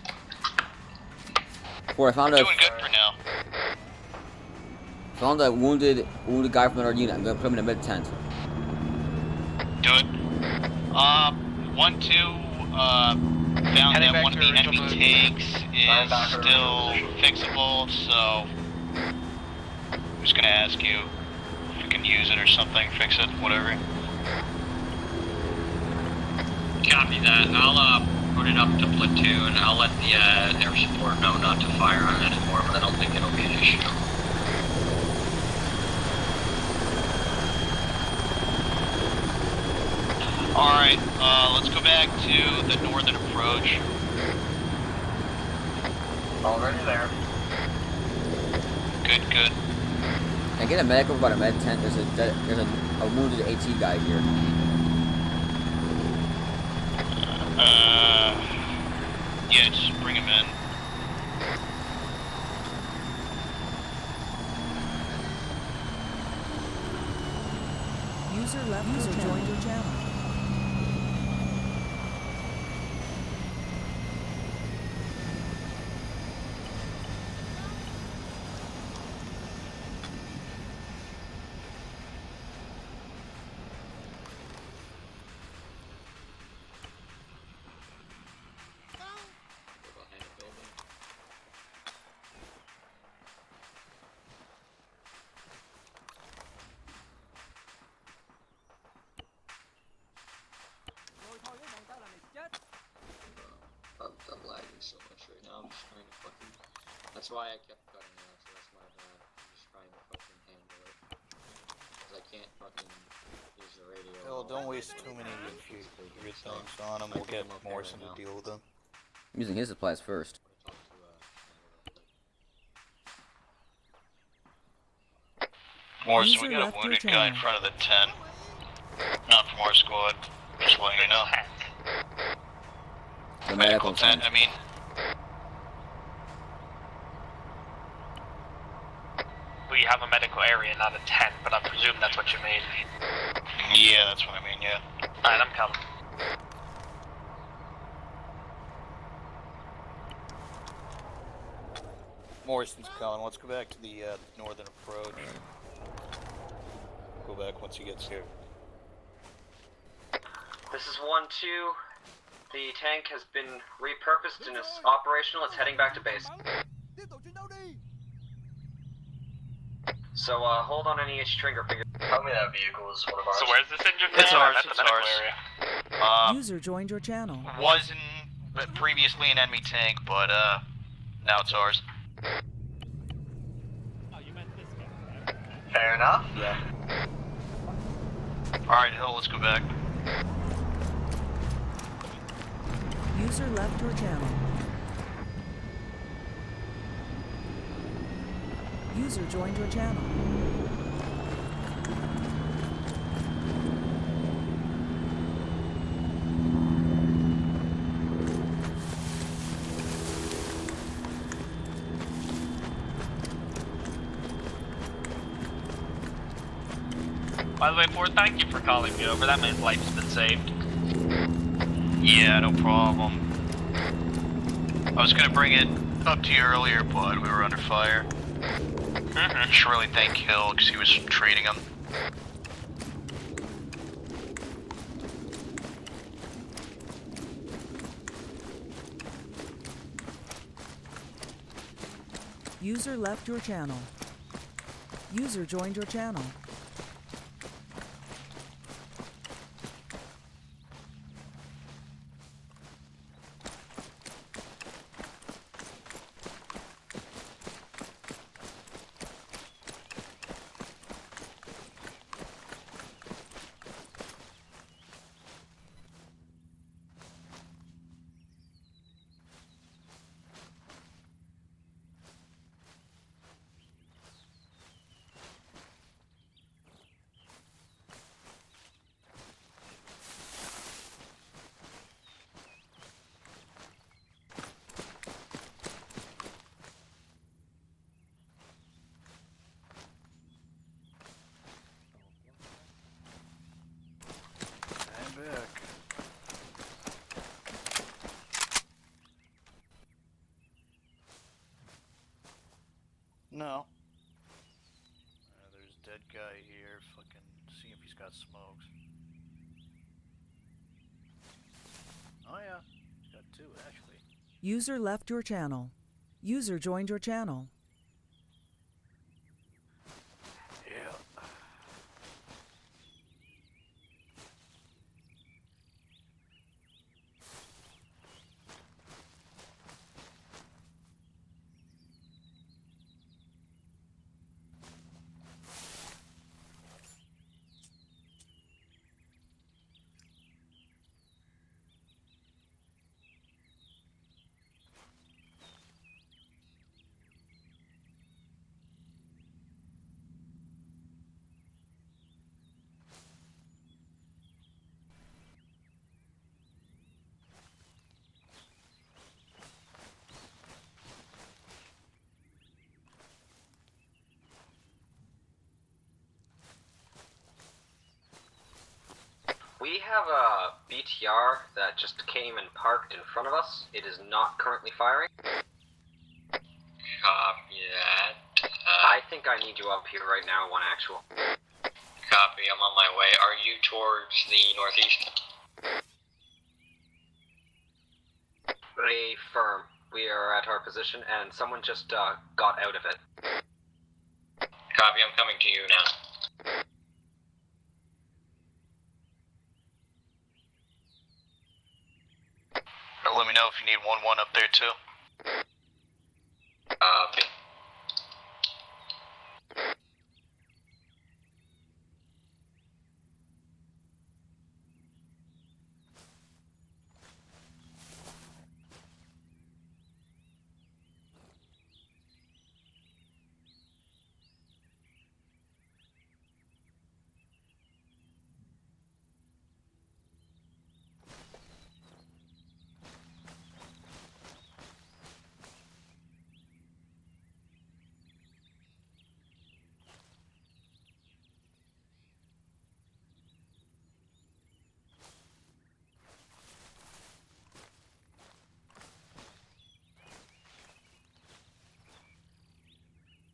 Boy, I found a... Doing good for now. Found a wounded guy from our unit. I'm gonna put him in a mid tent. Do it. 1-2, found Heading that back one of to the original enemy move. tanks is still fixable, so I'm just gonna ask you if you can use it or something, fix it, whatever. Copy that. I'll put it up to platoon. I'll let the air support know not to fire on it anymore, but I don't think it'll be an issue. Alright, let's go back to the northern approach. Already there. Good, good. Can I get a medic over by the med tent? There's a wounded AT guy here. Yeah, just bring him in. User joined your channel. Behind the building. I'm lagging so much right now. I'm just trying to fucking. That's why I kept cutting out. So that's my bad. I'm just trying to fucking handle it. Cause I can't fucking use the radio. Hell, don't waste too many of your things on him. We'll get Morrison to deal with them. I'm using his supplies first. Morrison, we got a wounded guy in front of the tent. Not from our squad. Just letting you know. The medical tent. I mean. We have a medical area, not a tent, but I presume that's what you mean. Yeah, that's what I mean, yeah. Alright, I'm coming. Morrison's coming. Let's go back to the northern approach. Go back once he gets here. This is 1-2. The tank has been repurposed and is operational. It's heading back to base. So, hold on any trigger finger. Tell me that vehicle is one of ours. So where's this injured It's man? ours, That's it's the medical ours. area. User joined your channel. Wasn't previously an enemy tank, but now it's ours. Oh, you meant this guy, right? Fair enough. Yeah. Alright, Hill, let's go back. User left your channel. User joined your channel. By the way, Ford, thank you for calling me over. That man's life's been saved. Yeah, no problem. I was gonna bring it up to you earlier, but we were under fire. Should really thank Hill, because he was trading him. User left your channel. User joined your channel. Back. No. There's a dead guy here. Fucking see if he's got smokes. Oh yeah, he's got two actually. User left your channel. User joined your channel. Yeah. We have a BTR that just came and parked in front of us. It is not currently firing. Copy that. I think I need you up here right now, one actual. Copy, I'm on my way. Are you towards the northeast? Affirm. We are at our position, and someone just got out of it. Copy, I'm coming to you now. Let me know if you need 1-1 up there too. Copy.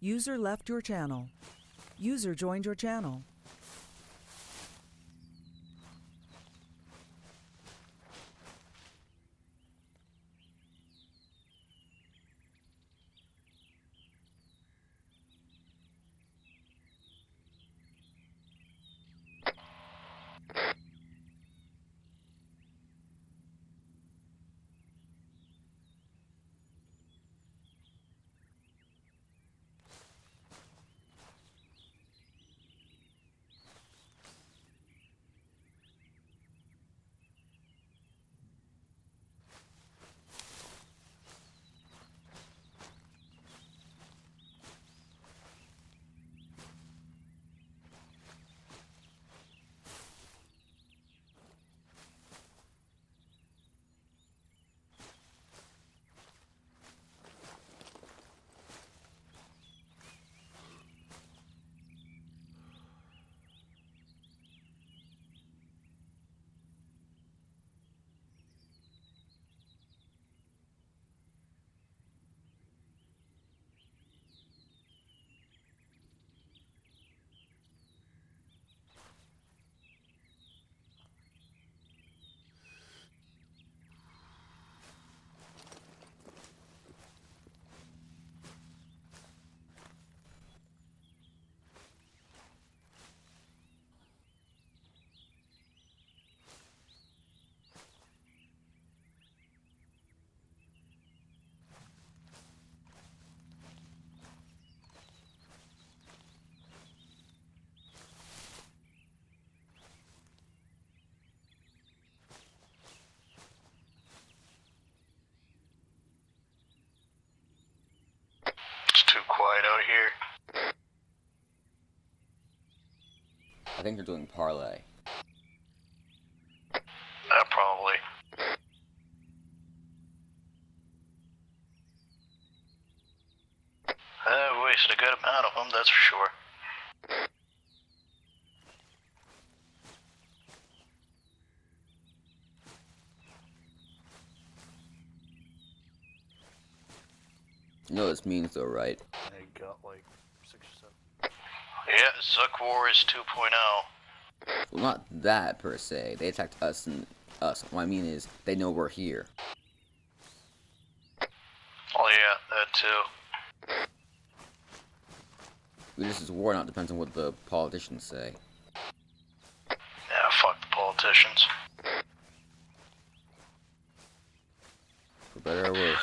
User left your channel. User joined your channel. It's too quiet out here. I think they're doing parlay. Probably. I wasted a good amount of them, that's for sure. You know what this means though, right? I got like 6 or 7. Yeah, Zuck War is 2.0. Well, not that per se. They attacked us and us. What I mean is, they know we're here. Oh yeah, that too. This is war, not depends on what the politicians say. Yeah, fuck the politicians. For better or worse.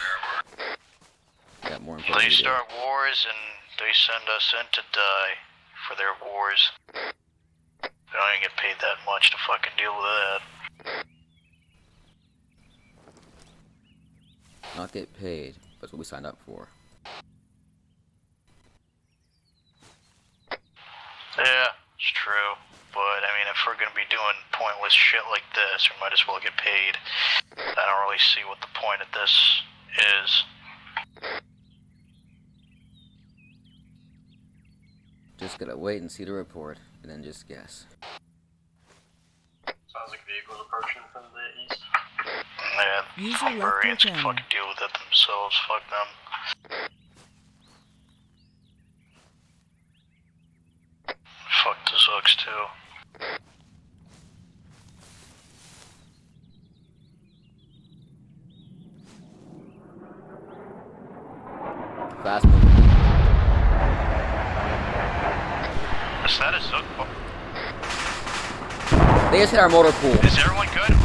Got more important They to do. start wars and they send us in to die for their wars. We don't even get paid that much to fucking deal with that. Not get paid, but that's what we signed up for. Yeah, it's true. But, I mean, if we're gonna be doing pointless shit like this, we might as well get paid. I don't really see what the point of this is. Just gotta wait and see the report, and then just guess. Sounds like User left your Barbarians can channel. fucking deal with it themselves, fuck them. Fuck the Zooks too. Fast moving. Is that a Zook? They just hit our motor pool. Is everyone good?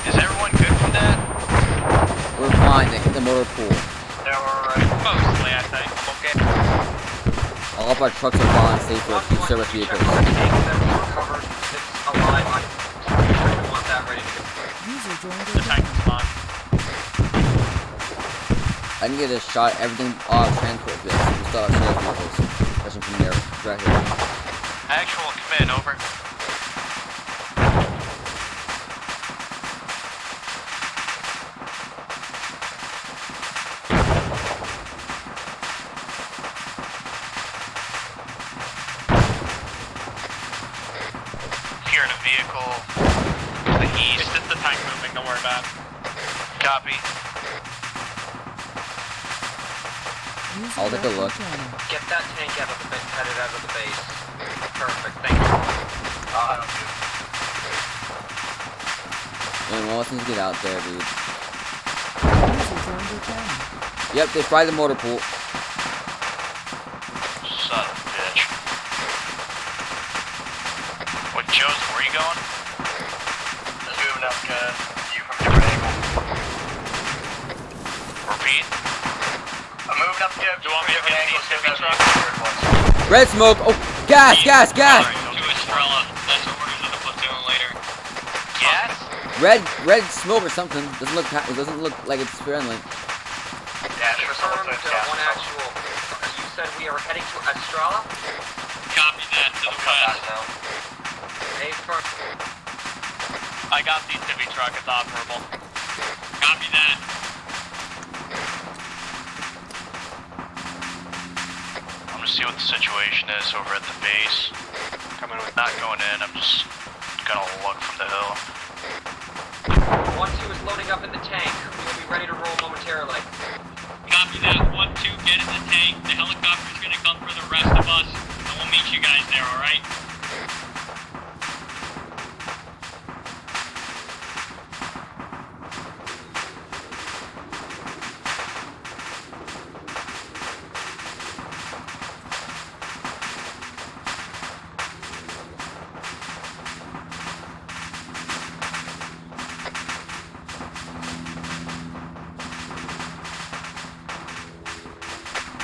Is everyone good from that? We're fine. They hit the motor pool. Yeah, we're alright. Mostly, I think. I'm okay. All of our trucks are gone safe for service vehicles. User joined your channel. I can get a shot at everything off transport vehicles. We still have service vehicles. Especially from there directly. Actual command, over. Here in a vehicle to the east. It's just the tank moving, don't worry about it. Copy. I'll take a look. Get that tank out of the base, headed out of the base. Perfect, thank you. And one wants to get out there, dude. User joined your channel. Yep, they fried the motor pool. Son of a bitch. What, Joseph, where are you going? Just moving up to you from a different angle. Repeat? I'm moving up to you Do you want me to from get different these angles. heavy trucks? Red smoke! Oh, gas, gas, gas! To Estrella. That's orders of the platoon later. Yes? Red smoke or something. Doesn't look. It doesn't look like it's friendly. Yeah, sure, someone Confirmed, said gas. one actual. You said we are heading to Estrella? Copy that to the west. A firm. I got these heavy truck, it's operable. Copy that. I'm gonna see what the situation is over at the base. Coming with not going in, I'm just gonna look from the hill. 1-2 is loading up in the tank. We will be ready to roll momentarily. Copy that. 1-2, get in the tank. The helicopter's gonna come for the rest of us, and we'll meet you guys there, alright?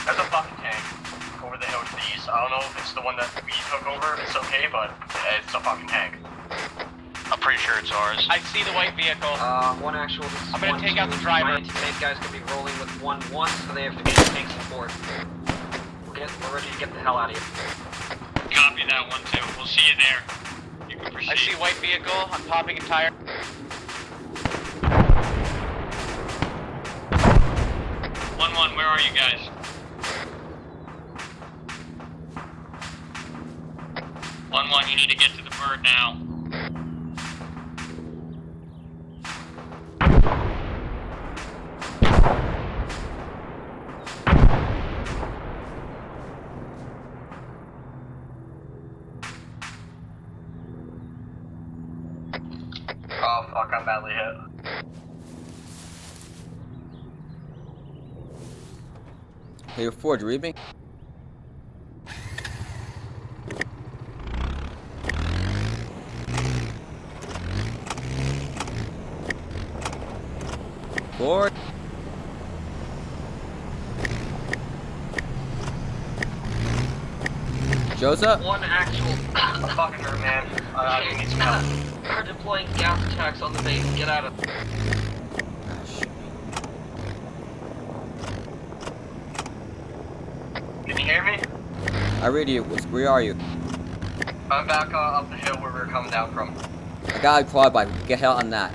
There's a fucking tank over the hill to the east. I don't know if it's the one that we took over, it's okay, but it's a fucking tank. I'm pretty sure it's ours. I see the white vehicle. One actual. I'm gonna take out the driver. My anti-tank guy's gonna be rolling with 1-1, so they have to get tank support. We're ready to get the hell out of here. Copy that. 1-2. We'll see you there. You can proceed. I see white vehicle. I'm popping a tire. 1-1, where are you guys? You need to get to the bird now. Oh fuck, I'm badly hit. Hey, Ford, you read me? Ford? Joseph? One actual. Fucking her, man. I need some help. We're deploying gas attacks on the base. Get out of. Can you hear me? I read you. Where are you? I'm back up the hill where we were coming down from. I got a quad bike. Get hell on that.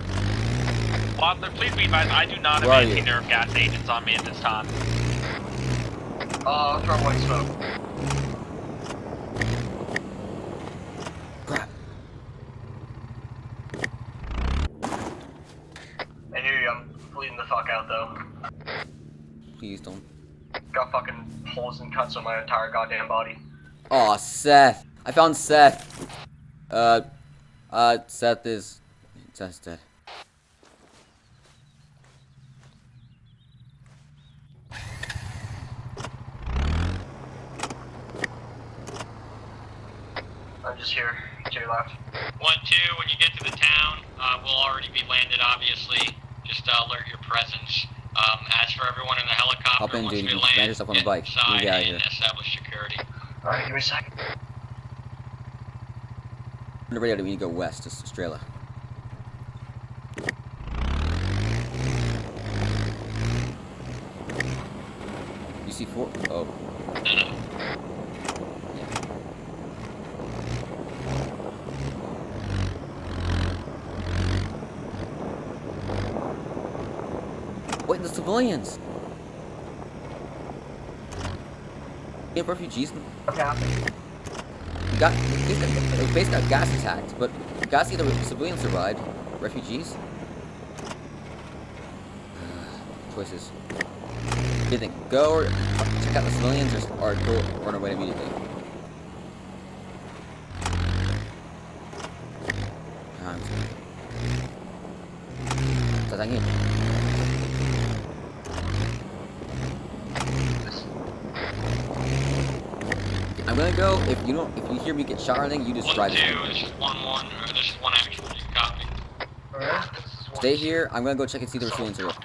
Waddler, please be advised, I do not have anti-nerve gas agents on me at this time. Throw white smoke. Crap. I hear you, I'm bleeding the fuck out though. Please don't. Got fucking holes and cuts on my entire goddamn body. Aw, Seth. I found Seth. Seth's dead. I'm just here, to your left. 1-2, when you get to the town, we'll already be landed, obviously. Just alert your presence. As for everyone in the helicopter, Hop in, once dude. we You land, land yourself on the bike. inside Get out of and here. establish security. Alright, give me a second. On the radio, we need to go west to Australia. You see 4? Oh. Wait, the civilians! We have refugees? What's happening? The base got gas attacked, but you gotta see the civilians survived. Refugees? Choices. What do you think? Go or check out the civilians, or go run away immediately? I'm gonna go. If you hear me get shot or anything, you just drive it. 1-2, this is 1-1, or this is 1 actual. You copy. Stay here. I'm gonna go check and see the civilians are. Have you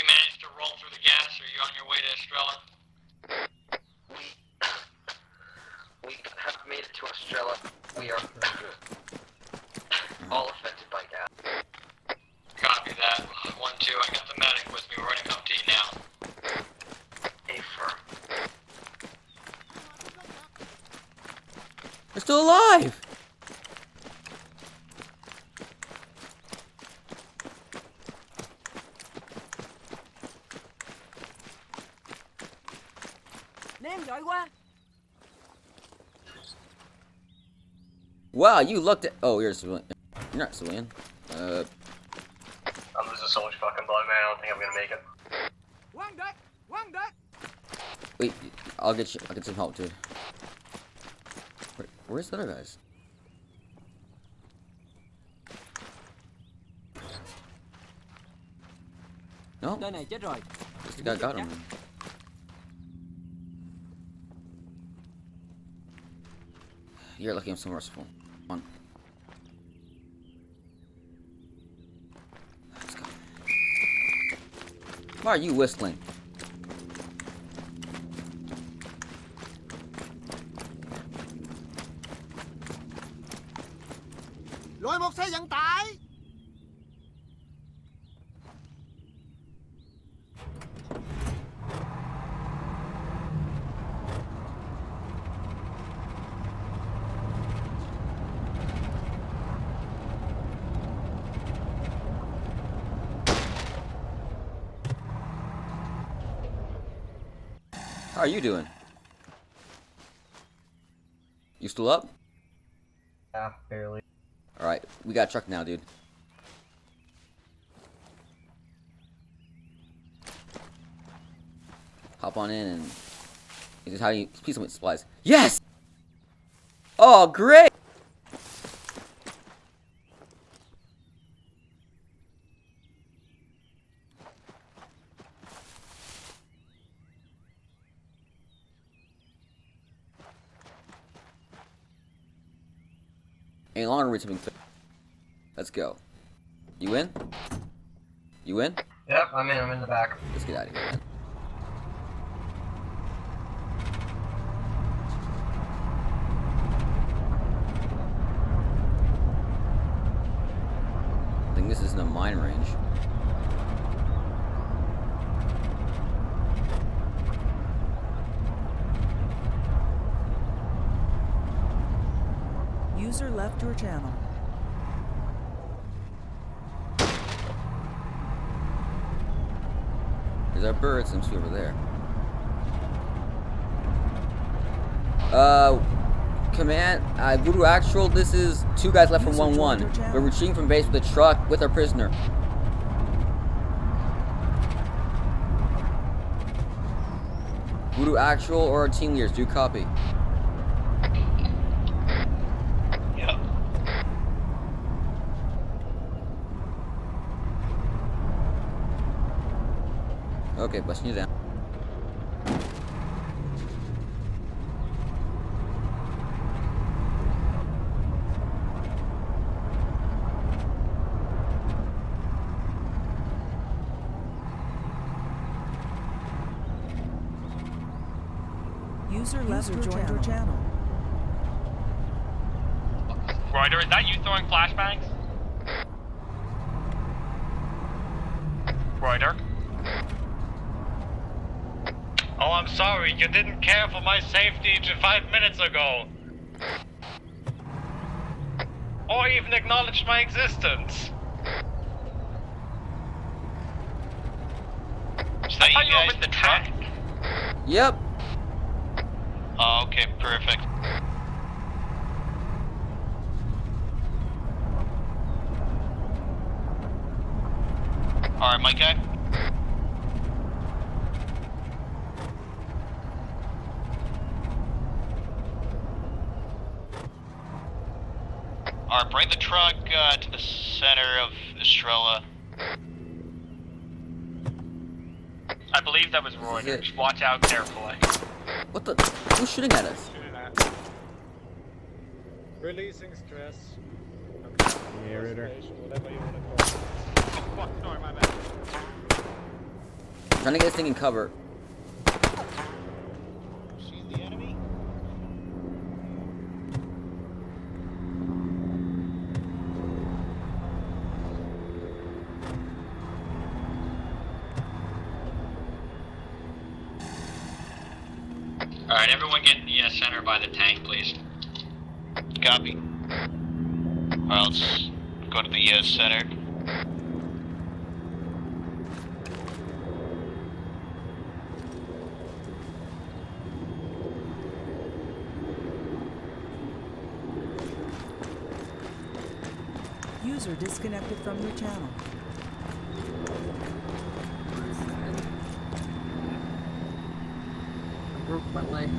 managed to roll through the gas, or are you on your way to Estrella? We have made it to Australia. We are all affected by gas. Copy that. 1-2, I got the medic with me. We're running up to you now. They're still alive! Wow, you looked at. Oh, you're a civilian. You're not a civilian. I'm losing so much fucking blood, man. I don't think I'm gonna make it. Wait, I'll get some help too. Where's the other guys? No. This guy got him. You're lucky I'm so merciful. Come on. Let's go. Why are you whistling? How are you doing? You still up? Yeah, barely. Alright, we got a truck now, dude. Hop on in and... This is how you... Please with supplies. Yes! Oh, great! Any longer reach something. Let's go. You in? You in? Yep, I'm in the back. Let's get out of here, man. I think this isn't a mine range. User left your channel. There's our birds. Seems to be over there. Command, Voodoo Actual, this is 2 guys left from 1-1. We're retreating from base with a truck with our prisoner. Voodoo Actual or our team leaders, do copy. Yep. Okay, busting you down. User left joined your channel. Ryder, is that you throwing flashbangs? Ryder? Oh, I'm sorry, you didn't care for my safety 5 minutes ago. Or even acknowledged my existence. Is that you guys with the truck? Yep. Oh, okay, perfect. Alright, my guy. Alright, bring the truck to the center of Estrella. I believe that was Roy. Just watch out carefully. What the? Who's shooting at us? Releasing stress. Yeah, Ritter. Whatever you want to call it. Oh, fuck, sorry, my bad. Trying to get this thing in cover. See the enemy? Alright, everyone get in the center by the tank, please. Copy. Alright, let's go to the center. User disconnected from your channel. Broke my leg.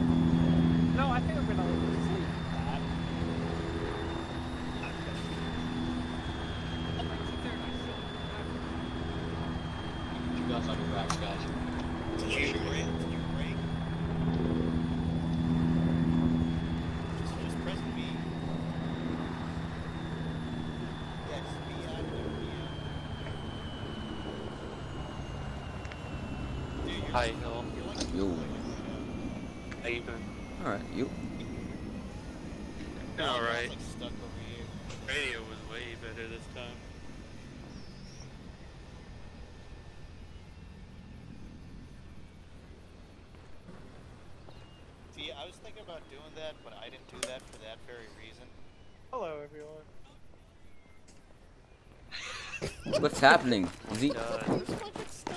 No, I think I'm gonna sleep that. You guys on your backs, guys. Did you break? Just press B. Yes, B out of the Hi, Hill. Yo. How you doing? Alright, you. Alright. like stuck over here. Radio was way better this time. See, I was thinking about doing that, but I didn't do that for that very reason. Hello, everyone. What's happening? Is he? It's fucking stuck.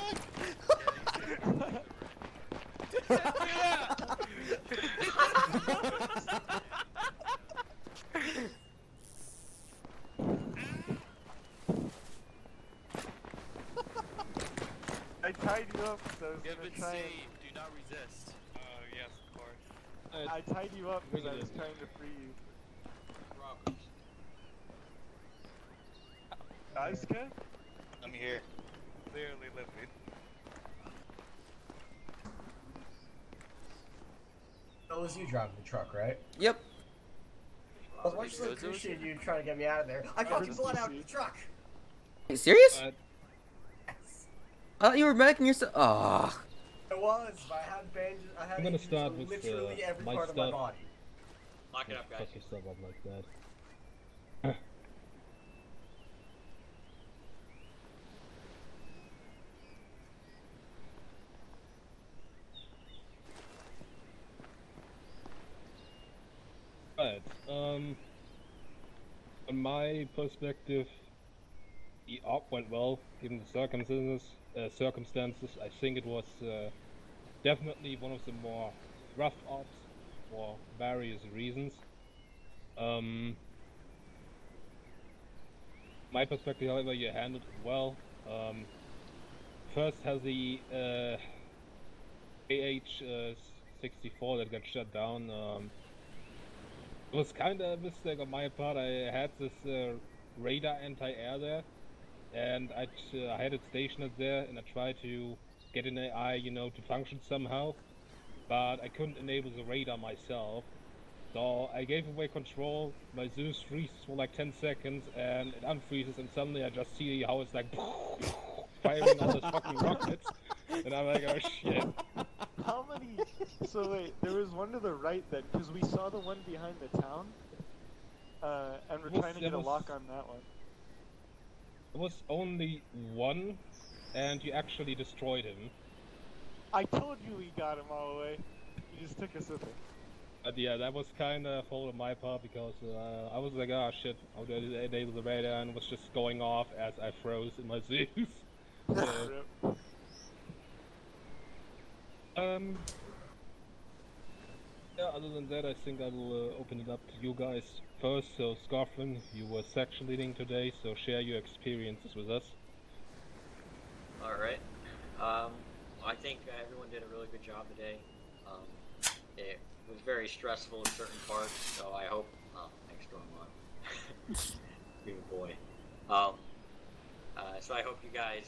I tied you up because I was Give gonna it try and... save. Do not resist. Yes, of course. I tied you up because I was trying to free you. Asuka? I'm here. Clearly living. That was you driving the truck, right? Yep. As much as I appreciate you trying to get me out of there, I fucking bled out of the truck! Are you serious? I thought you were making yourself. Oh. I was, but I had bandages. I had I'm gonna injuries start on with literally every my part of my stuff. body. Lock it up, guys. Fuck yourself up like that. Right, on my perspective, the op went well, given the circumstances. I think it was definitely one of the more rough ops for various reasons. My perspective, however, you handled it well. First has the AH-64 that got shut down. It was kind of a mistake on my part. I had this radar anti-air there, and I had it stationed there, and I tried to get an AI, you know, to function somehow, but I couldn't enable the radar myself. So I gave away control, my Zeus freezes for like 10 seconds, and it unfreezes, and suddenly I just see how it's like firing all those fucking rockets, and I'm like, oh shit. How many? So wait, there was one to the right then, because we saw the one behind the town, and we're trying to get a lock on that one. It was only one, and you actually destroyed him. I told you we got him all the way. You just took us with it. But yeah, that was kind of a fault on my part, because I was like, oh shit, how did I enable the radar, and was just going off as I froze in my Zeus. Yeah, other than that, I think I will open it up to you guys first. So, Scarfin, you were section leading today, so share your experiences with us. Alright. I think everyone did a really good job today. It was very stressful in certain parts, so I hope... Oh, thanks, Dormont. Good boy. So I hope you guys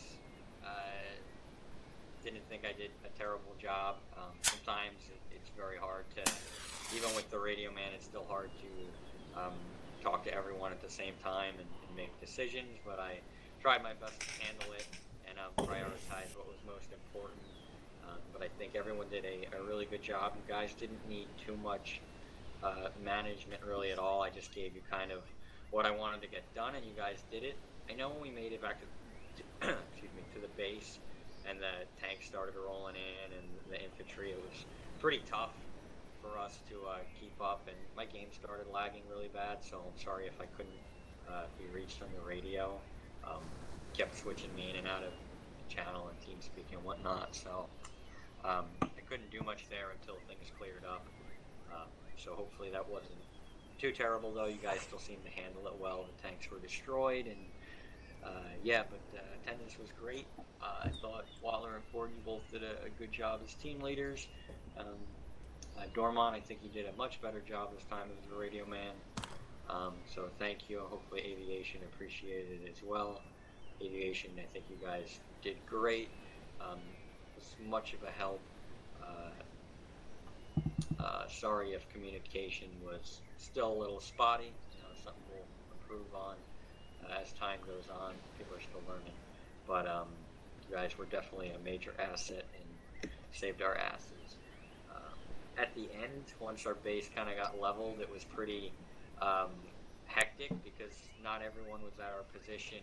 didn't think I did a terrible job. Sometimes it's very hard to, even with the radio man, it's still hard to talk to everyone at the same time and make decisions, but I tried my best to handle it and prioritize what was most important. But I think everyone did a really good job. You guys didn't need too much management really at all. I just gave you kind of what I wanted to get done, and you guys did it. I know when we made it back to excuse me, to the base, and the tank started rolling in, and the infantry, it was pretty tough for us to keep up, and my game started lagging really bad, so I'm sorry if I couldn't be reached on the radio. Kept switching me in and out of the channel and TeamSpeak and whatnot, so I couldn't do much there until things cleared up. So hopefully that wasn't too terrible, though. You guys still seemed to handle it well. The tanks were destroyed, and yeah, but attendance was great. I thought Watler and Ford, you both did a good job as team leaders. Dormont, I think you did a much better job this time as the radio man. So thank you. Hopefully Aviation appreciated it as well. Aviation, I think you guys did great. Was much of a help. Sorry if communication was still a little spotty. You know, something we'll improve on as time goes on. People are still learning. But you guys were definitely a major asset and saved our asses. At the end, once our base kind of got leveled, it was pretty hectic because not everyone was at our position,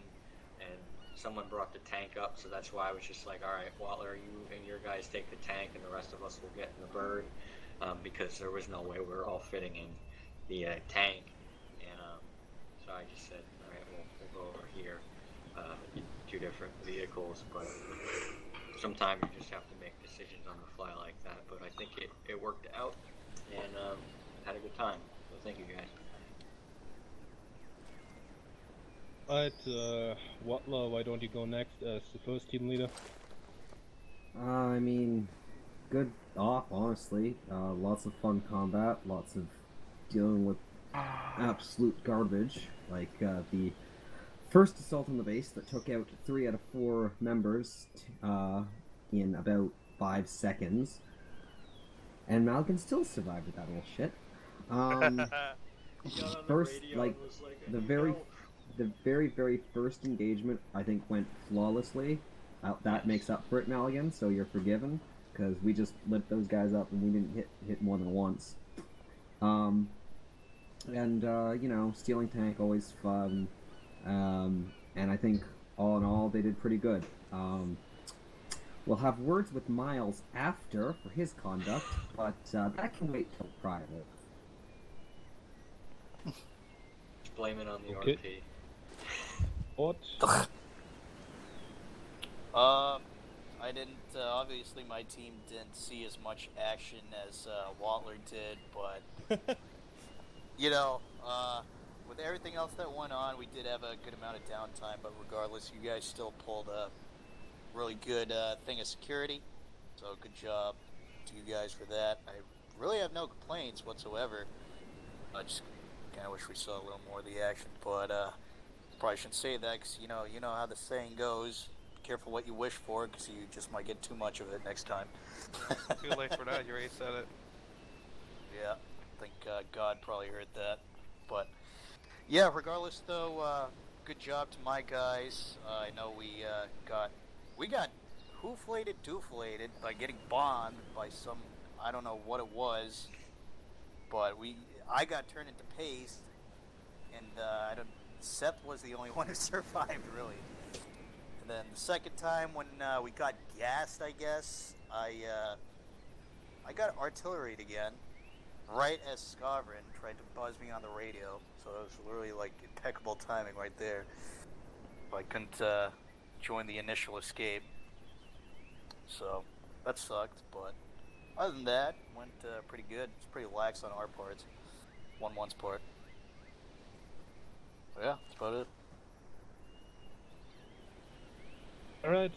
and someone brought the tank up, so that's why I was just like, alright, Watler, you and your guys take the tank, and the rest of us will get in the bird, because there was no way we were all fitting in the tank, and so I just said, alright, we'll go over here in two different vehicles, but sometimes you just have to make decisions on the fly like that, but I think it worked out, and had a good time, so thank you guys. Alright, Watler, why don't you go next as the first team leader? I mean, good off, honestly. Lots of fun combat, lots of dealing with absolute garbage, like the first assault on the base that took out 3 out of 4 members in about 5 seconds. And Malkin still survived with that little shit. First, like, the very first engagement, I think, went flawlessly. That makes up for it, Maligan, so you're forgiven, because we just lit those guys up and we didn't hit more than once. You know, stealing tank, always fun. And I think, all in all, they did pretty good. We'll have words with Miles after for his conduct, but that can wait till private. Blame it on the Okay. RP. What? I didn't, obviously my team didn't see as much action as Watler did, but, you know, with everything else that went on, we did have a good amount of downtime, but regardless, you guys still pulled a really good thing of security, so good job to you guys for that. I really have no complaints whatsoever. I just kind of wish we saw a little more of the action, but probably shouldn't say that because you know how the saying goes. Be careful what you wish for, because you just might get too much of it next time. Too late for that. You already said it. Yeah, I think God probably heard that, but yeah. Regardless, though, good job to my guys. I know we got hooflated, dooflated by getting bombed by some, I don't know what it was, but I got turned into paste, and Seth was the only one who survived, really. And then the second time when we got gassed, I guess, I got artilleried again, right as Savorian tried to buzz me on the radio, so it was really like impeccable timing right there. I couldn't join the initial escape, so that sucked, but other than that, went pretty good. It's pretty lax on our parts, 1-1's part. But yeah, that's about it. Alright,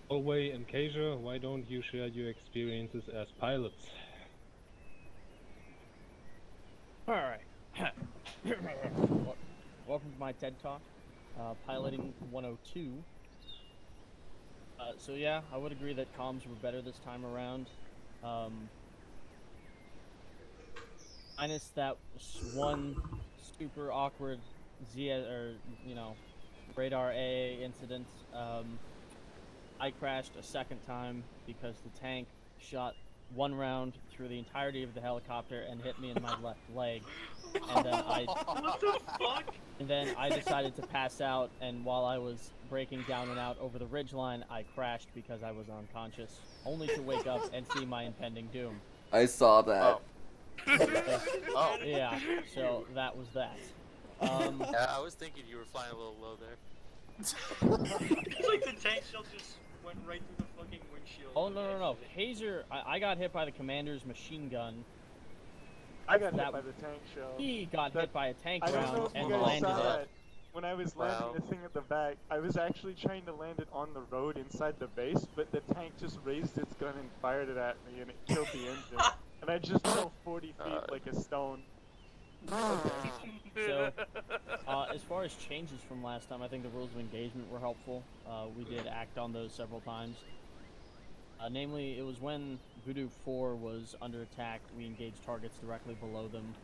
Olway and Kasia, why don't you share your experiences as pilots? Alright. Welcome to my TED Talk, piloting 102. So yeah, I would agree that comms were better this time around. Minus that one super awkward radar AA incident. I crashed a second time because the tank shot one round through the entirety of the helicopter and hit me in my left leg. And then what the fuck? And then I decided to pass out, and while I was breaking down and out over the ridgeline, I crashed because I was unconscious, only to wake up and see my impending doom. I saw that. Oh. Yeah, so that was that. Yeah, I was thinking you were flying a little low there. It's like the tank shell just went right through the fucking windshield. Oh, no. Hazer, I got hit by the commander's machine gun. I got hit by the tank shell. He got hit by a tank I don't know round if and you guys landed saw it. that. When I was landing the thing at the back, I was actually trying to land it on the road inside the base, but the tank just raised its gun and fired it at me, and it killed the engine. And I just fell 40 feet like a stone. So, as far as changes from last time, I think the rules of engagement were helpful. We did act on those several times. Namely, it was when Voodoo 4 was under attack, we engaged targets directly below them.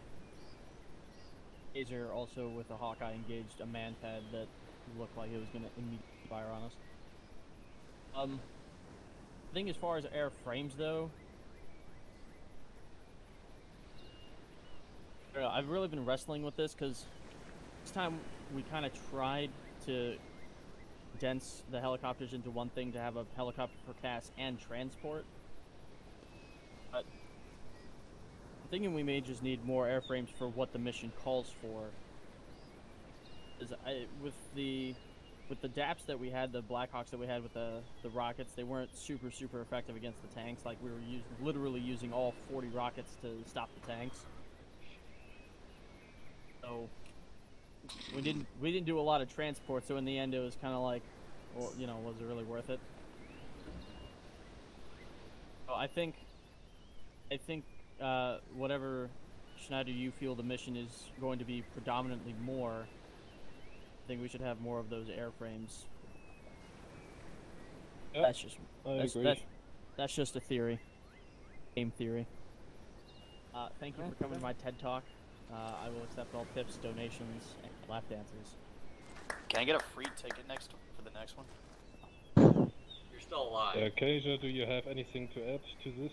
Hazer also with a Hawkeye engaged a man-pad that looked like it was going to immediately fire on us. I think as far as airframes though, I've really been wrestling with this because this time we kind of tried to condense the helicopters into one thing to have a helicopter for task and transport. But I'm thinking we may just need more airframes for what the mission calls for. With the DAPs that we had, the Blackhawks that we had with the rockets, they weren't super effective against the tanks. Like we were literally using all 40 rockets to stop the tanks. So we didn't do a lot of transport. So in the end, it was kind of like, well, was it really worth it? So I think whatever Schneider you feel the mission is going to be predominantly more, I think we should have more of those airframes. Yep, that's just a theory, game theory. Thank you for coming to my TED Talk. I will accept all tips, donations, and lap dances. Can I get a free ticket for the next one? You're still alive. Kasia, do you have anything to add to this?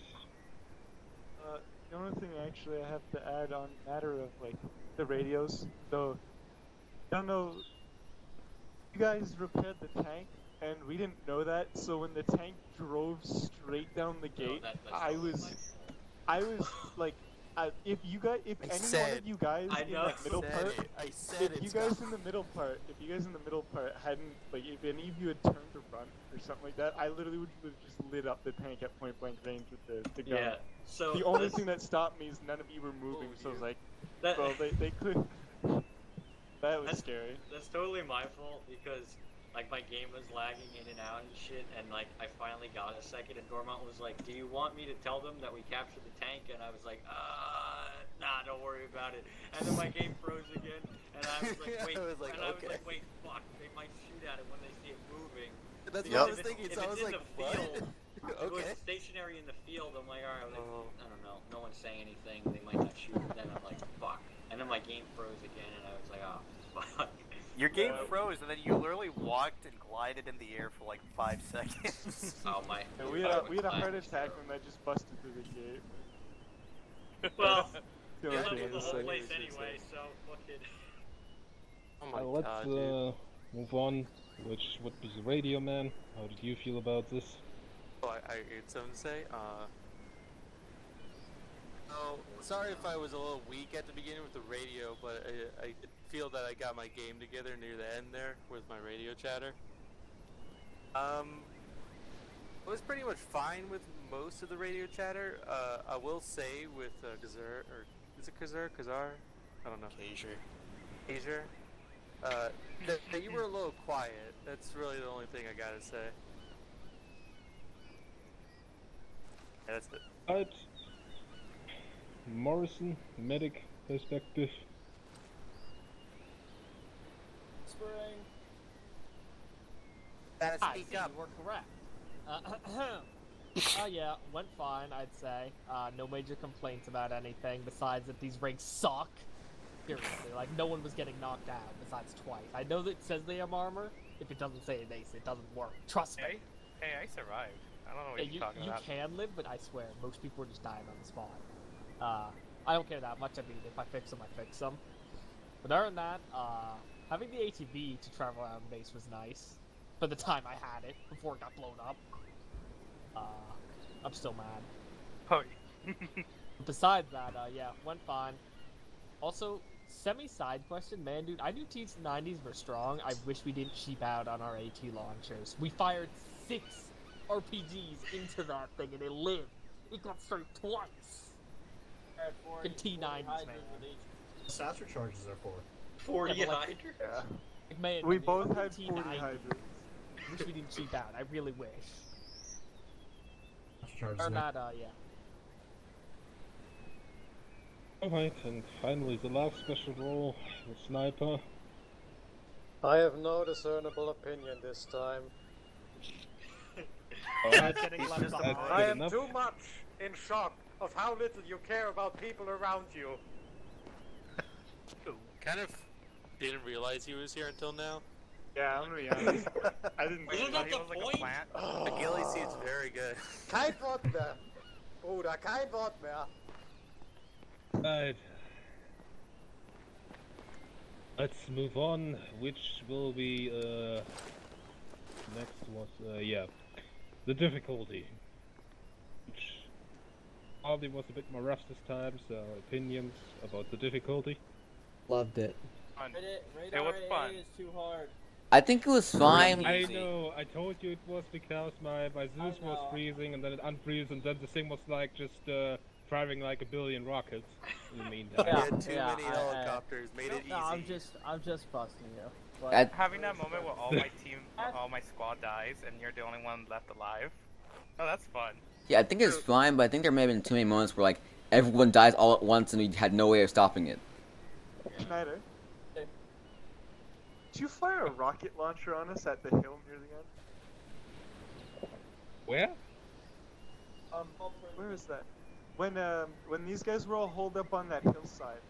The only thing actually I have to add on matter of like the radios, though, I don't know. You guys repaired the tank, and we didn't know that. So when the tank drove straight down the gate, I was like if any one of you guys in that middle part, if you guys in the middle part hadn't, like, if any of you had turned to run or something like that, I literally would have just lit up the tank at point blank range with the gun. Yeah, so the only thing that stopped me is none of you were moving, so I was like, well, they could. That was scary. That's totally my fault because like my game was lagging in and out and shit, and like I finally got a second, and Dormont was like, "Do you want me to tell them that we captured the tank?" And I was like, "Nah, don't worry about it." And then my game froze again, and I was like, "Wait," "Wait, fuck, they might shoot at it when they see it moving." That's what I was thinking. So I was like, what? okay. It was stationary in the field. I'm like, all right, I don't know. No one's saying anything. They might not shoot. Then I'm like, fuck. And then my game froze again, and I was like, oh, fuck. Your game froze, and then you literally walked and glided in the air for like 5 seconds. Oh my! Yeah, we had a heart attack when I just busted through the gate. Well, you left the whole place anyway, so fuck it. Oh my let's god, dude. move on. Which would be the radio man? How did you feel about this? Oh, I heard someone say, Oh, sorry if I was a little weak at the beginning with the radio, but I feel that I got my game together near the end there with my radio chatter. I was pretty much fine with most of the radio chatter. I will say with Kazar, or is it Kazar? I don't know. Kazar. That you were a little quiet. That's really the only thing I gotta say. Yeah, that's it. Right. Morrison, medic perspective. Spring. Speak up. You were correct. Yeah, went fine, I'd say. No major complaints about anything besides that these rigs suck. Seriously, like, no one was getting knocked out besides twice. I know that it says they have armor. If it doesn't say it, it doesn't work. Trust me. Hey, I survived. I don't know what you're talking about. You can live, but I swear, most people are just dying on the spot. I don't care that much. I mean, if I fix them, I fix them. But other than that, having the ATV to travel around base was nice. For the time I had it, before it got blown up. I'm still mad. Oh. Besides that, yeah, went fine. Also, semi-side question, man, dude, I knew T-90s were strong. I wish we didn't cheap out on our AT launchers. We fired 6 RPGs into that thing, and it lived. It got struck twice. The T-90s, man. Satchel charges are for 40 hydras. Yeah. Man, We both had T-90s. 40 hydras. Wish we didn't cheap out. I really wish. charges. Or not, yeah. Alright, and finally the last special role, the sniper. I have no discernible opinion this time. I am too much in shock of how little you care about people around you. Kind of didn't realize he was here until now. Yeah, I'm gonna be honest. I didn't Isn't that the point? The ghillie seat's very good. Kein Wort mehr. Bruder, kein Wort mehr. Right. Let's move on. Which will be next was yeah, the difficulty. Which probably was a bit more rough this time. So opinions about the difficulty. Loved it. It was fun. Is too hard. I think it was fine. I know. I told you it was because my Zeus was freezing and then it unfreezed and then the thing was like just firing like a billion rockets in the meantime. Yeah, too many helicopters made it easy. No, I'm just busting you. But Having that moment where all my team, all my squad dies, and you're the only one left alive. Oh, that's fun. Yeah, I think it's fine, but I think there may have been too many moments where like everyone dies all at once and we had no way of stopping it. Schneider, did you fire a rocket launcher on us at the hill near the end? Where? Where is that? When these guys were all holed up on that hillside,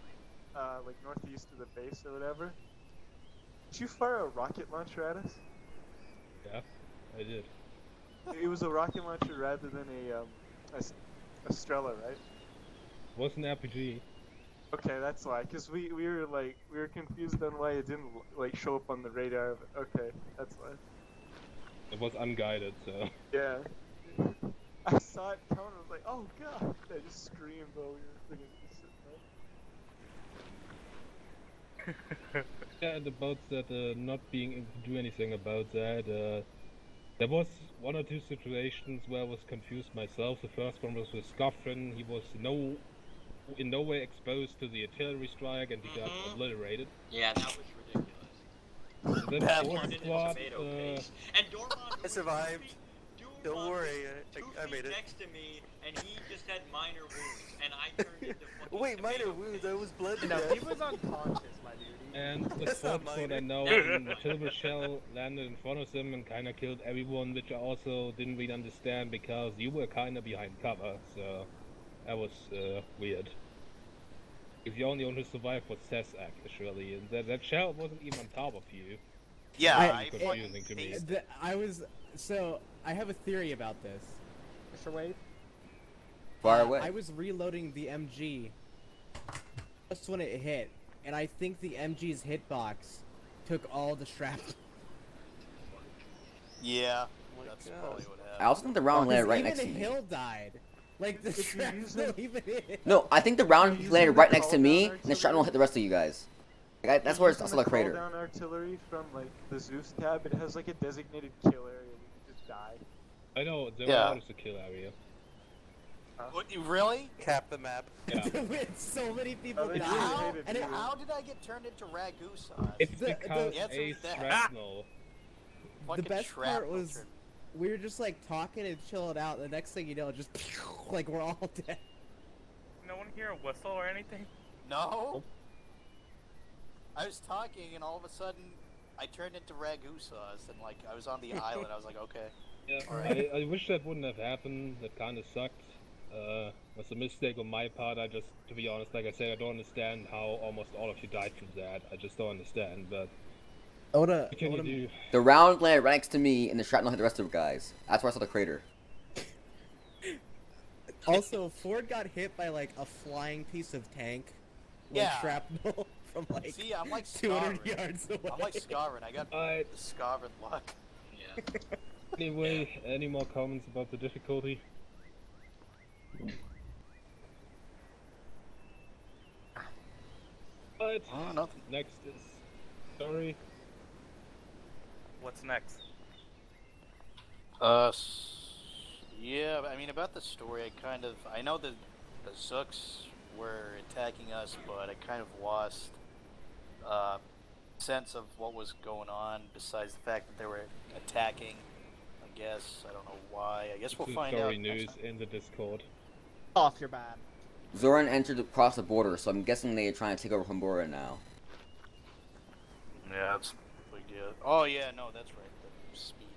like northeast of the base or whatever, did you fire a rocket launcher at us? Yeah, I did. It was a rocket launcher rather than a Strela, right? It was an RPG. Okay, that's why. Cause we were confused on why it didn't like show up on the radar. Okay, that's why. It was unguided, so. Yeah. I saw it coming. I was like, oh god! I just screamed while we were freaking Yeah, and about that not being able to do anything about that, there was one or two situations where I was confused myself. The first one was with Scoffin. He was in no way exposed to the artillery strike and he got obliterated. Yeah, that was ridiculous. And then Bad fourth turned into squad, tomato paste. And Dormont, I survived. Don't worry, I made it. next to me, and he just had minor wounds, and I turned into fucking Wait, minor wounds? I was bled to No, death. he was unconscious, my dude. and the That's not fourth squad I minor. know, an artillery shell landed in front of them and kinda killed everyone, which I also didn't really understand because you were kinda behind cover, so that was weird. If the only one who survived was Cesar, actually, and that shell wasn't even on top of you. Yeah, It was confusing to me. I have a theory about this. Mr. Wade? Far away. I was reloading the MG just when it hit, and I think the MG's hitbox took all the shrapnel. Yeah, that's probably what happened. I also think the round landed right next to Even me. Hill died. Like, the shrapnel even hit. No, I think the round landed right next to me, and the shrapnel hit the rest of you guys. Like, that's where I saw the crater. Down artillery from like the Zeus tab. It has like a designated kill area where you just die. I know, there Yeah. was a kill area. What, really? Cap the map. Yeah. So many people they died. really How, hated and you. how did I get turned into ragu sauce? It's because answer a is that. shrapnel. The Fucking best part shrapnel was turned- we were just like talking and chilling out. The next thing you know, just like we're all dead. No one hear a whistle or anything? No. I was talking and all of a sudden I turned into ragu sauce and like I was on the island. I was like, okay. Yeah, Alright. I wish that wouldn't have happened. That kind of sucked. Was a mistake on my part. I just, to be honest, like I said, I don't understand how almost all of you died from that. I just don't understand, but what can you do? The round landed right next to me, and the shrapnel hit the rest of the guys. That's where I saw the crater. Also, Ford got hit by like a flying piece of tank, like Yeah. shrapnel from like See, I'm like 200 Scarvin. yards away. I'm like Scarvin. I got the Scarvin luck. Yeah. Anyway, any more comments about the difficulty? But nothing. Next is story. What's next? Yeah, I mean about the story, I know that the Zooks were attacking us, but I kind of lost sense of what was going on. Besides the fact that they were attacking, I guess I don't know why. I guess we'll find out. Story next news time. in the Discord. Off your bad. Zoran entered across the border, so I'm guessing they are trying to take over Honduras now. Yeah, that's a big deal. Oh yeah, no, that's right. The speech.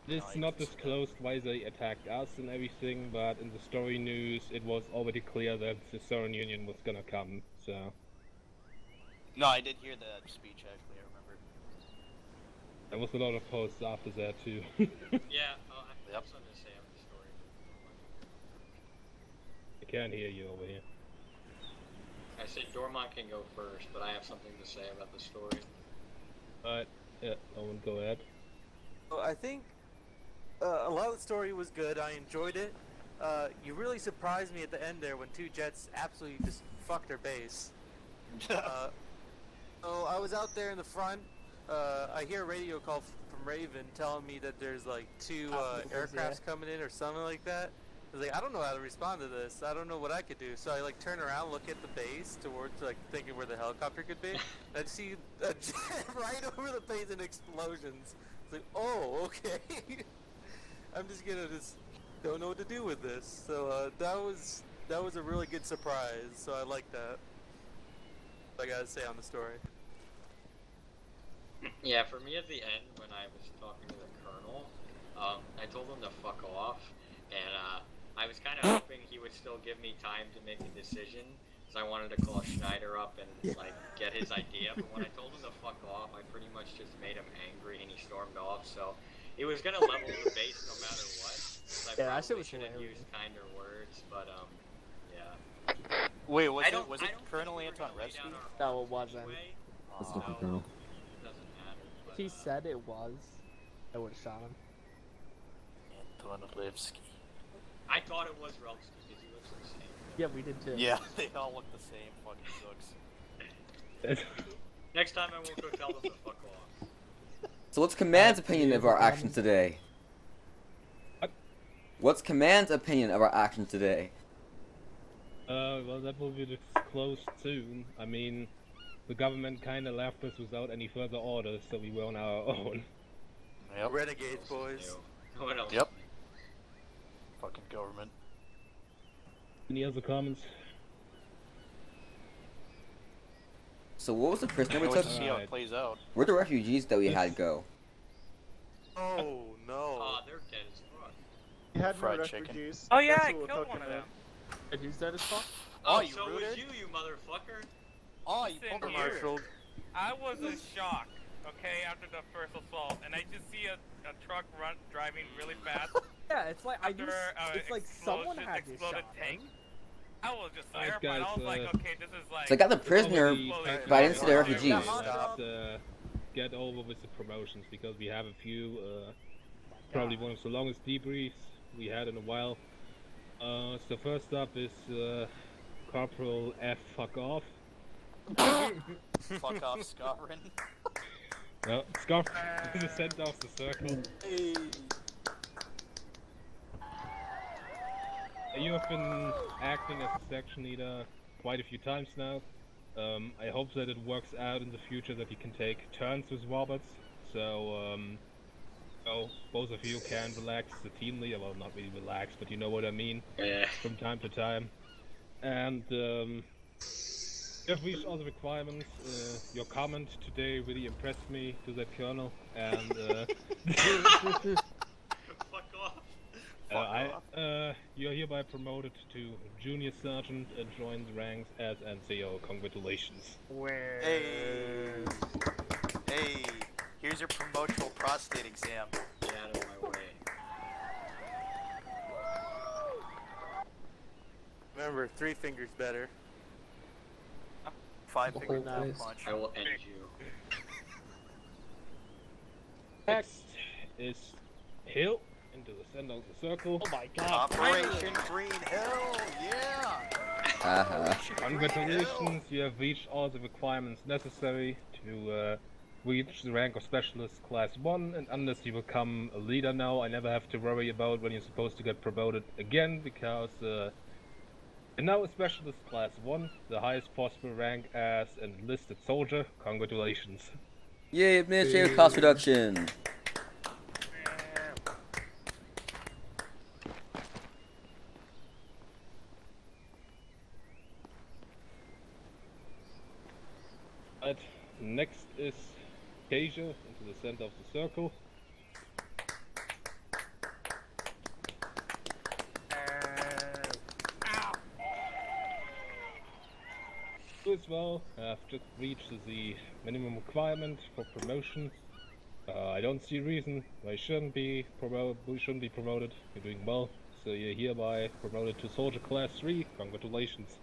It's not disclosed why they attacked us and everything, but in the story news, it was already clear that the Savorian Union was gonna come. So No, I did hear that speech actually. I remember. there was a lot of posts after that too. Yeah, I have something to say about the story. I can't hear you over here. I said Dormont can go first, but I have something to say about the story. But yeah, Owen, go ahead. Well, I think a lot of the story was good. I enjoyed it. You really surprised me at the end there when two jets absolutely just fucked their base. So I was out there in the front. I hear a radio call from Raven telling me that there's like two aircrafts coming in or something like that. I was like, I don't know how to respond to this. I don't know what I could do. So I like turn around, look at the base towards like thinking where the helicopter could be. I'd see a jet right over the base and explosions. It's like, oh, okay. I'm just don't know what to do with this. So that was a really good surprise. So I like that. I gotta say on the story. Yeah, for me at the end, when I was talking to the colonel, I told him to fuck off, and I was kind of hoping he would still give me time to make a decision, because I wanted to call Schneider up and like get his idea. But when I told him to fuck off, I pretty much just made him angry, and he stormed off. So it was gonna level the base no matter what. So I probably should have used kinder words, but yeah. Wait, was it Colonel Anton Rescue? No, it wasn't. That's different, Colonel. If he said it was, I would have shot him. Anton Levsky. I thought it was Relski because he looks the same. Yeah, we did too. Yeah, they all look the same, fucking sucks. Next time I won't go tell them to fuck off. So what's Command's opinion of our actions today? What's Command's opinion of our actions today? Well, that will be disclosed soon. I mean, the government kinda left us without any further orders, so we were on our own. Yep. Renegades, boys. What else? Yep. Fucking government. Any other comments? So what was the prisoner we Can't took? wait to see how it plays out. Where'd the refugees that we had go? Oh no. They're dead as fuck. We had Fried no chicken. refugees. Oh yeah, That's I what we're killed talking one of them. about. And he's dead as fuck? Oh, you so rooted? was you motherfucker. Oh, you Listen pulled here. Marshall. I was in shock, okay, after the first assault, and I just see a truck driving really fast. Yeah, it's like I after just, it's like someone had this exploded shot. tank. I was just Alright, terrified. I was guys, like, okay, this is like. So I got the prisoner, but I didn't see the refugees. Let's get over with the promotions because we have a few. Probably one of the longest debriefs we had in a while. So first up is Corporal F. Fuck off. Fuck off, Scarrin. Well, Scarf is sent off the circle. Hey. You have been acting as a section leader quite a few times now. I hope that it works out in the future that you can take turns with Roberts. So, both of you can relax the team leader. Well, not really relax, but you know what I mean. Yeah. From time to time. And, you have reached all the requirements. Your comment today really impressed me to that colonel. And, Fuck off. You're hereby promoted to junior sergeant and join the ranks as NCO. Congratulations. Hey. Hey. Here's your promotional prostate exam. Get out of my way. Remember, 3 fingers better. 5 finger down punch. I will end you. Next is Hill into the center of the circle. Oh my god. Operation Green Hill, yeah! Congratulations, you have reached all the requirements necessary to reach the rank of Specialist Class 1, and unless you become a leader now, I never have to worry about when you're supposed to get promoted again, because you're now a Specialist Class 1, the highest possible rank as an enlisted soldier. Congratulations. Yay, administrative cost reduction! Right, next is Kasia into the center of the circle. You as well have just reached the minimum requirement for promotion. I don't see a reason why you shouldn't be promoted. You're doing well, so you're hereby promoted to Soldier Class 3. Congratulations.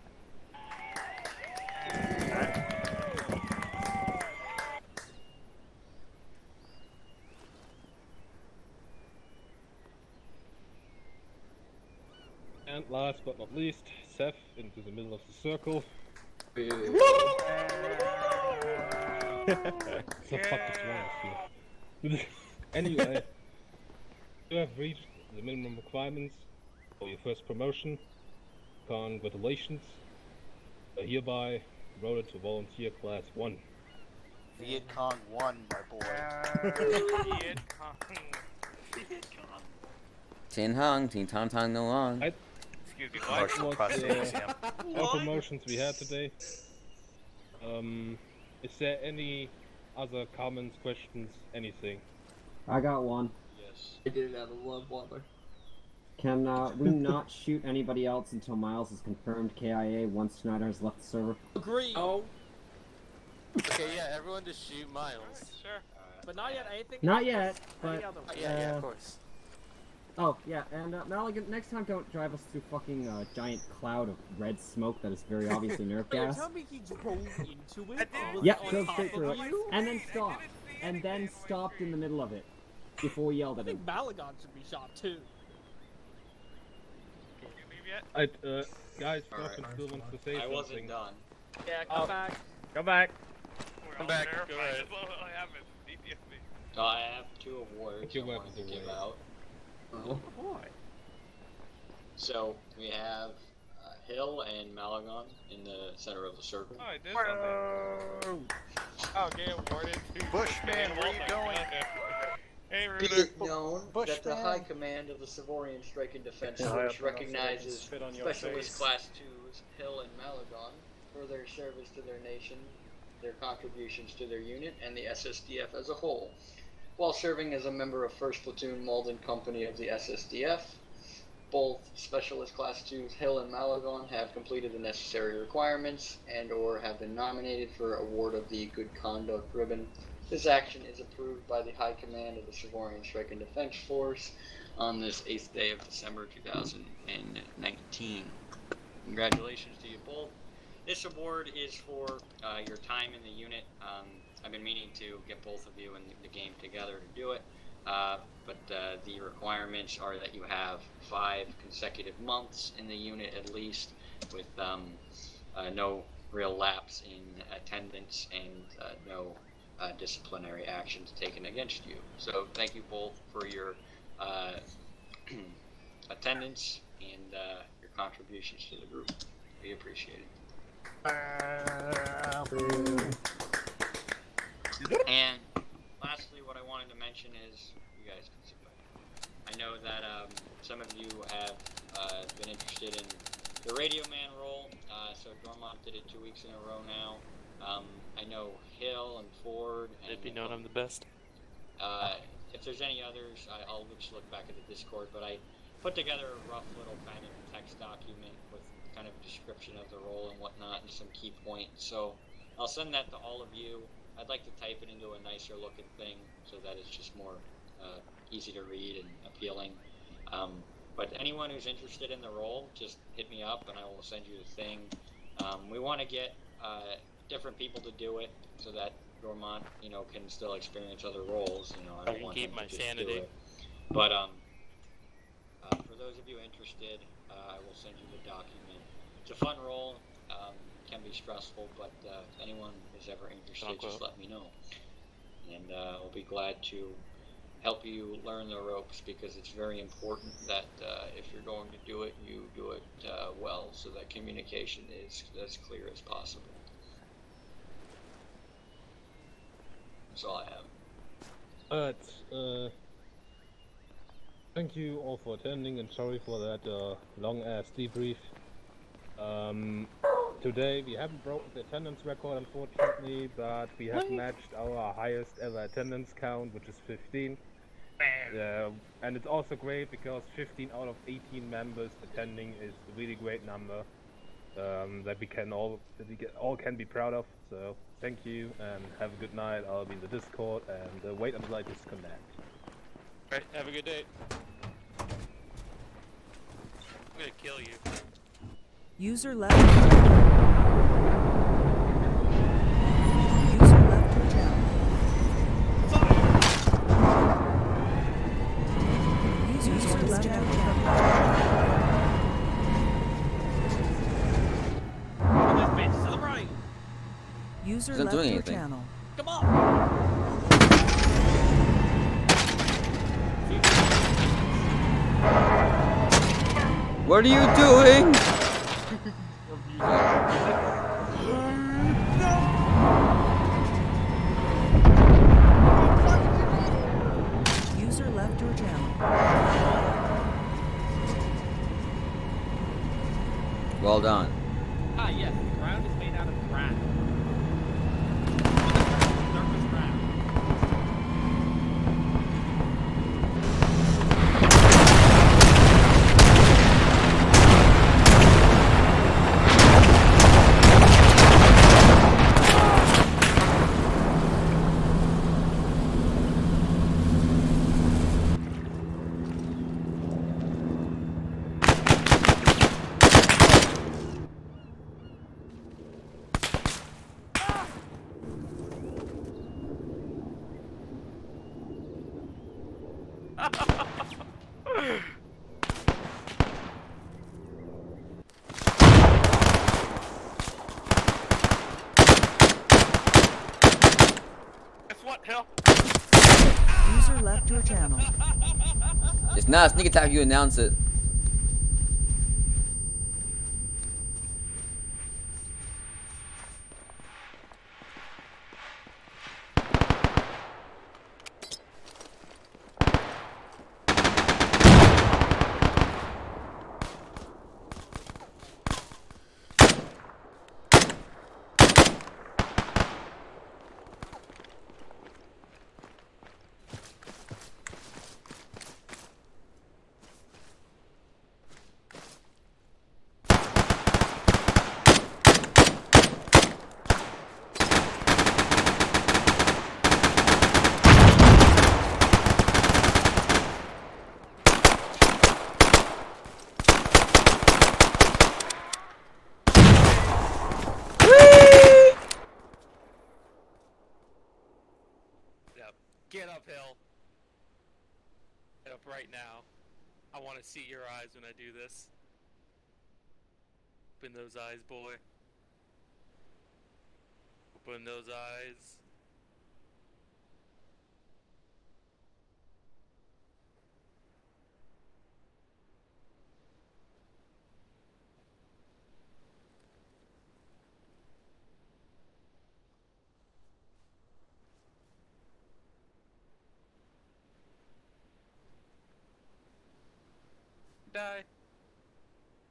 And last but not least, Seth into the middle of the circle. So fuck this one. Anyway, you have reached the minimum requirements for your first promotion. Congratulations. Hereby promoted to Volunteer Class 1. Viet Cong 1, my boy. Viet Cong. Tin Hong, Tin Tong Tong No Long. Excuse me, Promotional prostate exam. All promotions we had today. Is there any other comments, questions, anything? I got one. Yes. I did it out of love, Water. Can we not shoot anybody else until Miles is confirmed KIA once Schneider has left the server? Agree. Oh. Okay, yeah, everyone just shoot Miles. Sure. But not yet. Anything? Not yet, but Yeah, of course. oh yeah, and Maligan, next time don't drive us through fucking giant cloud of red smoke that is very obviously nerve Wait, gas. tell me he drove into it. Yep, on drove top straight of through it, you? and then stopped, and then stopped in the middle of it before we yelled I at him. think Malagon should be shot too. Guys, Stefan Alright. still wants to say I something. wasn't done. Yeah, come back. Go back. I'm back. I'll Go verify. ahead. That's all I have is PTSD. So I have 2 awards Put your I wanted to weapons give away. out. Oh boy. So we have Hill and Malagon in the center of the circle. Oh, I did something. Oh, get awarded to Bushman, where you going? Hey, Be Ruder. it known that the High Command of the Savorian Strike and Defense Force recognizes Specialist Class 2s Hill and Malagon for their service to their nation, their contributions to their unit, and the SSDF as a whole. While serving as a member of 1st Platoon Malden Company of the SSDF, both Specialist Class 2s Hill and Malagon have completed the necessary requirements and or have been nominated for award of the Good Conduct Ribbon. This action is approved by the High Command of the Savorian Strike and Defense Force on this 8th day of December 2019. Congratulations to you both. This award is for your time in the unit. I've been meaning to get both of you in the game together to do it, but the requirements are that you have 5 consecutive months in the unit at least, with no real lapse in attendance and no disciplinary actions taken against you. So thank you both for your attendance and your contributions to the group. We appreciate it. And lastly, what I wanted to mention is, you guys can sit back. I know that some of you have been interested in the Radio Man role, so Dormont did it 2 weeks in a row now. I know Hill and Ford and... Let it be known I'm the best. If there's any others, I'll just look back at the Discord, but I put together a rough little kind of text document with kind of a description of the role and whatnot and some key points. So I'll send that to all of you. I'd like to type it into a nicer looking thing so that it's just more easy to read and appealing. But anyone who's interested in the role, just hit me up and I will send you the thing. We want to get different people to do it so that Dormont, can still experience other roles. I don't want keep him my to just sanity. do it. But for those of you interested, I will send you the document. It's a fun role. Can be stressful, but if anyone is ever interested, just let me know. And I'll be glad to help you learn the ropes, because it's very important that if you're going to do it, you do it well, so that communication is as clear as possible. That's all I have. But, thank you all for attending, and sorry for that long-ass debrief. Today we haven't broken the attendance record, unfortunately, but we have matched our highest ever attendance count, which is 15. And it's also great because 15 out of 18 members attending is a really great number that we all can be proud of. So thank you and have a good night. I'll be in the Discord and wait until I disconnect. Alright, have a good day. I'm gonna kill you. User left. User left your channel. User left your channel. User Isn't left doing your anything. channel. Come on! What are you doing? User left your channel. Well done. Ah, yes, the ground is made out of grass. Surface ground. It's not a sneak attack if you announce it. Get up, Hill. Get up right now. I want to see your eyes when I do this. Open those eyes, boy. Open those eyes. Die.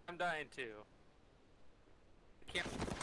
I'm dying too. I can't.